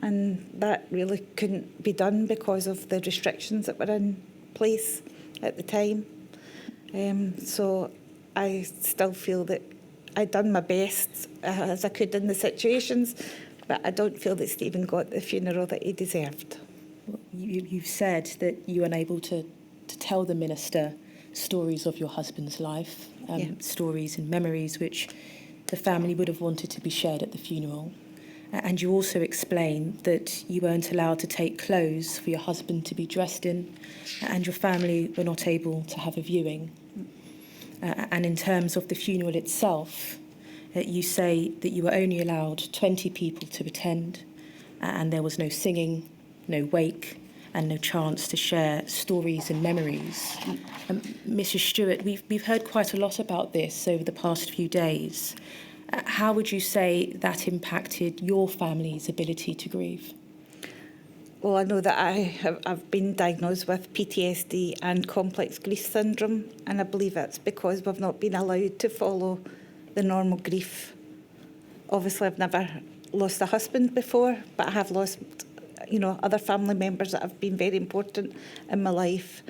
H: and that really couldn't be done because of the restrictions that were in place at the time. So I still feel that I'd done my best as I could in the situations, but I don't feel that Stephen got the funeral that he deserved.
G: You've said that you were unable to tell the minister stories of your husband's life, stories and memories which the family would have wanted to be shared at the funeral. And you also explained that you weren't allowed to take clothes for your husband to be dressed in, and your family were not able to have a viewing. And in terms of the funeral itself, you say that you were only allowed 20 people to attend, and there was no singing, no wake, and no chance to share stories and memories. Mrs. Stewart, we've heard quite a lot about this over the past few days. How would you say that impacted your family's ability to grieve?
H: Well, I know that I've been diagnosed with PTSD and complex grief syndrome, and I believe that's because we've not been allowed to follow the normal grief. Obviously, I've never lost a husband before, but I have lost, other family members that have been very important in my life,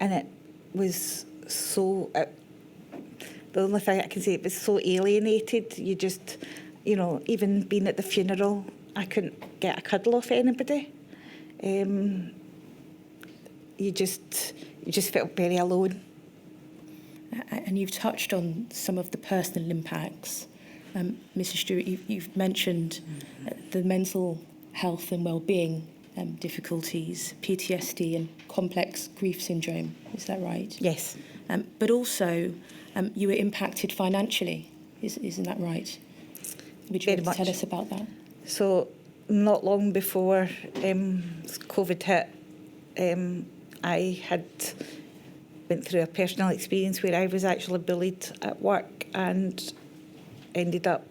H: and it was so. The only thing I can say, it was so alienated. You just, even being at the funeral, I couldn't get a cuddle off anybody. You just felt very alone.
G: And you've touched on some of the personal impacts. Mrs. Stewart, you've mentioned the mental health and well-being difficulties, PTSD and complex grief syndrome. Is that right?
H: Yes.
G: But also, you were impacted financially. Isn't that right? Would you tell us about that?
H: So, not long before COVID hit, I had went through a personal experience where I was actually bullied at work and ended up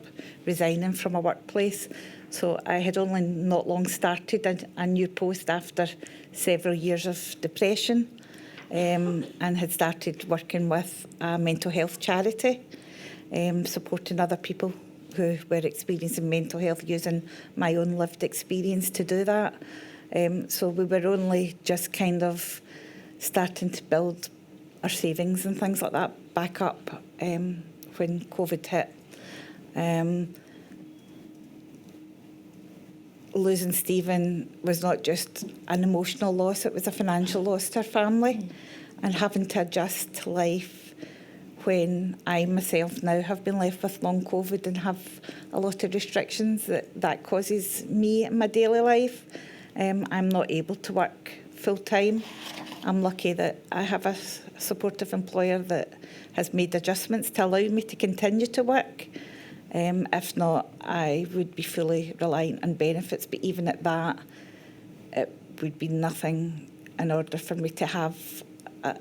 H: resigning from a workplace. So I had only not long started a new post after several years of depression, and had started working with a mental health charity, supporting other people who were experiencing mental health, using my own lived experience to do that. So we were only just kind of starting to build our savings and things like that back up when COVID hit. Losing Stephen was not just an emotional loss, it was a financial loss to our family. And having to adjust to life when I myself now have been left with long COVID and have a lot of restrictions that causes me in my daily life. I'm not able to work full time. I'm lucky that I have a supportive employer that has made adjustments to allow me to continue to work. If not, I would be fully reliant on benefits, but even at that, it would be nothing in order for me to have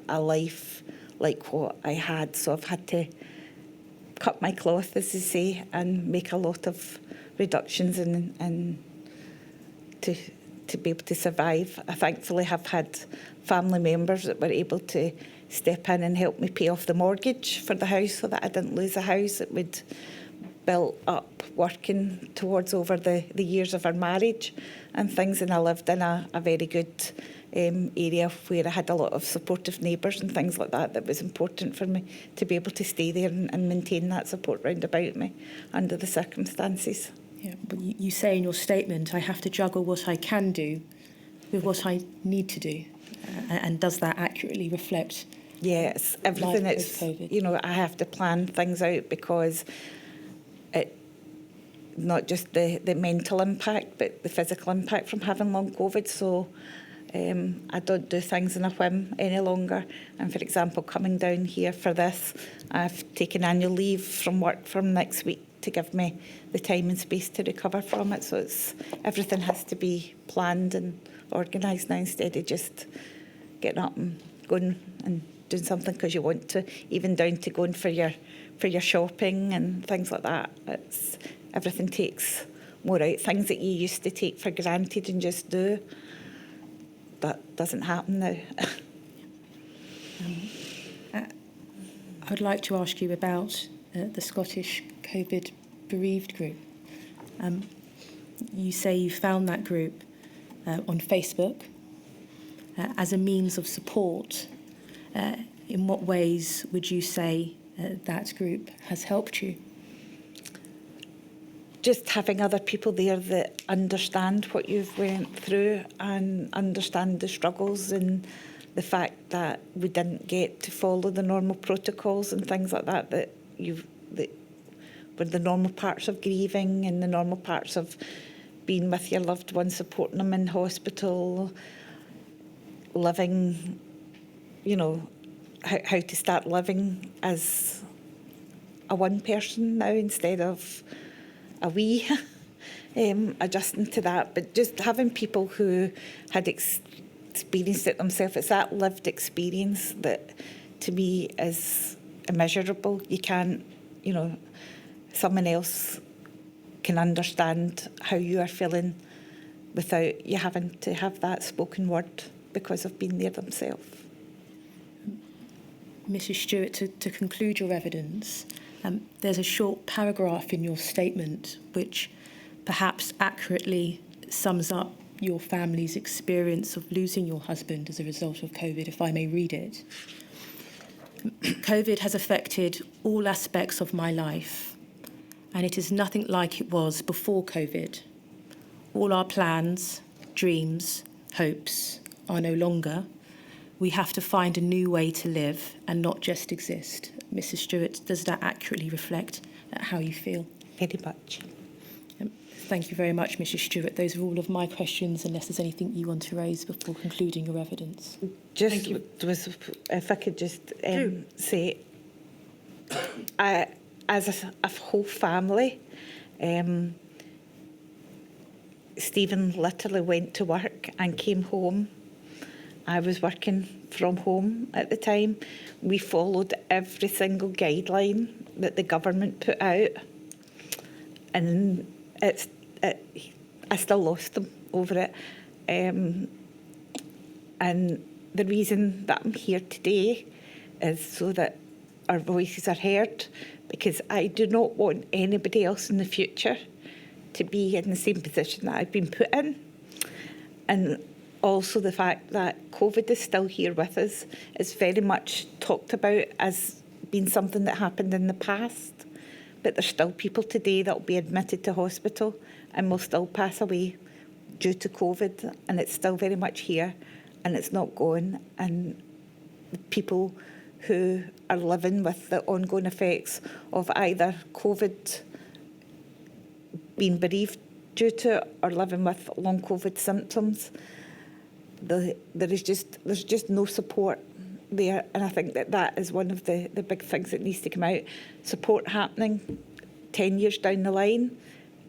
H: a life like what I had. So I've had to cut my cloth, as they say, and make a lot of reductions and to be able to survive. I thankfully have had family members that were able to step in and help me pay off the mortgage for the house so that I didn't lose a house that would built up working towards over the years of our marriage and things. And I lived in a very good area where I had a lot of supportive neighbours and things like that was important for me to be able to stay there and maintain that support round about me under the circumstances.
G: Yeah, but you say in your statement, I have to juggle what I can do with what I need to do. And does that accurately reflect?
H: Yes, everything. It's, I have to plan things out because it, not just the mental impact, but the physical impact from having long COVID. So I don't do things in a whim any longer. And for example, coming down here for this, I've taken annual leave from work from next week to give me the time and space to recover from it. So everything has to be planned and organised now instead of just getting up and going and doing something because you want to, even down to going for your shopping and things like that. Everything takes more out. Things that you used to take for granted and just do, that doesn't happen now.
G: I would like to ask you about the Scottish COVID bereaved group. You say you found that group on Facebook as a means of support. In what ways would you say that group has helped you?
H: Just having other people there that understand what you've went through and understand the struggles and the fact that we didn't get to follow the normal protocols and things like that that were the normal parts of grieving and the normal parts of being with your loved one, supporting them in hospital, living, how to start living as a one person now instead of a we. adjusting to that. But just having people who had experienced it themselves, it's that lived experience that to me is immeasurable. You can't, you know, someone else can understand how you are feeling without you having to have that spoken word because of being there themselves.
G: Mrs. Stewart, to conclude your evidence, there's a short paragraph in your statement which perhaps accurately sums up your family's experience of losing your husband as a result of COVID, if I may read it. COVID has affected all aspects of my life, and it is nothing like it was before COVID. All our plans, dreams, hopes are no longer. We have to find a new way to live and not just exist. Mrs. Stewart, does that accurately reflect how you feel?
H: Very much.
G: Thank you very much, Mrs. Stewart. Those are all of my questions, unless there's anything you want to raise before concluding your evidence.
H: Just if I could just say, as a whole family, Stephen literally went to work and came home. I was working from home at the time. We followed every single guideline that the government put out, and I still lost them over it. And the reason that I'm here today is so that our voices are heard, because I do not want anybody else in the future to be in the same position that I've been put in. And also the fact that COVID is still here with us is very much talked about as being something that happened in the past. But there's still people today that will be admitted to hospital and will still pass away due to COVID, and it's still very much here and it's not going. And the people who are living with the ongoing effects of either COVID, being bereaved due to it, or living with long COVID symptoms, there's just no support there. And I think that is one of the big things that needs to come out. Support happening 10 years down the line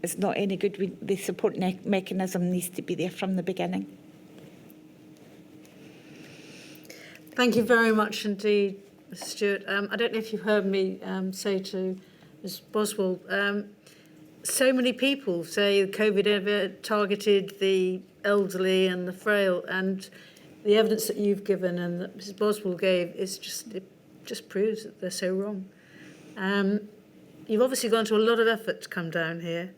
H: is not any good. The support mechanism needs to be there from the beginning.
D: Thank you very much indeed, Mr. Stewart. I don't know if you heard me say to Ms. Boswell, so many people say COVID ever targeted the elderly and the frail, and the evidence that you've given and that Mrs. Boswell gave is just proves that they're so wrong. You've obviously gone to a lot of effort to come down here,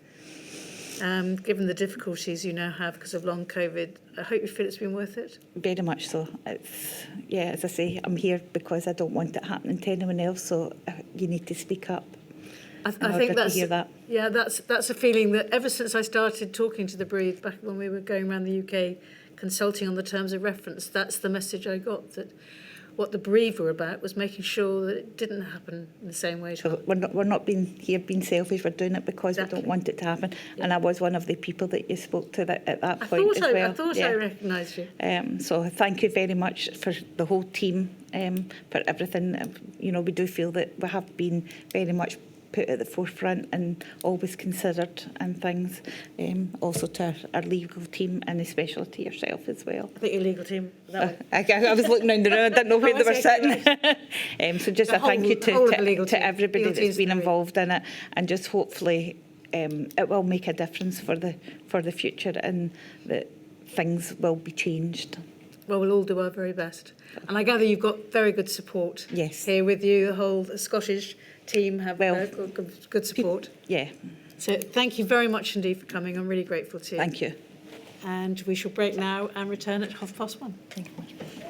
D: given the difficulties you now have because of long COVID. I hope you feel it's been worth it.
H: Very much so. Yeah, as I say, I'm here because I don't want it happening to anyone else, so you need to speak up.
D: I think that's, yeah, that's a feeling that ever since I started talking to the Breathe back when we were going around the UK consulting on the terms of reference, that's the message I got, that what the Breathe were about was making sure that it didn't happen in the same way.
H: So we're not being selfish, we're doing it because we don't want it to happen. Yeah. And I was one of the people that you spoke to at that point as well.
D: I thought I recognised you.
H: So thank you very much for the whole team, for everything. You know, we do feel that we have been very much put at the forefront and always considered and things. Also to our legal team and especially to yourself as well.
D: I think your legal team.
H: I was looking around the room, I didn't know where they were sitting. So just a thank you to everybody that's been involved in it, and just hopefully it will make a difference for the future and that things will be changed.
D: Well, we'll all do our very best. And I gather you've got very good support here with you. The whole Scottish team have good support.
H: Yeah.
D: So thank you very much indeed for coming. I'm really grateful to you.
H: Thank you.
D: And we shall break now and return at 1:30. Thank you very much.